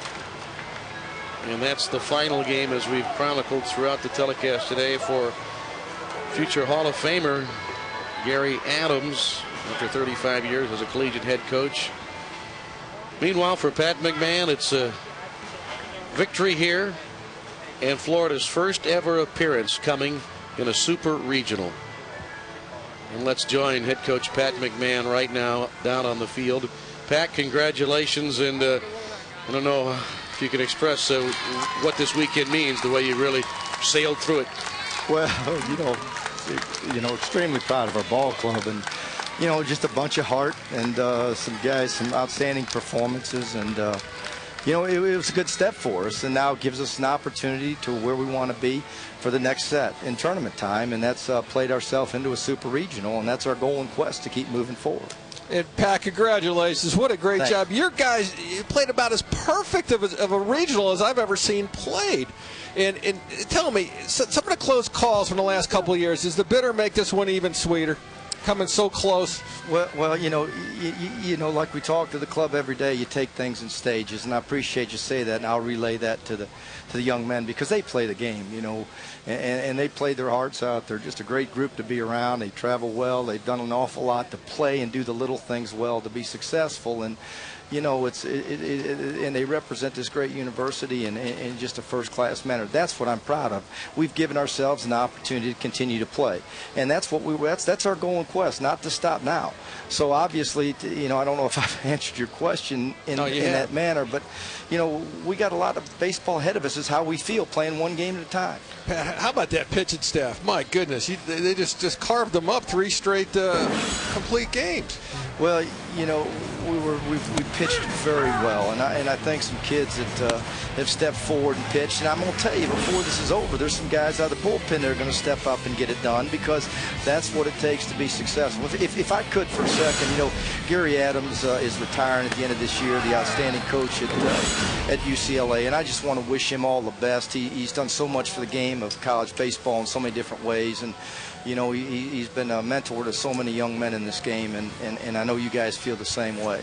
And that's the final game, as we've chronicled throughout the telecast today, for future Hall of Famer Gary Adams, after 35 years as a collegiate head coach. Meanwhile, for Pat McMahon, it's a victory here and Florida's first ever appearance coming in a super regional. And let's join head coach Pat McMahon right now down on the field. Pat, congratulations, and I don't know if you can express what this weekend means, the way you really sailed through it. Well, you know, extremely proud of our ball club, and just a bunch of heart and some guys, some outstanding performances, and it was a good step for us, and now it gives us an opportunity to where we want to be for the next set in tournament time, and that's played ourselves into a super regional, and that's our goal and quest to keep moving forward. And Pat, congratulations. What a great job. Your guys played about as perfect of a regional as I've ever seen played. And tell me, some of the close calls from the last couple of years, does the bitter make this one even sweeter? Coming so close. Well, like we talk to the club every day, you take things in stages, and I appreciate you say that, and I'll relay that to the young men, because they play the game, and they played their hearts out. They're just a great group to be around. They travel well. They've done an awful lot to play and do the little things well to be successful, and you know, and they represent this great university in just a first-class manner. That's what I'm proud of. We've given ourselves an opportunity to continue to play, and that's our goal and quest, not to stop now. So obviously, you know, I don't know if I've answered your question in that manner, but you know, we got a lot of baseball ahead of us. Is how we feel playing one game at a time. Pat, how about that pitching staff? My goodness, they just carved them up 3 straight complete games. Well, you know, we pitched very well, and I think some kids that have stepped forward and pitched. And I'm going to tell you, before this is over, there's some guys out of the bullpen that are going to step up and get it done, because that's what it takes to be successful. If I could for a second, you know, Gary Adams is retiring at the end of this year, the outstanding coach at UCLA, and I just want to wish him all the best. He's done so much for the game of college baseball in so many different ways, and you know, he's been a mentor to so many young men in this game, and I know you guys feel the same way.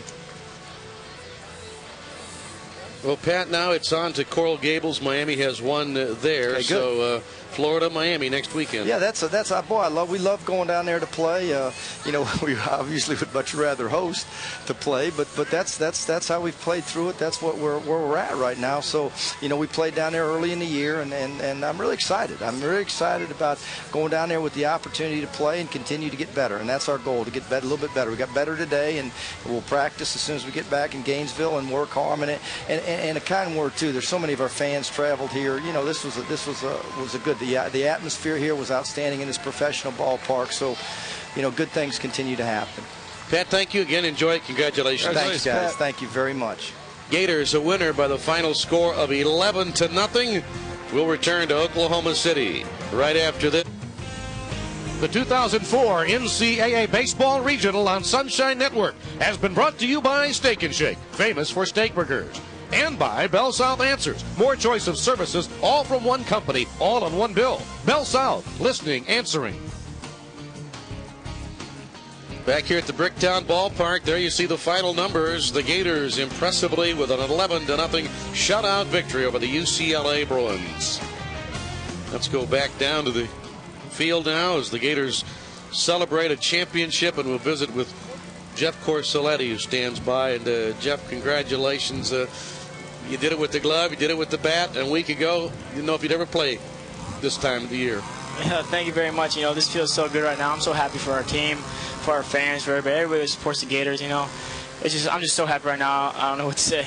Well, Pat, now it's on to Coral Gables. Miami has one there. Okay, so Florida, Miami next weekend. Yeah, that's boy. We love going down there to play. You know, we obviously would much rather host to play, but that's how we've played through it. That's what where we're at right now. So you know, we played down there early in the year, and I'm really excited. I'm really excited about going down there with the opportunity to play and continue to get better. And that's our goal, to get better, a little bit better. We got better today, and we'll practice as soon as we get back in Gainesville and work hard. And a kind word too. There's so many of our fans traveled here. You know, this was a good. The atmosphere here was outstanding in this professional ballpark. So, you know, good things continue to happen. Pat, thank you again. Enjoy it. Congratulations. Thanks, guys. Pat. Thank you very much. Gators a winner by the final score of 11-0. We'll return to Oklahoma City right after this. The 2004 NCAA Baseball Regional on Sunshine Network has been brought to you by Steak and Shake, famous for steak burgers. And by Bell South Answers. More choice of services, all from one company, all on one bill. Bell South, listening, answering. Back here at the Bricktown Ballpark, there you see the final numbers. The Gators impressively with an 11-0 shutout victory over the UCLA Bruins. Let's go back down to the field now as the Gators celebrate a championship, and we'll visit with Jeff Corselletti, who stands by. And Jeff, congratulations. You did it with the glove, you did it with the bat. And a week ago, you didn't know if you'd ever play this time of the year. Yeah, thank you very much. You know, this feels so good right now. I'm so happy for our team, for our fans, for everybody who supports the Gators. You know, I'm just so happy right now. I don't know what to say.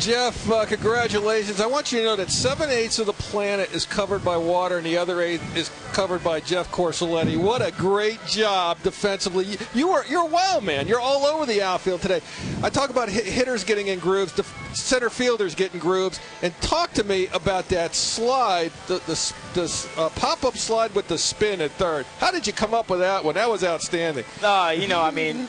Jeff, congratulations. I want you to know that 7/8 of the planet is covered by water, and the other 8 is covered by Jeff Corselletti. What a great job defensively. You're a wild man. You're all over the outfield today. I talk about hitters getting in grooves, the center fielders getting grooves, and talk to me about that slide, the pop-up slide with the spin at third. How did you come up with that one? That was outstanding. You know, I mean,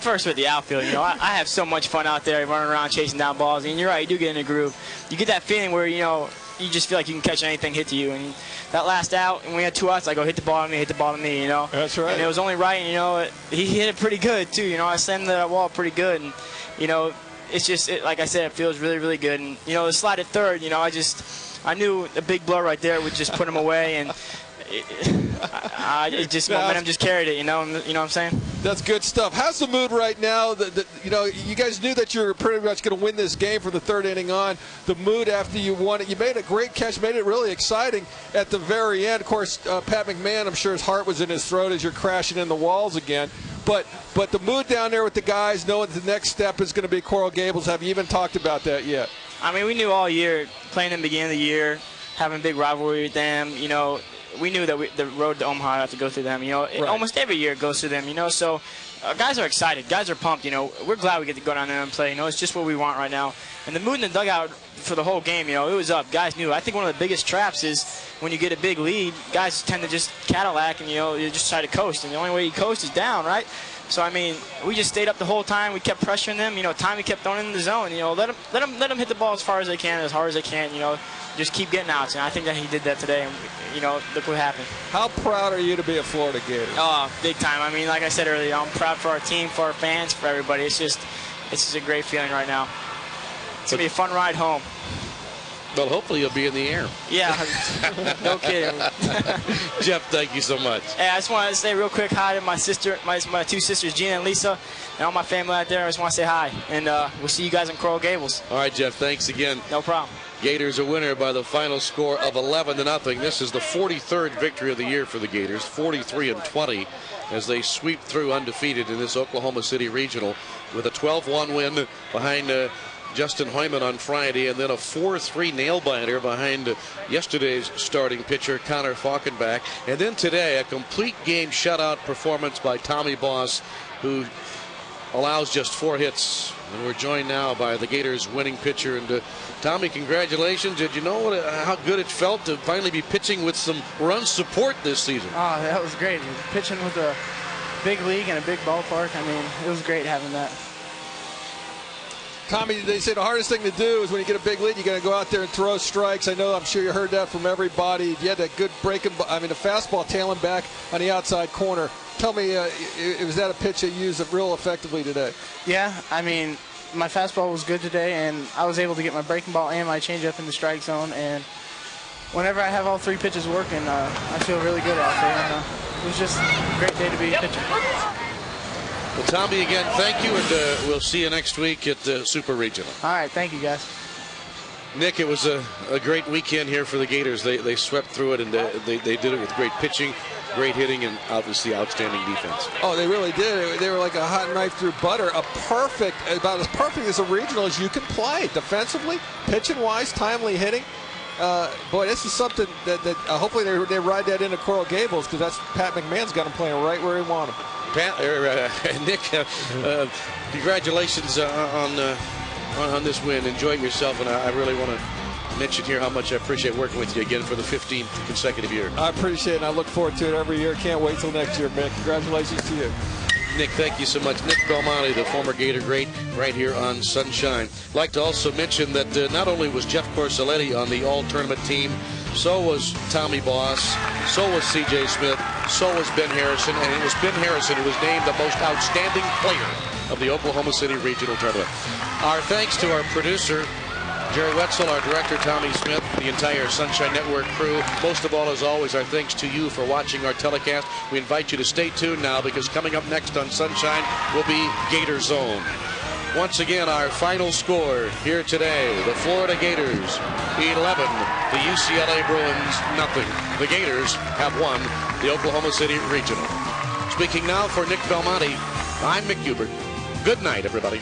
first with the outfield, you know, I have so much fun out there running around chasing down balls. And you're right, you do get in a groove. You get that feeling where, you know, you just feel like you can catch anything hit to you. And that last out, and we had 2 outs, I go, hit the ball to me, hit the ball to me, you know. That's right. And it was only right, and, you know, he hit it pretty good, too. You know, I slammed that wall pretty good. And, you know, it's just, like I said, it feels really, really good. And, you know, the slide at third, you know, I knew a big blow right there would just put him away. And momentum just carried it, you know what I'm saying? That's good stuff. How's the mood right now? You know, you guys knew that you were pretty much going to win this game from the third inning on. The mood after you won it, you made a great catch, made it really exciting at the very end. Of course, Pat McMahon, I'm sure his heart was in his throat as you're crashing in the walls again. But the mood down there with the guys, knowing the next step is going to be Coral Gables, have you even talked about that yet? I mean, we knew all year, playing in the beginning of the year, having a big rivalry with them, you know, we knew that the road to Omaha had to go through them. You know, right. Almost every year it goes through them. You know, so guys are excited. Guys are pumped. You know, we're glad we get to go down there and play. You know, it's just what we want right now. And the mood in the dugout for the whole game, you know, it was up. Guys knew. I think one of the biggest traps is when you get a big lead, guys tend to just Cadillac and, you know, you just try to coast. And the only way you coast is down, right? So, I mean, we just stayed up the whole time. We kept pressuring them. You know, Tommy kept throwing in the zone. You know, let them hit the ball as far as they can, as hard as they can, you know. Just keep getting outs, and I think that he did that today, and, you know, look what happened. How proud are you to be a Florida Gator? Oh, big time. I mean, like I said earlier, I'm proud for our team, for our fans, for everybody. It's just a great feeling right now. It's going to be a fun ride home. Well, hopefully you'll be in the air. Yeah, no kidding. Jeff, thank you so much. Hey, I just want to say real quick hi to my sister, my two sisters, Gina and Lisa, and all my family out there. I just want to say hi, and we'll see you guys in Coral Gables. All right, Jeff, thanks again. No problem. Gators a winner by the final score of 11-0. This is the 43rd victory of the year for the Gators, 43-20, as they sweep through undefeated in this Oklahoma City Regional with a 12-1 win behind Justin Hoyman on Friday, and then a 4-3 nail-biter behind yesterday's starting pitcher Connor Falkenbach. And then today, a complete game shutout performance by Tommy Boss, who allows just 4 hits. And we're joined now by the Gators winning pitcher. And Tommy, congratulations. Did you know how good it felt to finally be pitching with some run support this season? Oh, that was great. Pitching with a big league and a big ballpark. I mean, it was great having that. Tommy, they say the hardest thing to do is when you get a big lead, you got to go out there and throw strikes. I'm sure you heard that from everybody. You had that good breaking, the fastball tailing back on the outside corner. Tell me, was that a pitch you used real effectively today? Yeah, I mean, my fastball was good today, and I was able to get my breaking ball and my changeup in the strike zone. And whenever I have all 3 pitches working, I feel really good out there. And, it was just a great day to be pitching. Well, Tommy, again, thank you, and we'll see you next week at the Super Regional. All right, thank you, guys. Nick, it was a great weekend here for the Gators. They swept through it, and they did it with great pitching, great hitting, and obviously outstanding defense. Oh, they really did. They were like a hot knife through butter. About as perfect as a regional as you can play. Defensively, pitching-wise, timely hitting. Boy, this is something that hopefully they ride that into Coral Gables, because that's Pat McMahon's got them playing right where he wants them. Nick, congratulations on this win. Enjoy it yourself, and I really want to mention here how much I appreciate working with you again for the 15th consecutive year. I appreciate it, and I look forward to it every year. Can't wait till next year, Mick. Congratulations to you. Nick, thank you so much. Nick Belmonte, the former Gator great, right here on Sunshine. I'd like to also mention that not only was Jeff Corselletti on the all-tournament team, so was Tommy Boss, so was C.J. Smith, so was Ben Harrison, and it was Ben Harrison who was named the most outstanding player of the Oklahoma City Regional Tournament. Our thanks to our producer, Jerry Wetzel, our director, Tommy Smith, the entire Sunshine Network crew. Most of all, as always, our thanks to you for watching our telecast. We invite you to stay tuned now, because coming up next on Sunshine will be Gator Zone. Once again, our final score here today, the Florida Gators 11, the UCLA Bruins nothing. The Gators have won the Oklahoma City Regional. Speaking now for Nick Belmonte, I'm Mick Hubert. Good night, everybody.